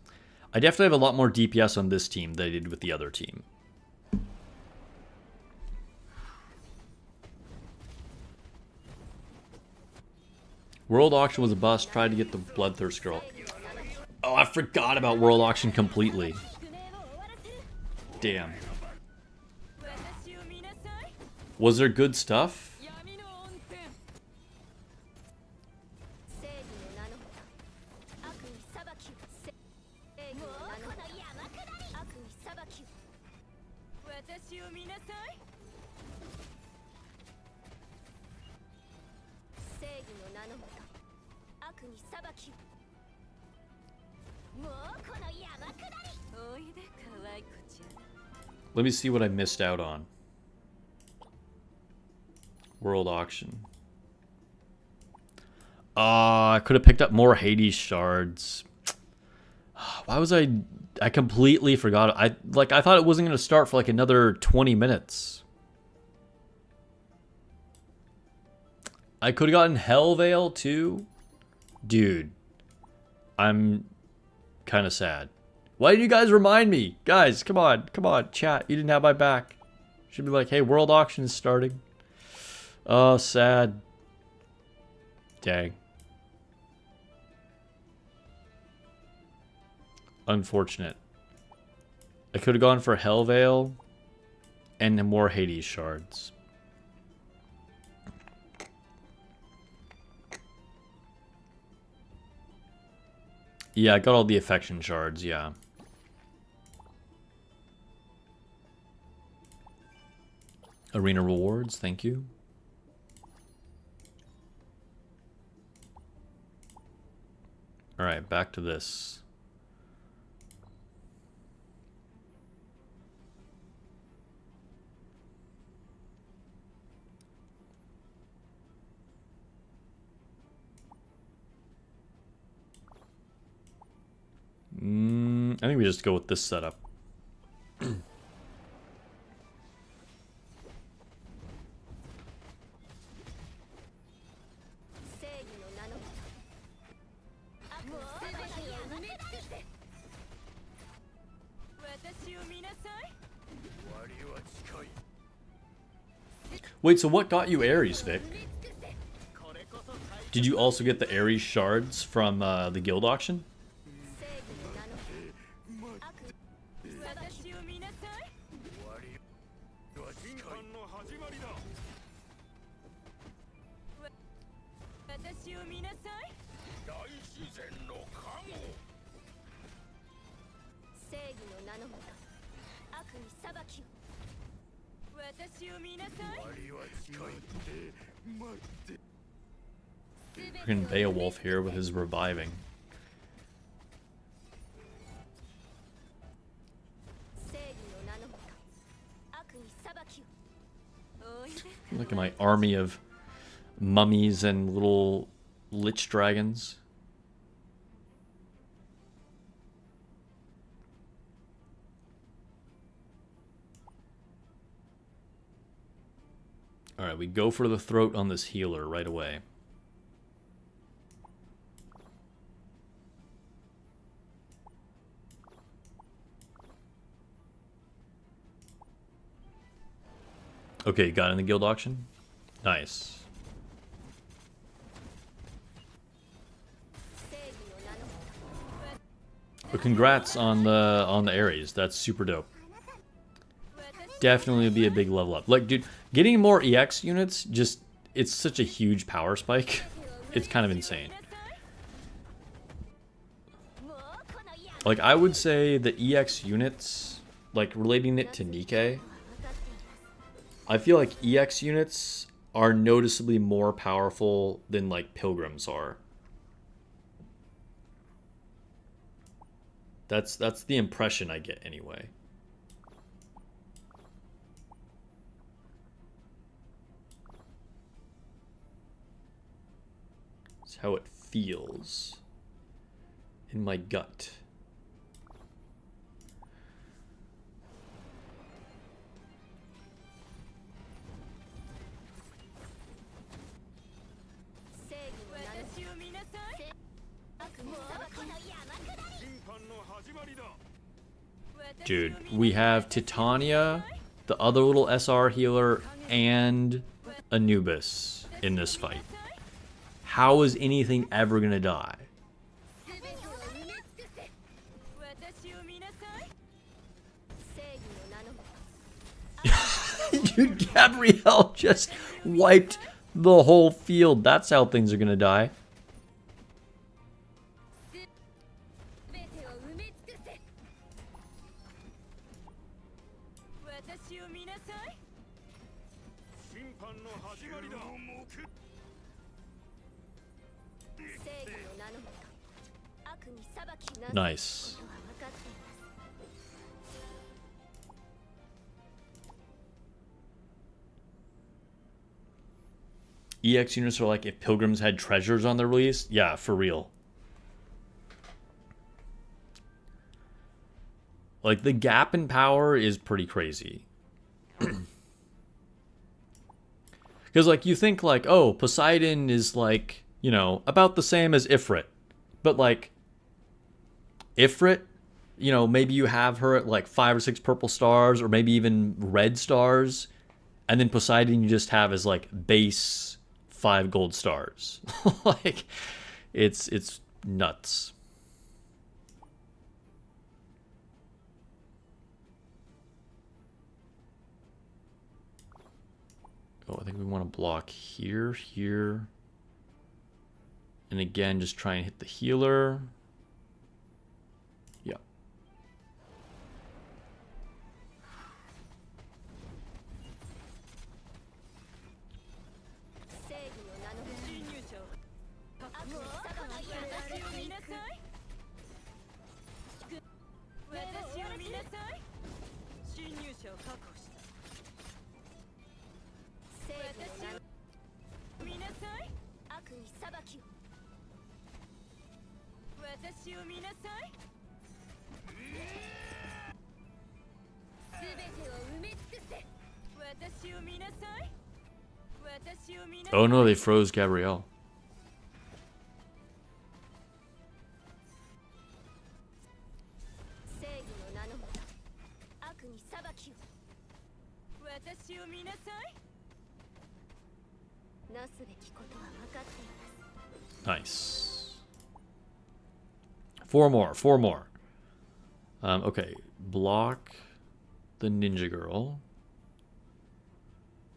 S1: I definitely have a lot more DPS on this team than I did with the other team. World Auction was a bust. Tried to get the Bloodthirst girl. Oh, I forgot about World Auction completely. Damn. Was there good stuff? Let me see what I missed out on. World Auction. I could have picked up more Hades shards. Why was I completely forgot. I thought it wasn't going to start for like another 20 minutes. I could have gotten Hell Veil too. Dude, I'm kind of sad. Why did you guys remind me? Guys, come on, chat. You didn't have my back. Should be like, hey, World Auction is starting. Oh, sad. Dang. Unfortunate. I could have gone for Hell Veil and more Hades shards. Yeah, I got all the affection shards, yeah. Arena rewards, thank you. Alright, back to this. I think we just go with this setup. Wait, so what got you Ares, Vic? Did you also get the Ares shards from the guild auction? Freaking Beowulf here with his reviving. Look at my army of mummies and little lich dragons. Alright, we go for the throat on this healer right away. Okay, got in the guild auction? Nice. But congrats on the Ares. That's super dope. Definitely be a big level up. Like, dude, getting more EX units, just, it's such a huge power spike. It's kind of insane. Like, I would say the EX units, like, relating it to Nikke, I feel like EX units are noticeably more powerful than, like, Pilgrims are. That's the impression I get anyway. It's how it feels in my gut. Dude, we have Titania, the other little SR healer, and Anubis in this fight. How is anything ever gonna die? Dude, Gabrielle just wiped the whole field. That's how things are gonna die. Nice. EX units are like if Pilgrims had treasures on their release. Yeah, for real. Like, the gap in power is pretty crazy. Because, like, you think, like, oh, Poseidon is, like, you know, about the same as Ifrit. But, like, Ifrit, you know, maybe you have her at, like, 5 or 6 purple stars, or maybe even red stars. And then Poseidon you just have as, like, base 5 gold stars. Like, it's nuts. Oh, I think we want to block here, here. And again, just try and hit the healer. Yeah. Oh no, they froze Gabrielle. Nice. 4 more, 4 more. Okay, block the ninja girl.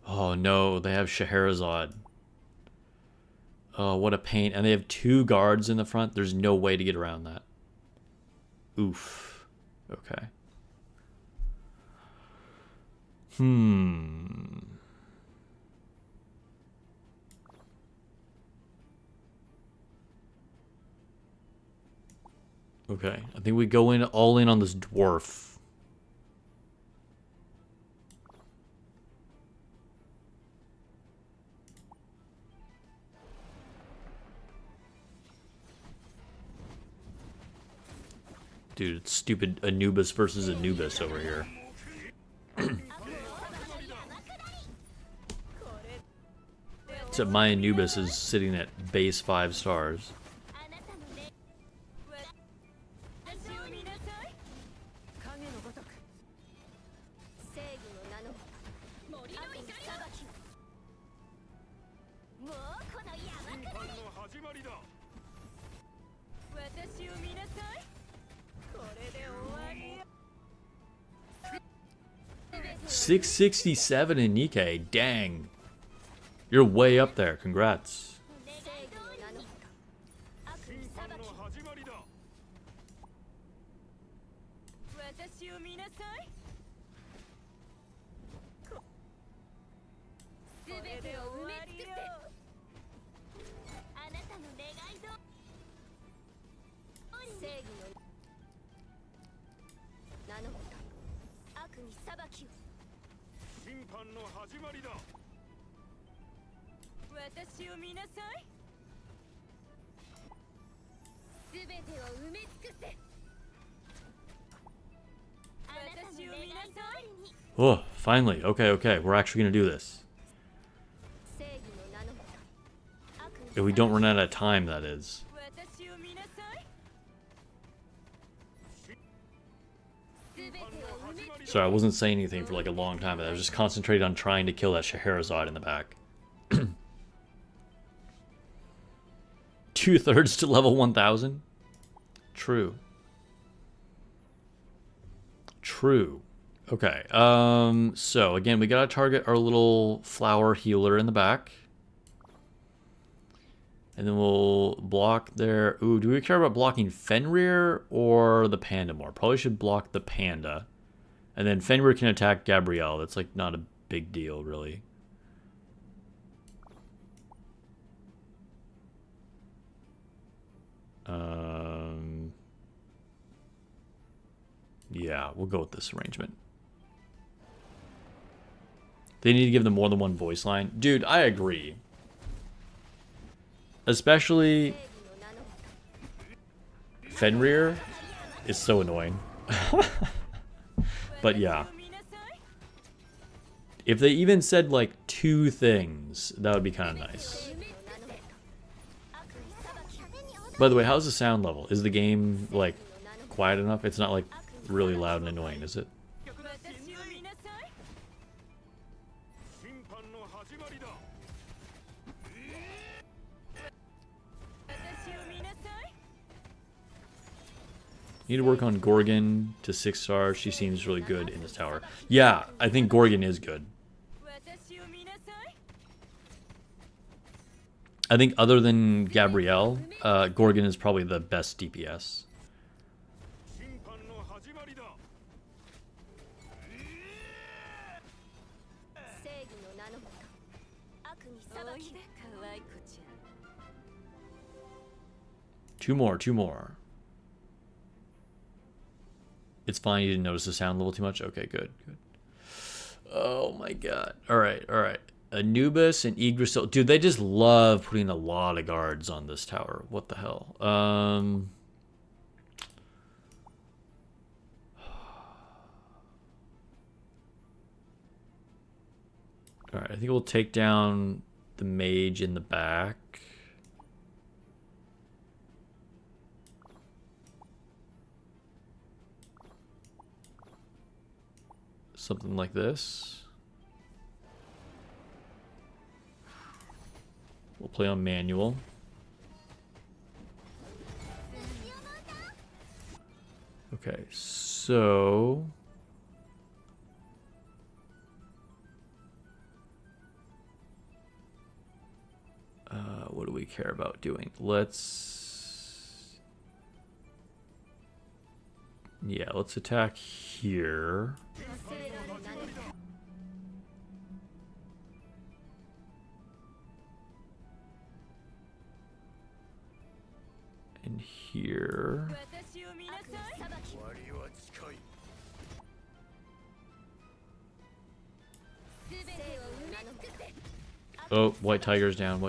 S1: Oh no, they have Scheherazade. Oh, what a pain. And they have 2 guards in the front. There's no way to get around that. Oof. Okay. Okay, I think we go in all in on this dwarf. Dude, it's stupid Anubis versus Anubis over here. Except my Anubis is sitting at base 5 stars. $667 in Nikke. Dang. You're way up there. Congrats. Oh, finally. Okay, okay. We're actually going to do this. If we don't run out of time, that is. Sorry, I wasn't saying anything for like a long time, but I was just concentrated on trying to kill that Scheherazade in the back. 2/3 to level 1000? True. True. Okay, so again, we gotta target our little flower healer in the back. And then we'll block their... Ooh, do we care about blocking Fenrir or the panda more? Probably should block the panda. And then Fenrir can attack Gabrielle. That's like not a big deal, really. Yeah, we'll go with this arrangement. They need to give them more than one voice line. Dude, I agree. Especially Fenrir is so annoying. But yeah. If they even said like 2 things, that would be kind of nice. By the way, how's the sound level? Is the game like quiet enough? It's not like really loud and annoying, is it? Need to work on Gorgon to 6 stars. She seems really good in this tower. Yeah, I think Gorgon is good. I think other than Gabrielle, Gorgon is probably the best DPS. Two more. It's fine, you didn't notice the sound level too much? Okay, good. Oh my god. Alright. Anubis and Yggdrasil. Dude, they just love putting a lot of guards on this tower. What the hell? Alright, I think we'll take down the mage in the back. Something like this. We'll play on manual. Okay, so what do we care about doing? Let's attack here. And here. Oh, White Tiger's down.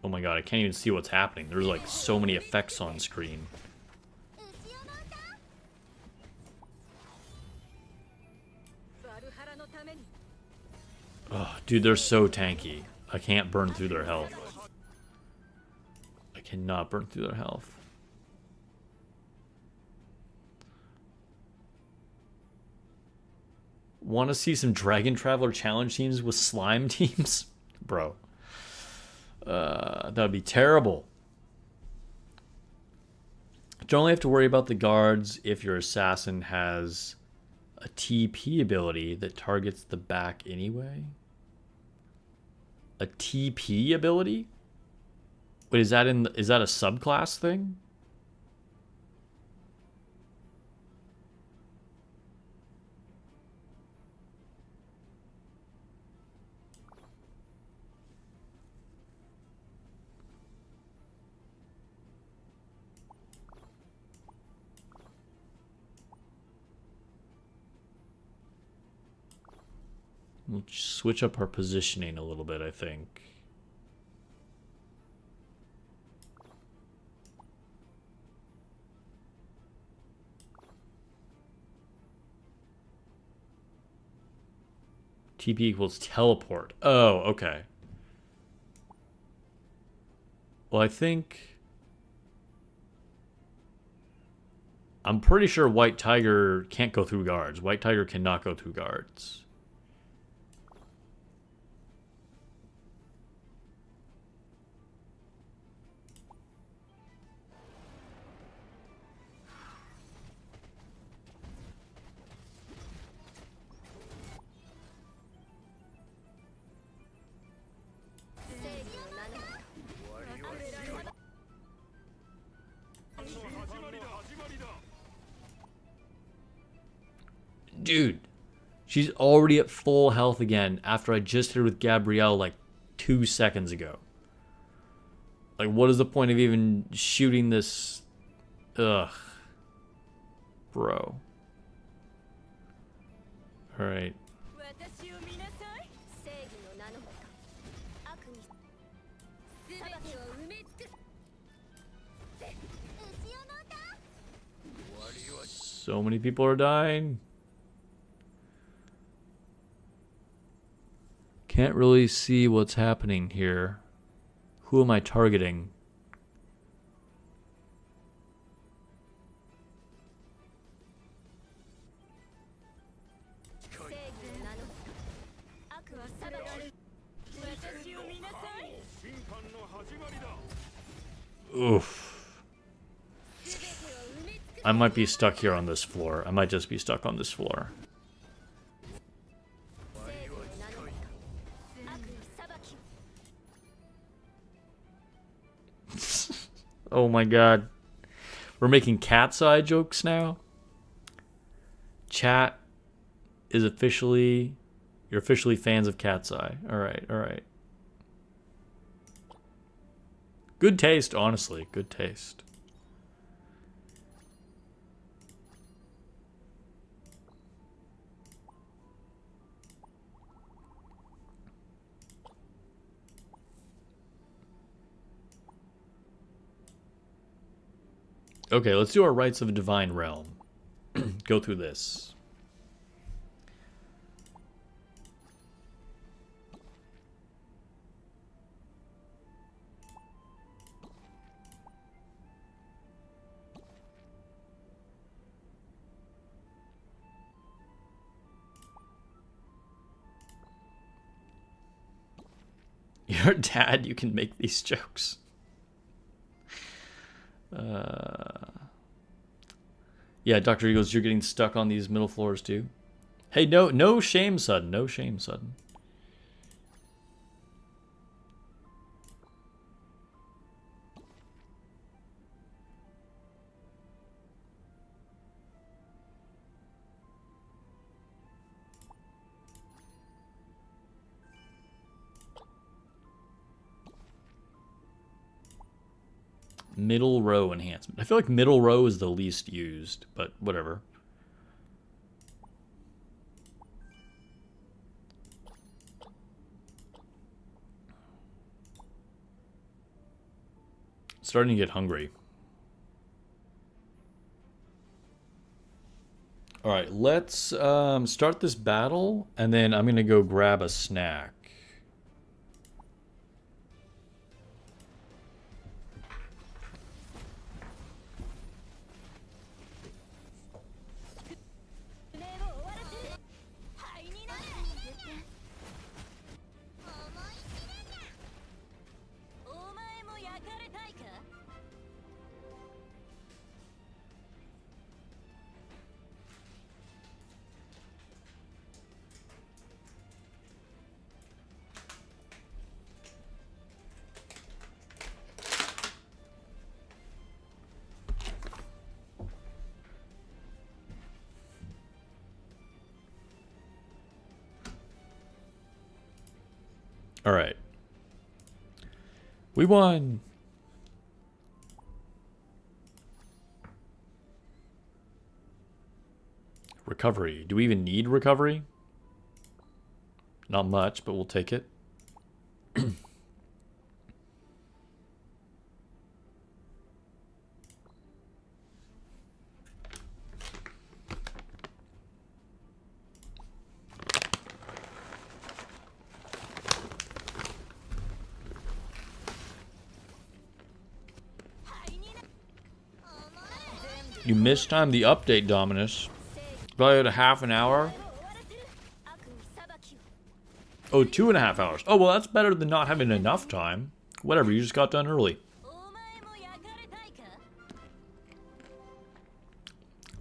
S1: Oh my god, I can't even see what's happening. There's like so many effects on screen. Oh, dude, they're so tanky. I can't burn through their health. I cannot burn through their health. Want to see some Dragon Traveler challenge teams with slime teams? Bro. That would be terrible. Don't only have to worry about the guards if your assassin has a TP ability that targets the back anyway. A TP ability? Wait, is that a subclass thing? We'll switch up our positioning a little bit, I think. TP equals teleport. Oh, okay. Well, I think... I'm pretty sure White Tiger can't go through guards. White Tiger cannot go through guards. Dude, she's already at full health again after I just hit her with Gabrielle like 2 seconds ago. Like, what is the point of even shooting this? Ugh. Bro. Alright. So many people are dying. Can't really see what's happening here. Who am I targeting? Oof. I might be stuck here on this floor. I might just be stuck on this floor. Oh my god. We're making cat's eye jokes now? Chat is officially... You're officially fans of cat's eye. Alright, alright. Good taste, honestly. Good taste. Okay, let's do our Rites of a Divine Realm. Go through this. Your dad, you can make these jokes. Yeah, Dr. Eagles, you're getting stuck on these middle floors too. Hey, no shame, Sudden. No shame, Sudden. Middle row enhancement. I feel like middle row is the least used, but whatever. Starting to get hungry. Alright, let's start this battle, and then I'm going to go grab a snack. All right. We won. Recovery. Do we even need recovery? Not much, but we'll take it. You mistimed the update, Dominus. Probably at a half an hour. Oh, 2.5 hours. Oh, well, that's better than not having enough time. Whatever, you just got done early.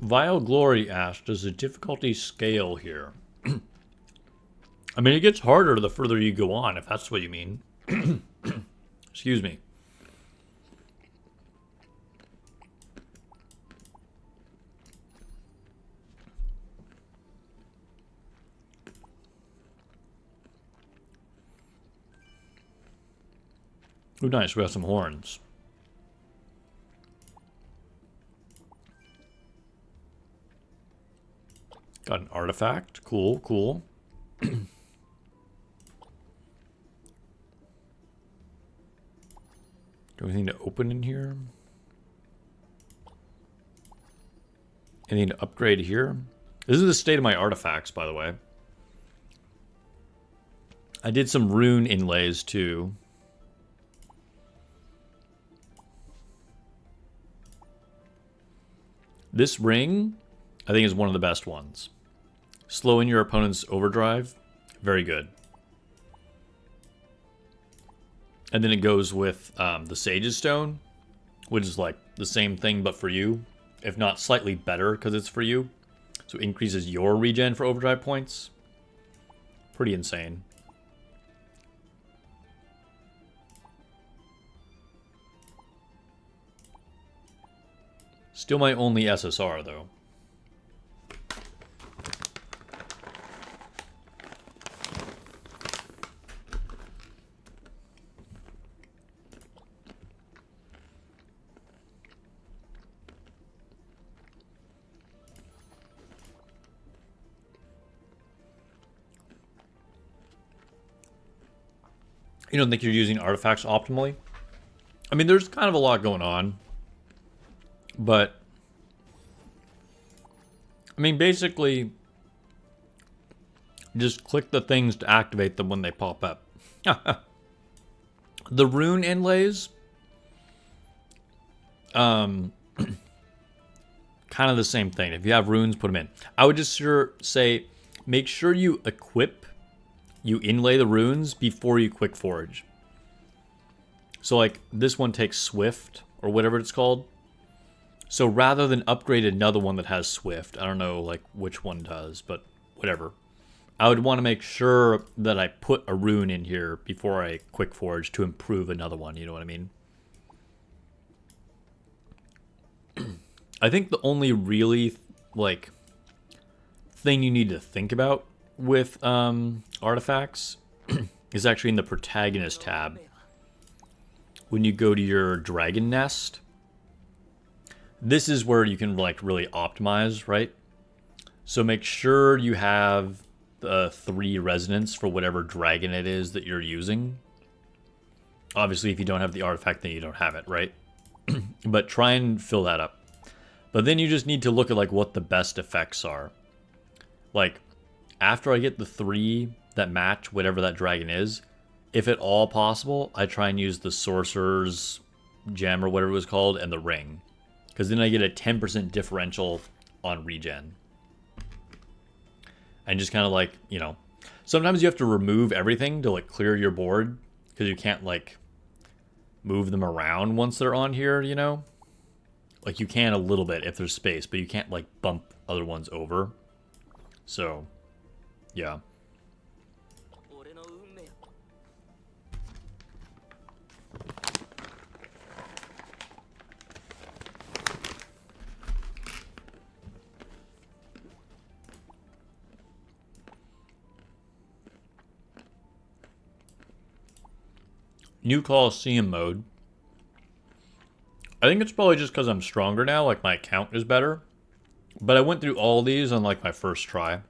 S1: Vile Glory asked, does the difficulty scale here? I mean, it gets harder the further you go on, if that's what you mean. Excuse me. Oh, nice. We got some horns. Got an artifact. Cool, cool. Anything to open in here? Anything to upgrade here? This is the state of my artifacts, by the way. I did some rune inlays, too. This ring, I think, is one of the best ones. Slowing your opponent's overdrive, very good. And then it goes with the Sage's Stone, which is like the same thing but for you, if not slightly better because it's for you. So it increases your regen for overdrive points. Pretty insane. Still my only SSR though. You don't think you're using artifacts optimally? I mean, there's kind of a lot going on. But, I mean, basically, just click the things to activate them when they pop up. The rune inlays, kind of the same thing. If you have runes, put them in. I would just say, make sure you you inlay the runes before you quick forge. So like this one takes Swift or whatever it's called. So rather than upgrade another one that has Swift, I don't know like which one does, but whatever. I would want to make sure that I put a rune in here before I quick forge to improve another one, you know what I mean? I think the only really like thing you need to think about with artifacts is actually in the protagonist tab. When you go to your dragon nest, this is where you can like really optimize, right? So make sure you have the 3 resonance for whatever dragon it is that you're using. Obviously, if you don't have the artifact, then you don't have it, right? But try and fill that up. But then you just need to look at like what the best effects are. Like, after I get the 3 that match whatever that dragon is, if at all possible, I try and use the Sorcerer's Gem or whatever it was called and the Ring. Because then I get a 10% differential on regen. And just kind of like, you know, sometimes you have to remove everything to like clear your board. Because you can't like move them around once they're on here, you know? Like you can a little bit if there's space, but you can't like bump other ones over. So, yeah. New Coliseum mode. I think it's probably just because I'm stronger now, like my account is better. But I went through all these on like my first try.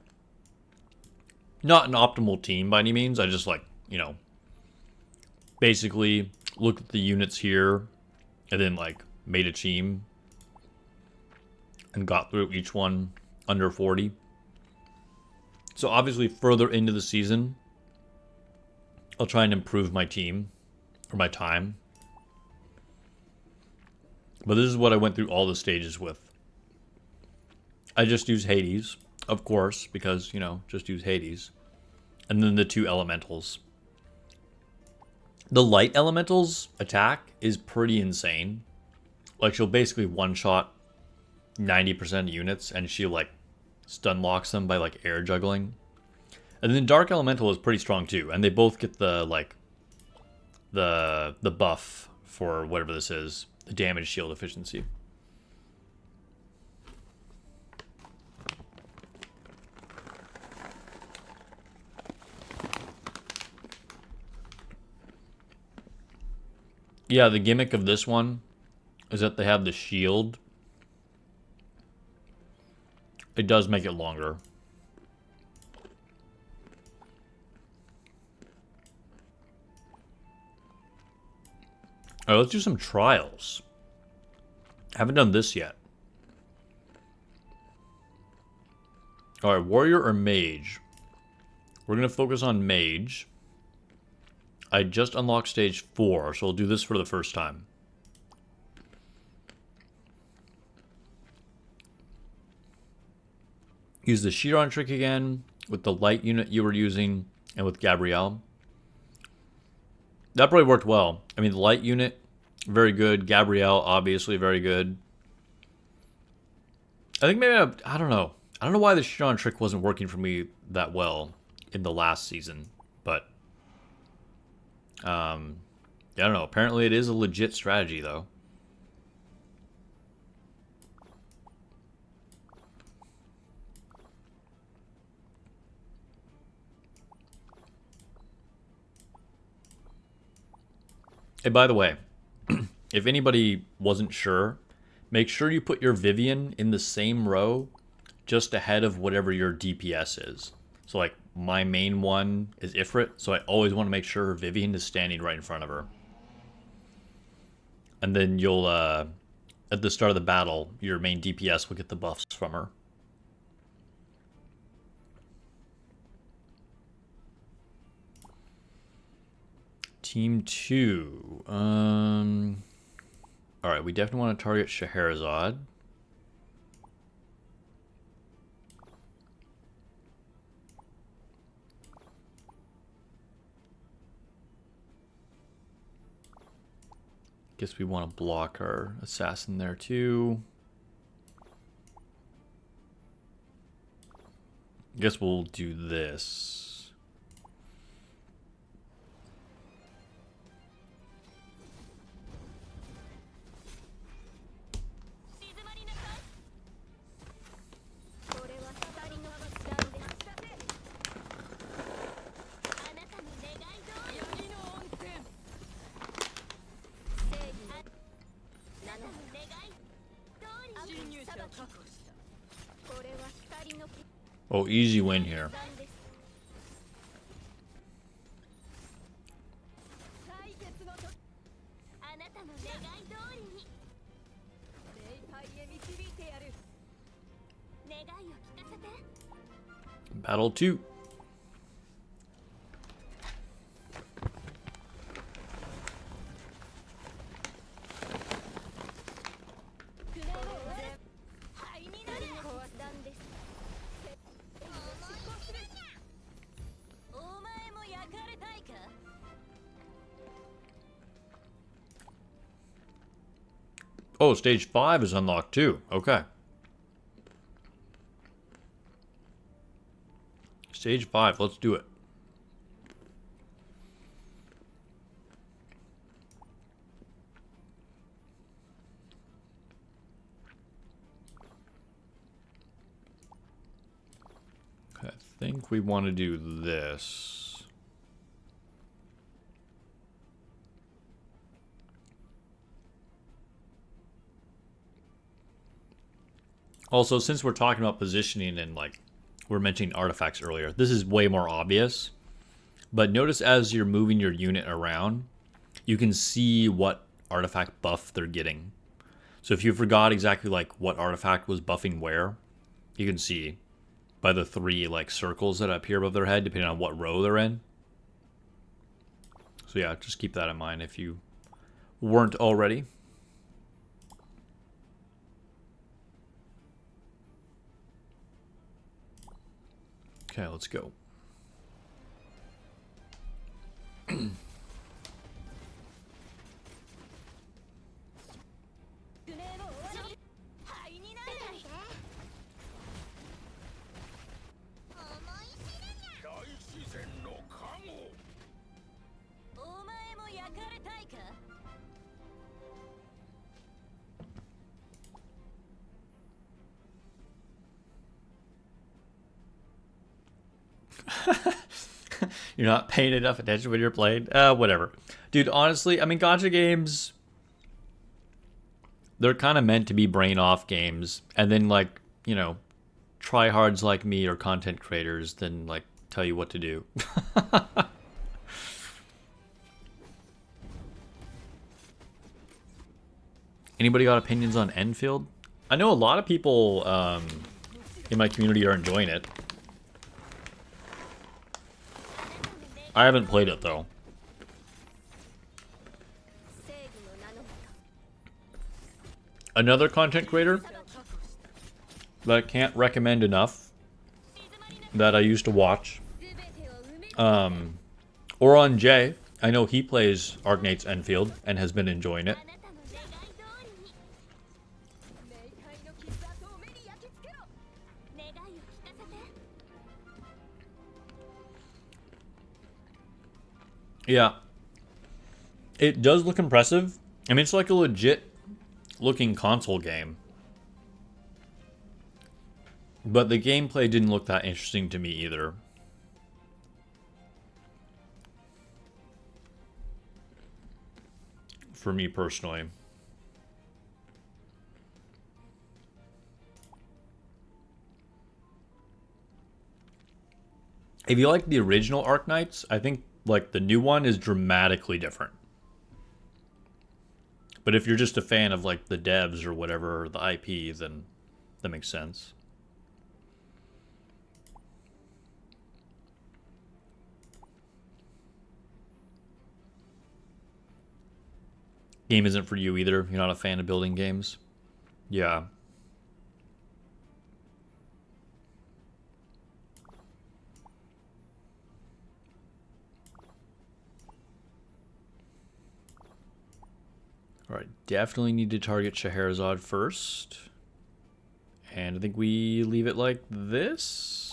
S1: Not an optimal team by any means. I just like, you know, basically looked at the units here and then like made a team and got through each one under 40. So obviously further into the season, I'll try and improve my team or my time. But this is what I went through all the stages with. I just use Hades, of course, because, you know, just use Hades. And then the 2 elementals. The light elementals attack is pretty insane. Like, she'll basically one-shot 90% of units, and she, like, stun locks them by, like, air juggling. And then dark elemental is pretty strong, too. And they both get the, like, the buff for whatever this is. The damage shield efficiency. Yeah, the gimmick of this one is that they have the shield. It does make it longer. All right, let's do some trials. Haven't done this yet. All right, warrior or mage? We're going to focus on mage. I just unlocked stage 4, so we'll do this for the first time. Use the Chiron trick again with the light unit you were using and with Gabrielle. That probably worked well. I mean, the light unit, very good. Gabrielle, obviously very good. I think maybe, I don't know. I don't know why the Chiron trick wasn't working for me that well in the last season, but I don't know. Apparently it is a legit strategy, though. Hey, by the way, if anybody wasn't sure, make sure you put your Vivian in the same row just ahead of whatever your DPS is. So, like, my main one is Ifrit, so I always want to make sure Vivian is standing right in front of her. And then you'll, at the start of the battle, your main DPS will get the buffs from her. Team 2. Alright, we definitely want to target Scheherazade. Guess we want to block our assassin there too. Guess we'll do this. Oh, easy win here. Battle 2. Oh, stage 5 is unlocked too. Okay. Stage 5, let's do it. I think we want to do this. Also, since we're talking about positioning and like we're mentioning artifacts earlier, this is way more obvious. But notice as you're moving your unit around, you can see what artifact buff they're getting. So if you forgot exactly like what artifact was buffing where, you can see by the 3 like circles that appear above their head, depending on what row they're in. So yeah, just keep that in mind if you weren't already. Okay, let's go. You're not paying enough attention when you're playing? Whatever. Dude, honestly, I mean, gacha games, they're kind of meant to be brain-off games. And then, like, you know, tryhards like me or content creators then, like, tell you what to do. Anybody got opinions on Enfield? I know a lot of people in my community are enjoying it. I haven't played it though. Another content creator that I can't recommend enough that I used to watch. Oron J. I know he plays Arknate's Enfield and has been enjoying it. Yeah. It does look impressive. I mean, it's like a legit looking console game. But the gameplay didn't look that interesting to me either. For me personally. If you like the original Arknights, I think like the new one is dramatically different. But if you're just a fan of like the devs or whatever, the IP, then that makes sense. Game isn't for you either. You're not a fan of building games. Yeah. Alright, definitely need to target Scheherazade first. And I think we leave it like this.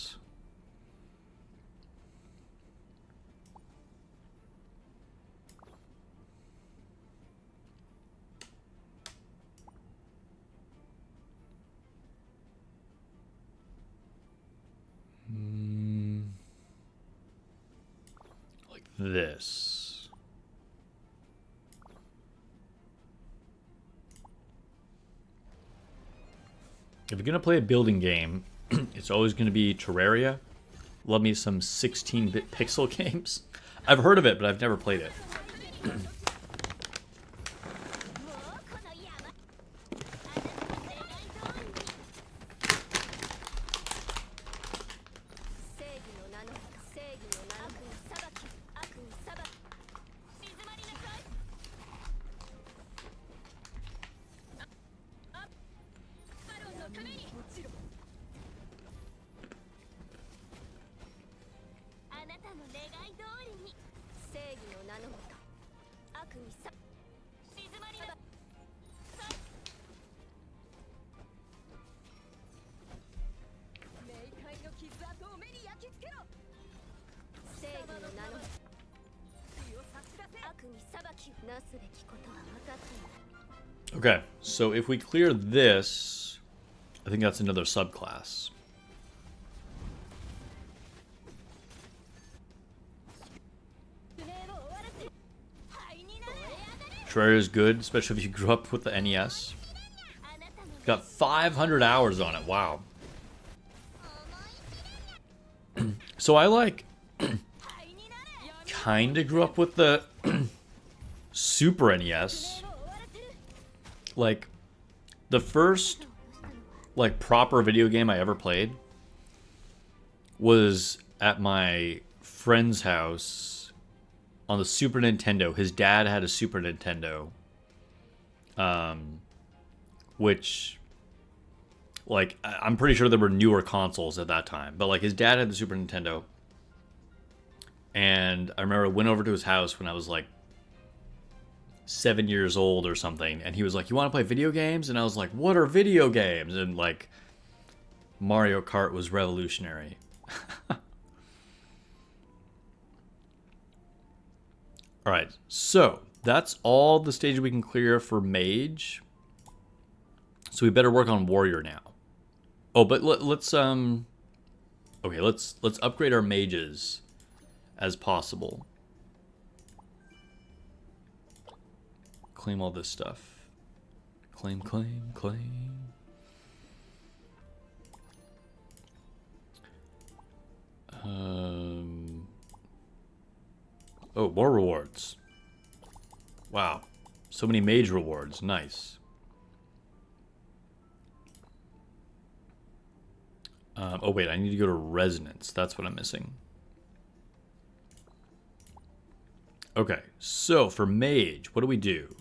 S1: Like this. If you're going to play a building game, it's always going to be Terraria. Love me some 16-bit pixel games. I've heard of it, but I've never played it. Okay, so if we clear this, I think that's another subclass. Terraria is good, especially if you grew up with the NES. Got 500 hours on it, wow. So I like kinda grew up with the Super NES. Like the first like proper video game I ever played was at my friend's house on the Super Nintendo. His dad had a Super Nintendo, which like I'm pretty sure there were newer consoles at that time, but like his dad had the Super Nintendo, and I remember I went over to his house when I was like 7 years old or something, and he was like, "You want to play video games?" And I was like, "What are video games?" And like Mario Kart was revolutionary. All right, so that's all the stage we can clear for mage. So we better work on warrior now. Oh, but let's okay, let's upgrade our mages as possible. Claim all this stuff. Claim, claim, claim. Oh, more rewards. Wow. So many mage rewards. Nice. Oh wait, I need to go to resonance. That's what I'm missing. Okay, so for mage, what do we do?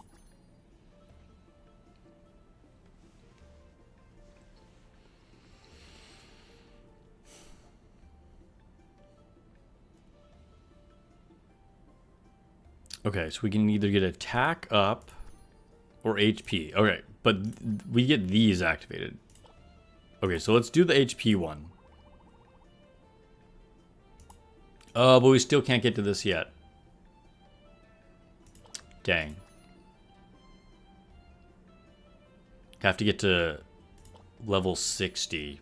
S1: Okay, so we can either get attack up or HP. Okay, but we get these activated. Okay, so let's do the HP one. Oh, but we still can't get to this yet. Dang. Have to get to level 60.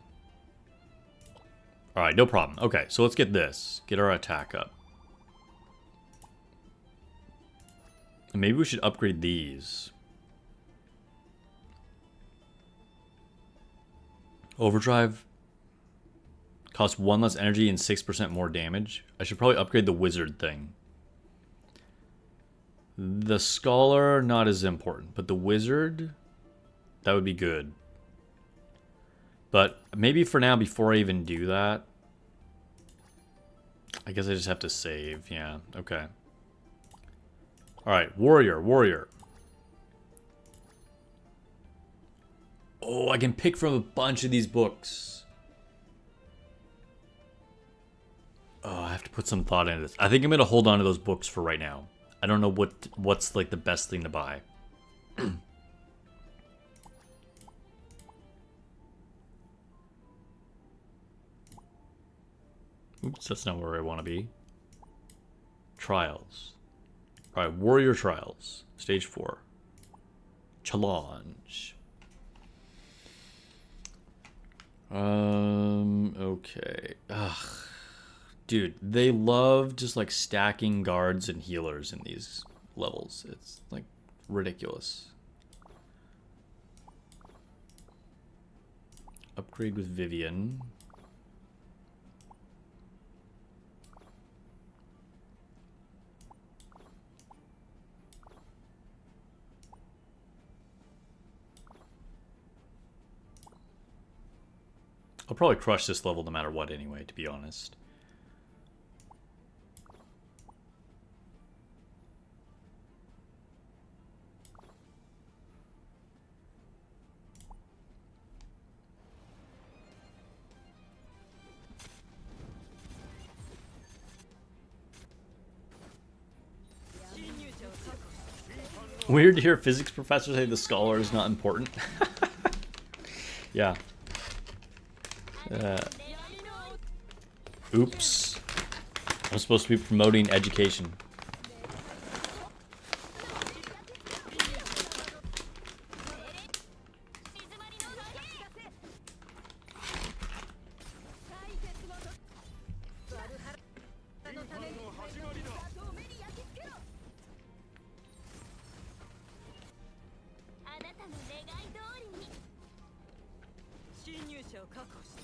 S1: Alright, no problem. Okay, so let's get this. Get our attack up. Maybe we should upgrade these. Overdrive costs 1 less energy and 6% more damage. I should probably upgrade the wizard thing. The scholar, not as important, but the wizard, that would be good. But maybe for now, before I even do that, I guess I just have to save. Yeah, okay. Alright, warrior. Oh, I can pick from a bunch of these books. Oh, I have to put some thought into this. I think I'm going to hold on to those books for right now. I don't know what's like the best thing to buy. Oops, that's not where I want to be. Trials. Alright, warrior trials. Stage 4. Challenge. Okay. Ugh. Dude, they love just like stacking guards and healers in these levels. It's like ridiculous. Upgrade with Vivian. I'll probably crush this level no matter what anyway, to be honest. Weird to hear physics professors say the scholar is not important. Yeah. Oops. I'm supposed to be promoting education.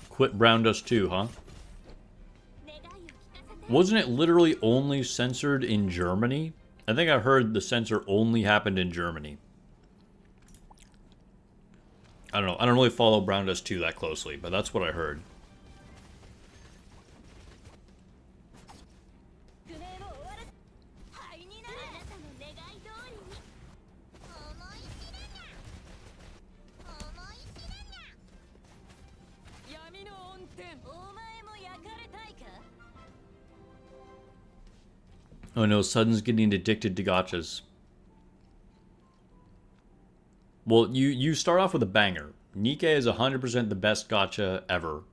S1: Quit Brown Dust 2, huh? Wasn't it literally only censored in Germany? I think I heard the censor only happened in Germany. I don't know. I don't really follow Brown Dust 2 that closely, but that's what I heard. Oh no, Sudden's getting addicted to gachas. Well, you start off with a banger. Nikke is 100% the best gacha ever.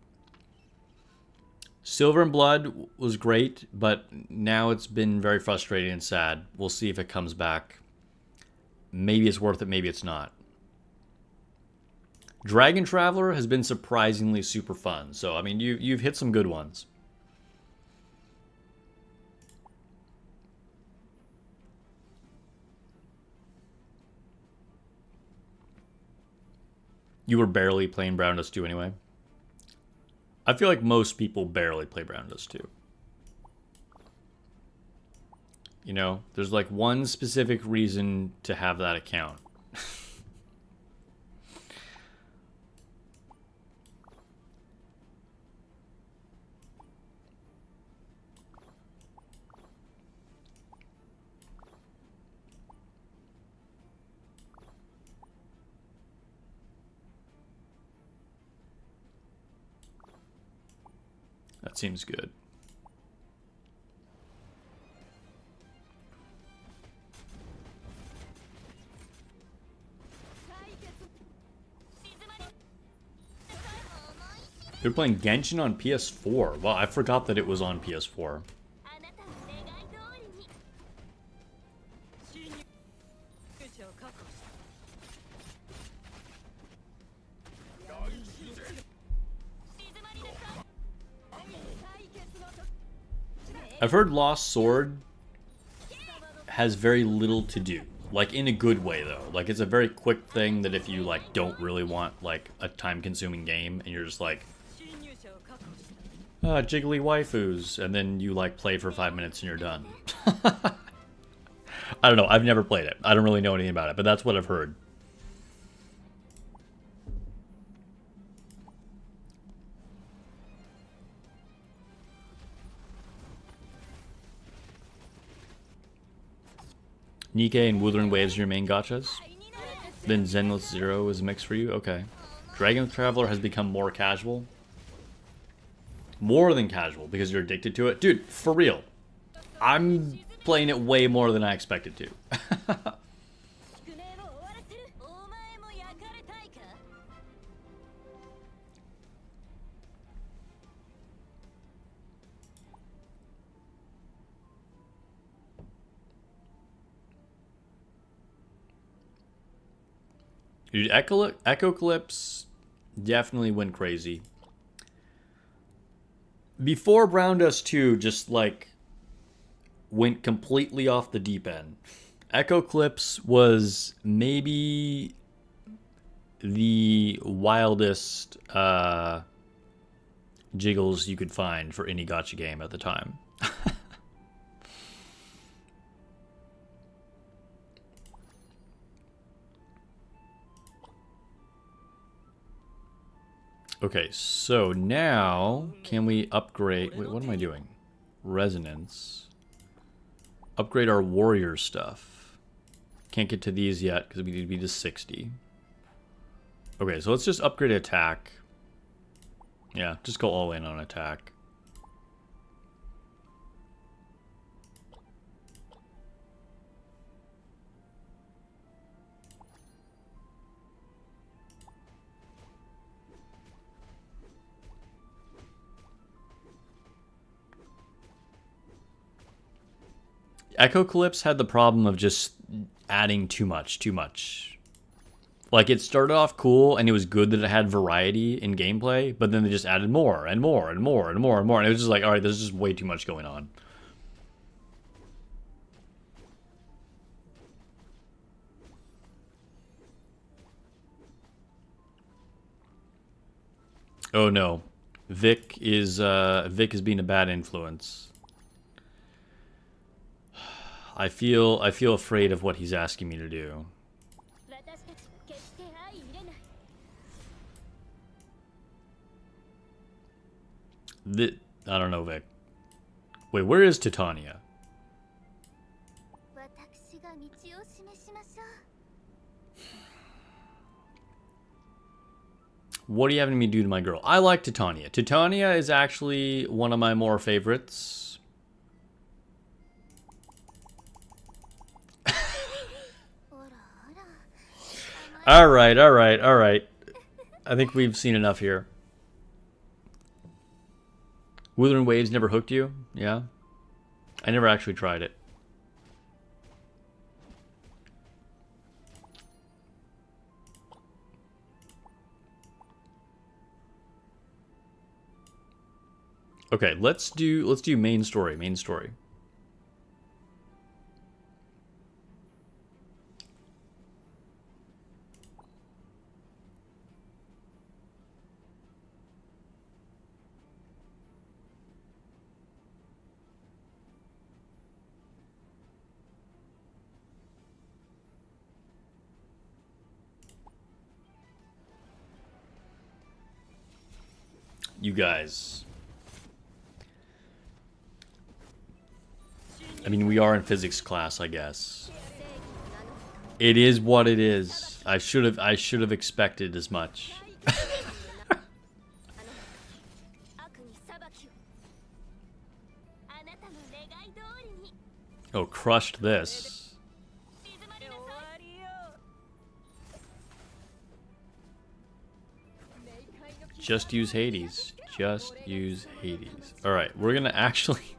S1: Silver and Blood was great, but now it's been very frustrating and sad. We'll see if it comes back. Maybe it's worth it, maybe it's not. Dragon Traveler has been surprisingly super fun. So, I mean, you've hit some good ones. You were barely playing Brown Dust 2 anyway. I feel like most people barely play Brown Dust 2. You know, there's like one specific reason to have that account. That seems good. They're playing Genshin on PS4. Wow, I forgot that it was on PS4. I've heard Lost Sword has very little to do. Like, in a good way, though. Like, it's a very quick thing that if you, like, don't really want, like, a time-consuming game, and you're just like, jiggly waifus, and then you, like, play for 5 minutes and you're done. I don't know. I've never played it. I don't really know anything about it, but that's what I've heard. Nikke and Wuthering Waves are your main gachas? Then Zenless Zero is a mix for you? Okay. Dragon Traveler has become more casual? More than casual, because you're addicted to it? Dude, for real. I'm playing it way more than I expected to. Dude, Echo Clips definitely went crazy. Before Brown Dust 2 just, like, went completely off the deep end. Echo Clips was maybe the wildest jiggles you could find for any gacha game at the time. Okay, so now can we upgrade? Wait, what am I doing? Resonance. Upgrade our warrior stuff. Can't get to these yet because we need to be to 60. Okay, so let's just upgrade attack. Yeah, just go all in on attack. Echo Calypse had the problem of just adding too much. Like, it started off cool, and it was good that it had variety in gameplay, but then they just added more, and more, and more, and more, and more, and it was just like, alright, there's just way too much going on. Oh no. Vic is being a bad influence. I feel afraid of what he's asking me to do. I don't know, Vic. Wait, where is Titania? What are you having me do to my girl? I like Titania. Titania is actually one of my more favorites. Alright. I think we've seen enough here. Wuthering Waves never hooked you? Yeah? I never actually tried it. Okay, let's do main story. You guys. I mean, we are in physics class, I guess. It is what it is. I should have expected as much. Oh, crushed this. Just use Hades. Just use Hades. Alright, we're gonna actually...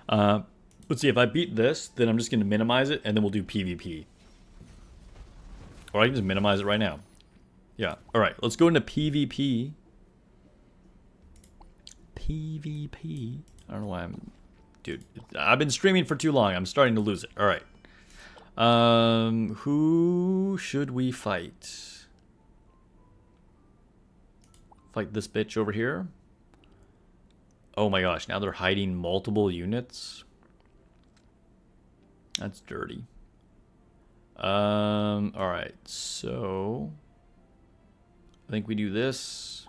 S1: let's see, if I beat this, then I'm just gonna minimize it, and then we'll do PvP. Or I can just minimize it right now. Yeah, alright, let's go into PvP. PvP. I don't know why I'm... Dude, I've been streaming for too long. I'm starting to lose it. Alright. Who should we fight? Fight this bitch over here? Oh my gosh, now they're hiding multiple units? That's dirty. Alright, so... I think we do this.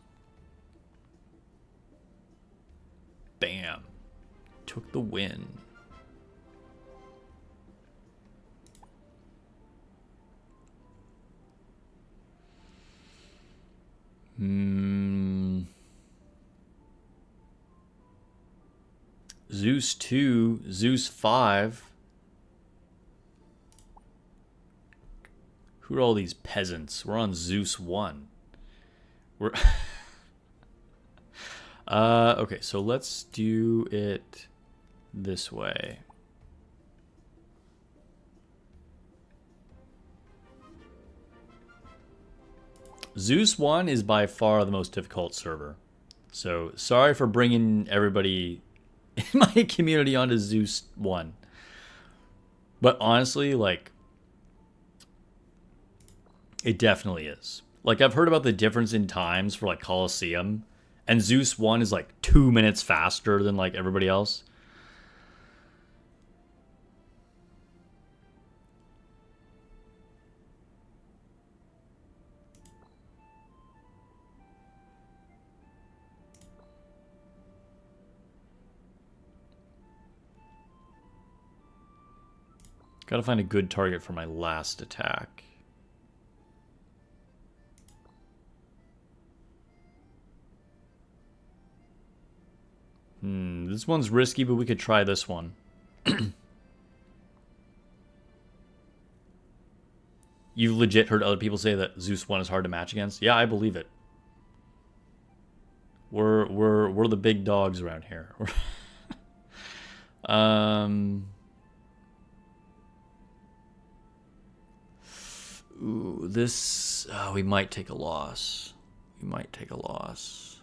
S1: Bam. Took the win. Zeus 2, Zeus 5. Who are all these peasants? We're on Zeus 1. We're okay, so let's do it this way. Zeus 1 is by far the most difficult server. So, sorry for bringing everybody in my community onto Zeus 1. But honestly, like, it definitely is. Like, I've heard about the difference in times for, like, Colosseum. And Zeus 1 is, like, 2 minutes faster than, like, everybody else. Gotta find a good target for my last attack. This one's risky, but we could try this one. You've legit heard other people say that Zeus 1 is hard to match against? Yeah, I believe it. We're the big dogs around here. Ooh, this... we might take a loss. We might take a loss.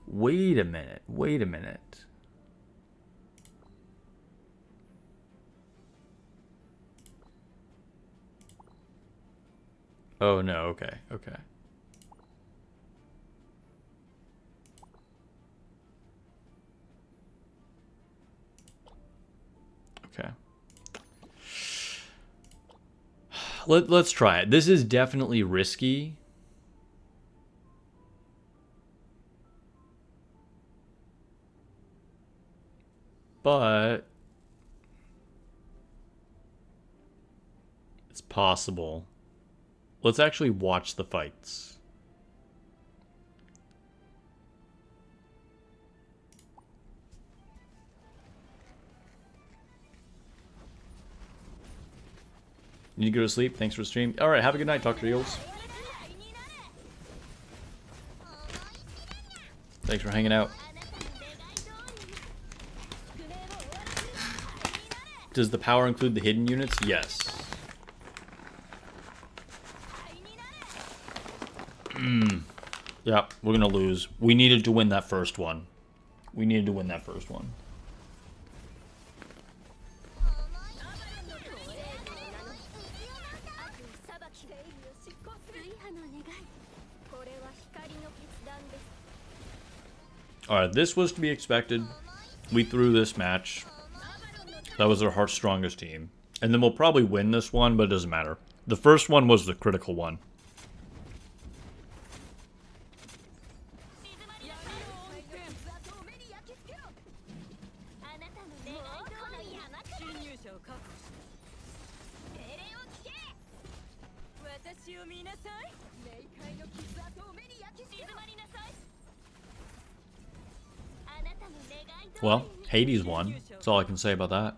S1: Wait a minute. Wait a minute. Oh, no. Okay. Okay. Okay. Let's try it. This is definitely risky. But it's possible. Let's actually watch the fights. Need to go to sleep. Thanks for the stream. All right, have a good night, Dr. Eels. Thanks for hanging out. Does the power include the hidden units? Yes. Yeah, we're gonna lose. We needed to win that first one. We needed to win that first one. Alright, this was to be expected. We threw this match. That was our strongest team. And then we'll probably win this one, but it doesn't matter. The first one was the critical one. Well, Hades won. That's all I can say about that.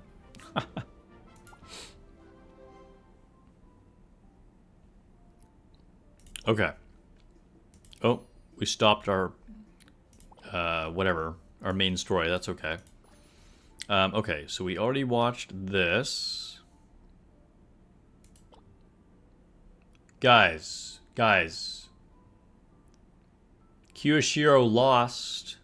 S1: Okay. Oh, we stopped our whatever, our main story. That's okay. Okay, so we already watched this. Guys. Kiyoshiro lost.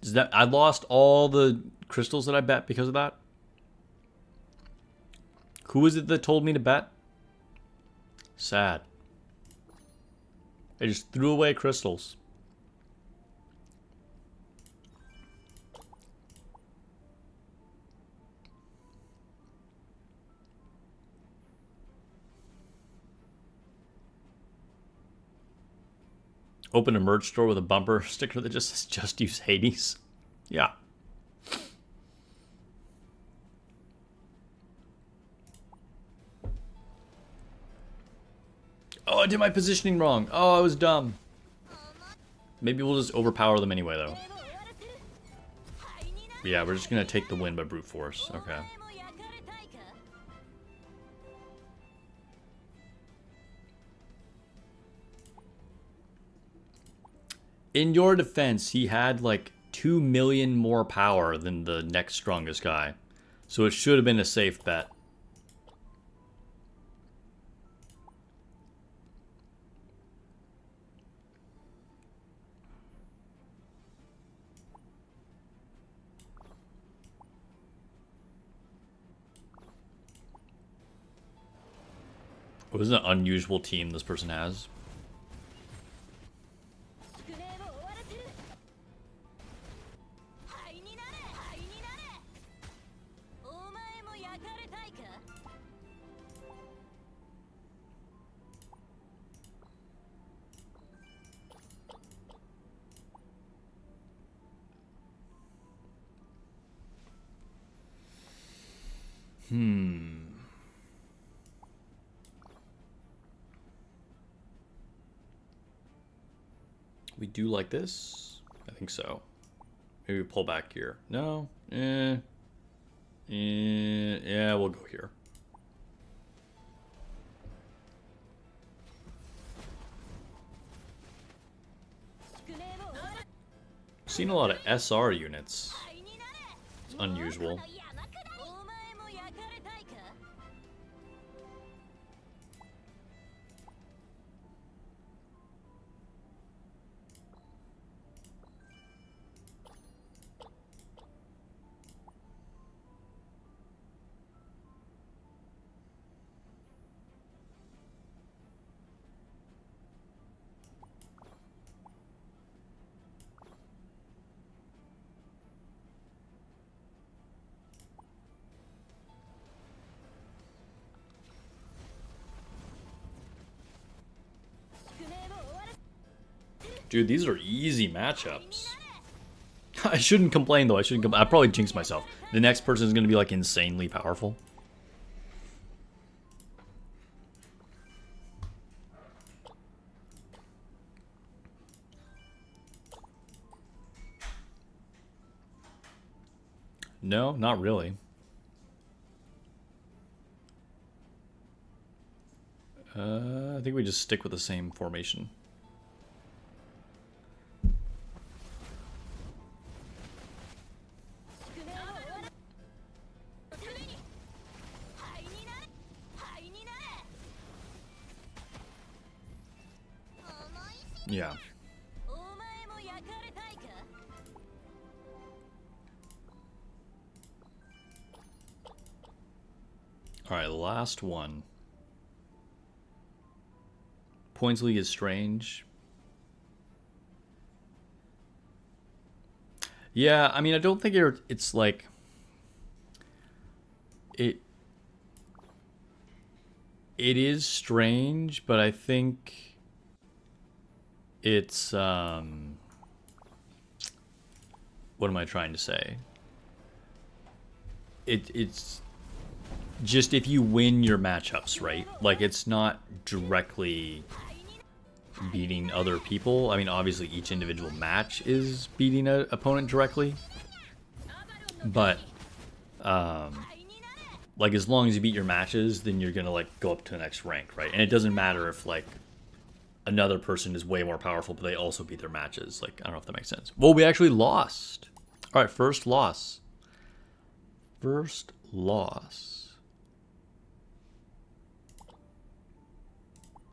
S1: Is that I lost all the crystals that I bet because of that? Who was it that told me to bet? Sad. I just threw away crystals. Open a merch store with a bumper sticker that just says "Just Use Hades." Yeah. Oh, I did my positioning wrong. Oh, I was dumb. Maybe we'll just overpower them anyway, though. Yeah, we're just gonna take the win by brute force. Okay. In your defense, he had like 2 million more power than the next strongest guy. So it should have been a safe bet. What is an unusual team this person has? We do like this? I think so. Maybe we pull back here. No? Yeah, we'll go here. Seen a lot of SR units. It's unusual. Dude, these are easy matchups. I shouldn't complain, though. I'd probably jinx myself. The next person is going to be, like, insanely powerful. No, not really. I think we just stick with the same formation. Yeah. Alright, last one. Points League is strange. Yeah, I mean, I don't think it's like... It is strange, but I think it's... What am I trying to say? It's... just if you win your matchups, right? Like, it's not directly beating other people. I mean, obviously each individual match is beating an opponent directly, but like, as long as you beat your matches, then you're gonna like go up to the next rank, right? And it doesn't matter if like another person is way more powerful, but they also beat their matches. Like, I don't know if that makes sense. Well, we actually lost. All right, first loss. First loss.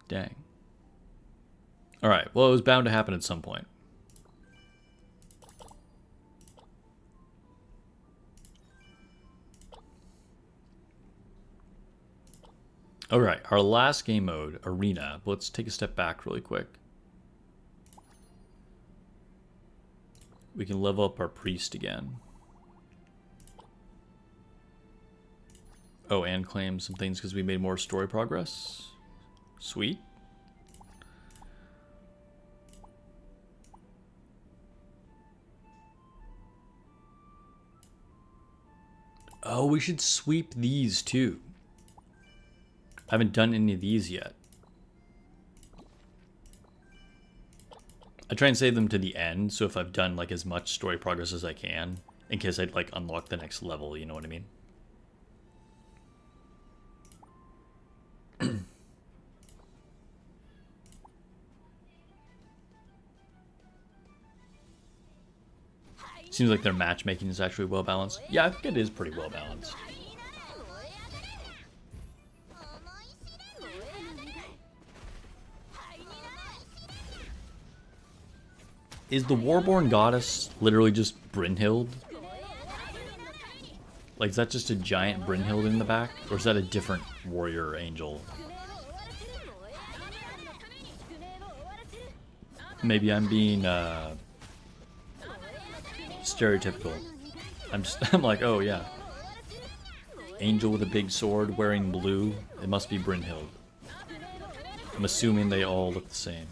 S1: Dang. All right, well, it was bound to happen at some point. All right, our last game mode, Arena. Let's take a step back really quick. We can level up our priest again. Oh, and claim some things because we made more story progress. Sweet. Oh, we should sweep these too. I haven't done any of these yet. I try and save them to the end, so if I've done like as much story progress as I can, in case I'd like unlock the next level, you know what I mean? Seems like their matchmaking is actually well balanced. Yeah, I think it is pretty well balanced. Is the Warborn Goddess literally just Brynhild? Like, is that just a giant Brynhild in the back? Or is that a different warrior angel? Maybe I'm being stereotypical. I'm like, oh yeah. Angel with a big sword wearing blue. It must be Brynhild. I'm assuming they all look the same.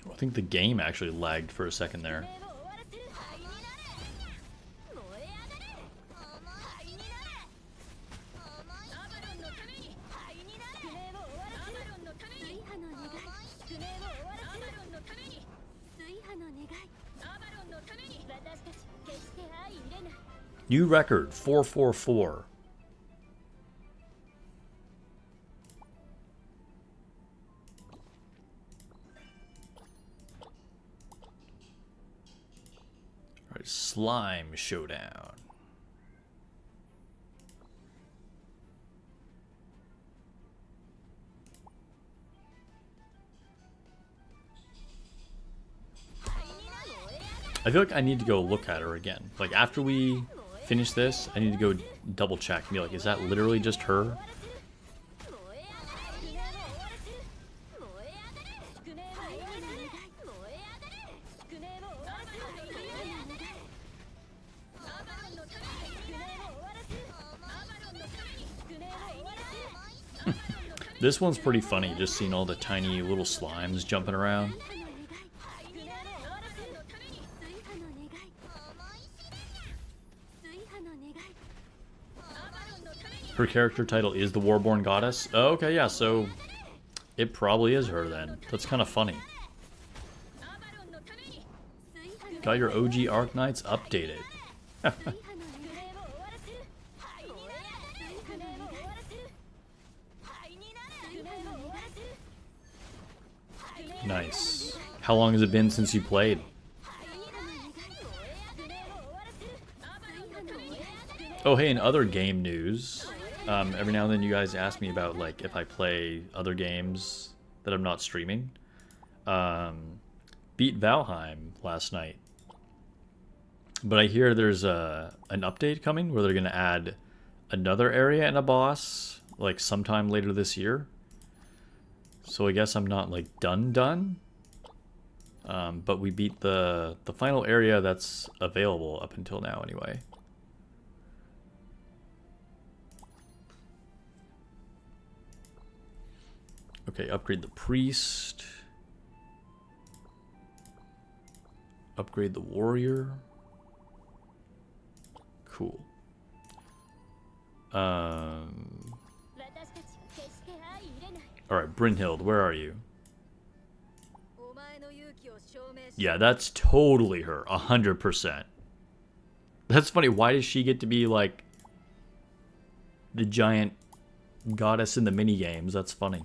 S1: I think the game actually lagged for a second there. New record, 444. Alright, slime showdown. I feel like I need to go look at her again. Like, after we finish this, I need to go double check and be like, is that literally just her? This one's pretty funny, just seeing all the tiny little slimes jumping around. Her character title is the Warborn Goddess? Oh, okay, yeah, so it probably is her then. That's kind of funny. Got your OG Arknights updated. Nice. How long has it been since you played? Oh, hey, in other game news, every now and then you guys ask me about, like, if I play other games that I'm not streaming. Beat Valheim last night. But I hear there's an update coming where they're going to add another area and a boss, like, sometime later this year. So I guess I'm not, like, done. But we beat the final area that's available up until now, anyway. Okay, upgrade the priest. Upgrade the warrior. Cool. Alright, Brynhild, where are you? Yeah, that's totally her. 100%. That's funny. Why does she get to be like the giant goddess in the mini games? That's funny.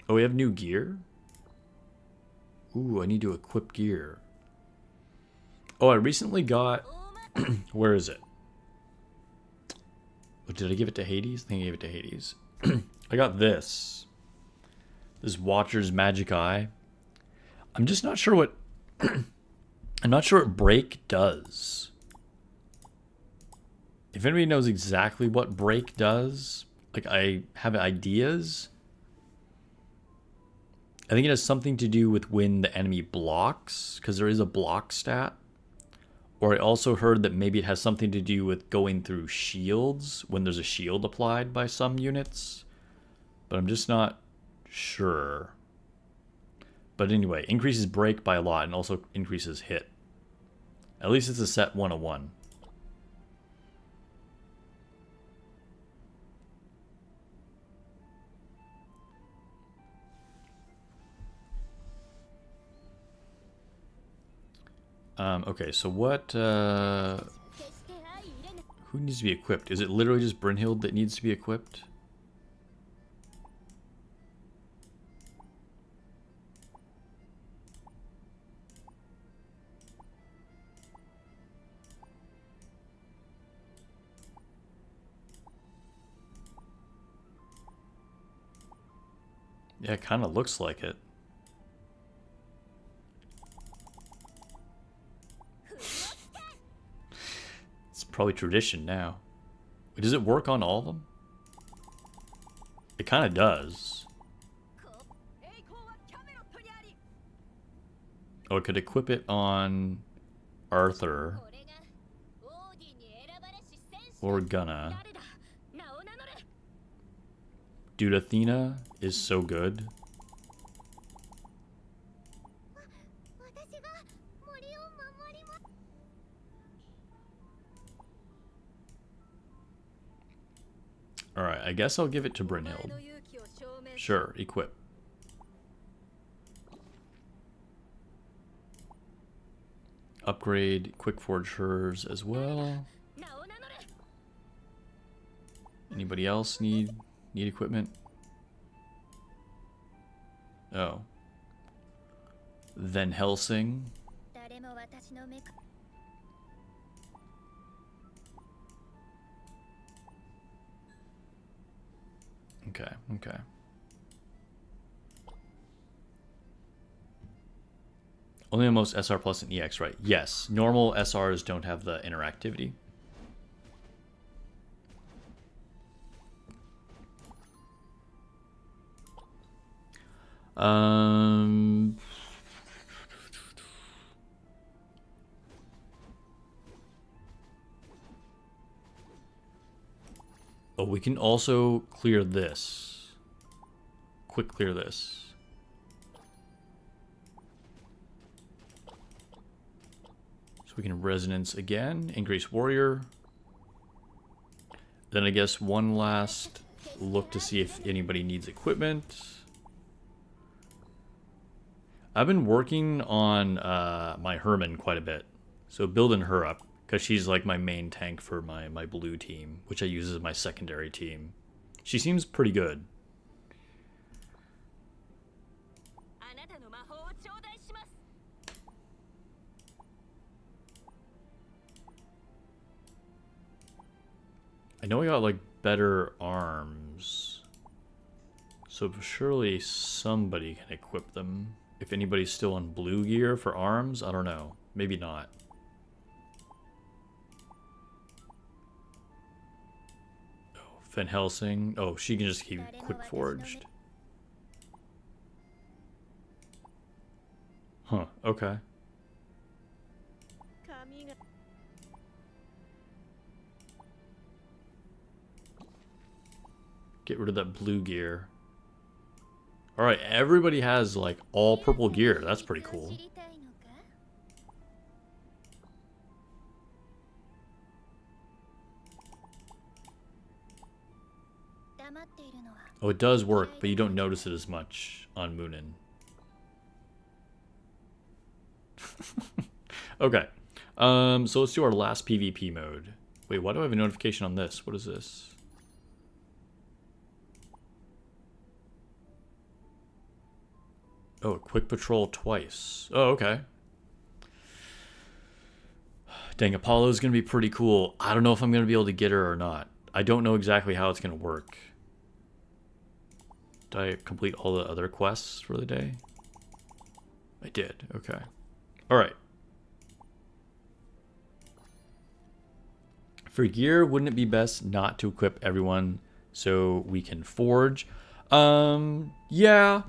S1: Oh, we have new gear? Ooh, I need to equip gear. Oh, I recently got... Where is it? Oh, did I give it to Hades? I think I gave it to Hades. I got this. This Watcher's Magic Eye. I'm just not sure what... I'm not sure what break does. If anybody knows exactly what break does, like I have ideas. I think it has something to do with when the enemy blocks, because there is a block stat. Or I also heard that maybe it has something to do with going through shields when there's a shield applied by some units. But I'm just not sure. But anyway, increases break by a lot and also increases hit. At least it's a set 101. Okay, so what, who needs to be equipped? Is it literally just Brynhild that needs to be equipped? Yeah, it kind of looks like it. It's probably tradition now. Does it work on all of them? It kind of does. Oh, it could equip it on Arthur. Or Gunna. Dude, Athena is so good. Alright, I guess I'll give it to Brynhild. Sure, equip. Upgrade Quick Forge hers as well. Anybody else need equipment? Oh. Then Helsing. Okay, okay. Only on most SR Plus and EX, right? Yes, normal SRs don't have the interactivity. Oh, we can also clear this. Quick clear this. So we can resonance again, increase warrior. Then I guess one last look to see if anybody needs equipment. I've been working on my Herman quite a bit. So building her up. Because she's like my main tank for my blue team, which I use as my secondary team. She seems pretty good. I know I got like better arms. So surely somebody can equip them. If anybody's still on blue gear for arms, I don't know. Maybe not. Van Helsing. Oh, she can just keep quick forged. Huh, okay. Get rid of that blue gear. Alright, everybody has like all purple gear. That's pretty cool. Oh, it does work, but you don't notice it as much on Moonin. Okay. So let's do our last PvP mode. Wait, why do I have a notification on this? What is this? Oh, quick patrol twice. Oh, okay. Dang, Apollo's gonna be pretty cool. I don't know if I'm gonna be able to get her or not. I don't know exactly how it's gonna work. Did I complete all the other quests for the day? I did, okay. Alright. For gear, wouldn't it be best not to equip everyone so we can forge? Yeah.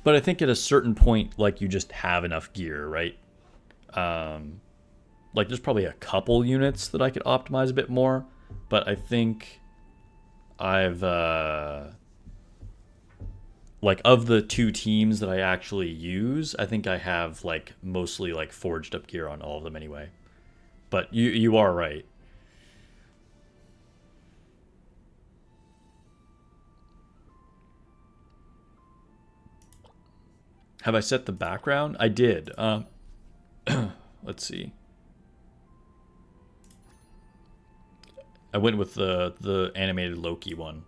S1: But I think at a certain point, like, you just have enough gear, right? Like, there's probably a couple units that I could optimize a bit more. But I think I've, like, of the two teams that I actually use, I think I have, like, mostly, like, forged up gear on all of them anyway. But you are right. Have I set the background? I did. Let's see. I went with the animated Loki one.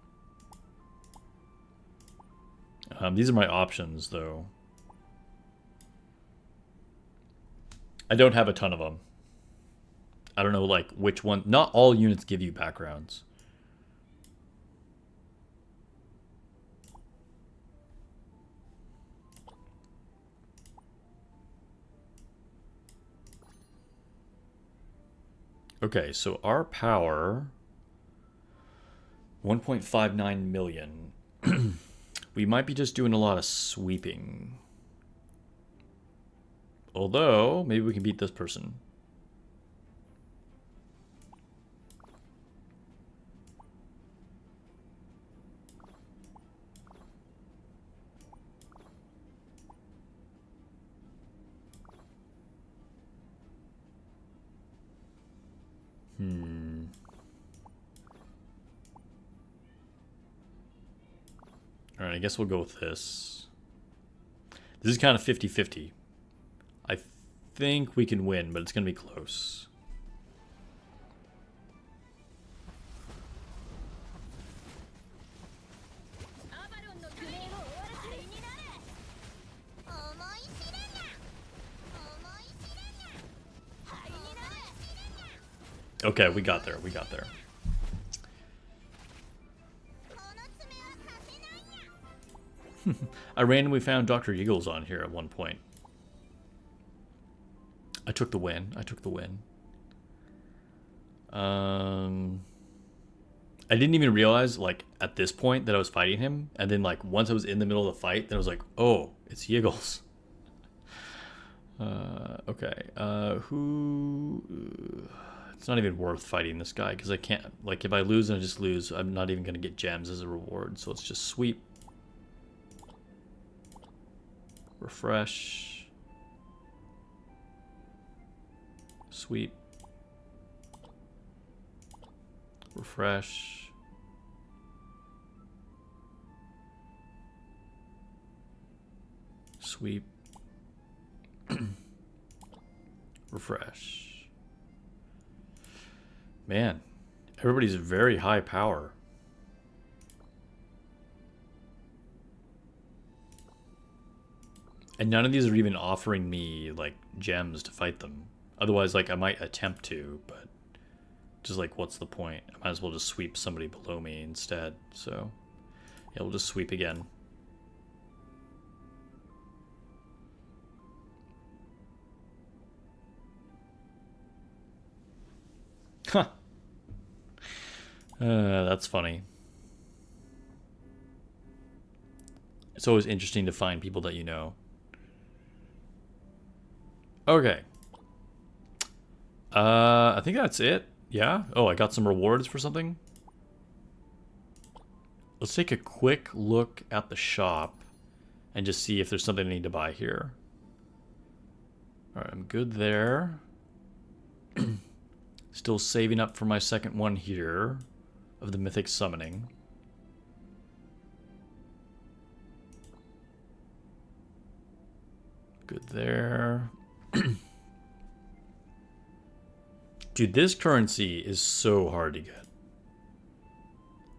S1: These are my options, though. I don't have a ton of them. I don't know, like, which one. Not all units give you backgrounds. Okay, so our power, 1.59 million. We might be just doing a lot of sweeping. Although, maybe we can beat this person. Alright, I guess we'll go with this. This is kind of 50-50. I think we can win, but it's going to be close. Okay, we got there. We got there. I randomly found Dr. Eagles on here at one point. I took the win. I took the win. I didn't even realize, like, at this point that I was fighting him. And then, like, once I was in the middle of the fight, then I was like, oh, it's Eagles. Okay. Who... It's not even worth fighting this guy, because I can't... Like, if I lose and I just lose, I'm not even going to get gems as a reward. So let's just sweep. Refresh. Sweep. Refresh. Sweep. Refresh. Man, everybody's very high power. And none of these are even offering me, like, gems to fight them. Otherwise, like, I might attempt to, but just, like, what's the point? I might as well just sweep somebody below me instead. So, yeah, we'll just sweep again. Huh. That's funny. It's always interesting to find people that you know. Okay. I think that's it. Yeah? Oh, I got some rewards for something? Let's take a quick look at the shop and just see if there's something I need to buy here. All right, I'm good there. Still saving up for my second one here of the mythic summoning. Good there. Dude, this currency is so hard to get.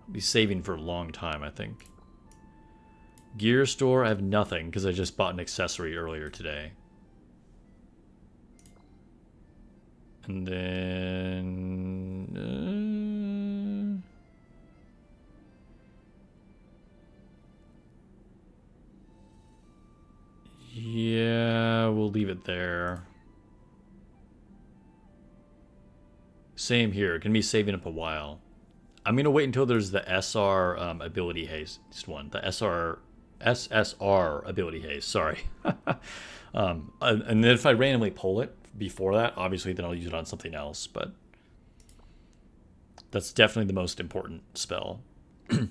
S1: I'll be saving for a long time, I think. Gear store, I have nothing because I just bought an accessory earlier today. And then... yeah, we'll leave it there. Same here. Gonna be saving up a while. I'm gonna wait until there's the SR ability haste one. The SSR ability haste. Sorry. And then if I randomly pull it before that, obviously then I'll use it on something else. But that's definitely the most important spell. And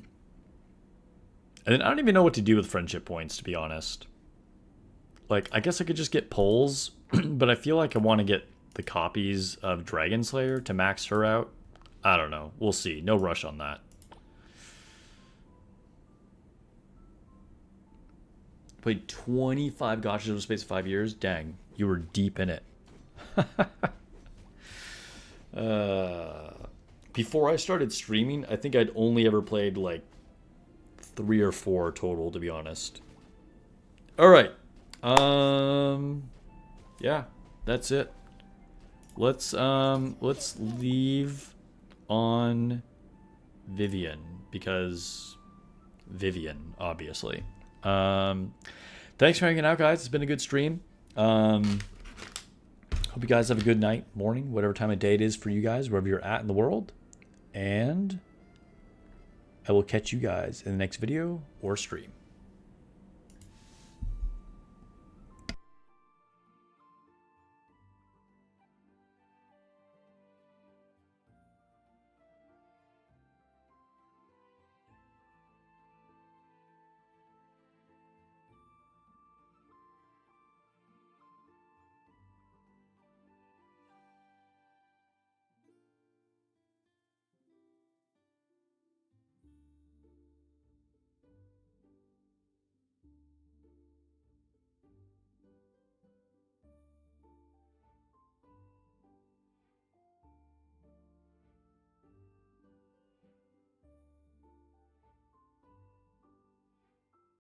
S1: then I don't even know what to do with friendship points, to be honest. Like, I guess I could just get pulls, but I feel like I want to get the copies of Dragon Slayer to max her out. I don't know. We'll see. No rush on that. Played 25 gachas over the space of 5 years? Dang, you were deep in it. Before I started streaming, I think I'd only ever played like 3 or 4 total, to be honest. All right. Yeah, that's it. Let's leave on Vivian, because Vivian, obviously. Thanks for hanging out, guys. It's been a good stream. Hope you guys have a good night, morning, whatever time of day it is for you guys, wherever you're at in the world. And I will catch you guys in the next video or stream.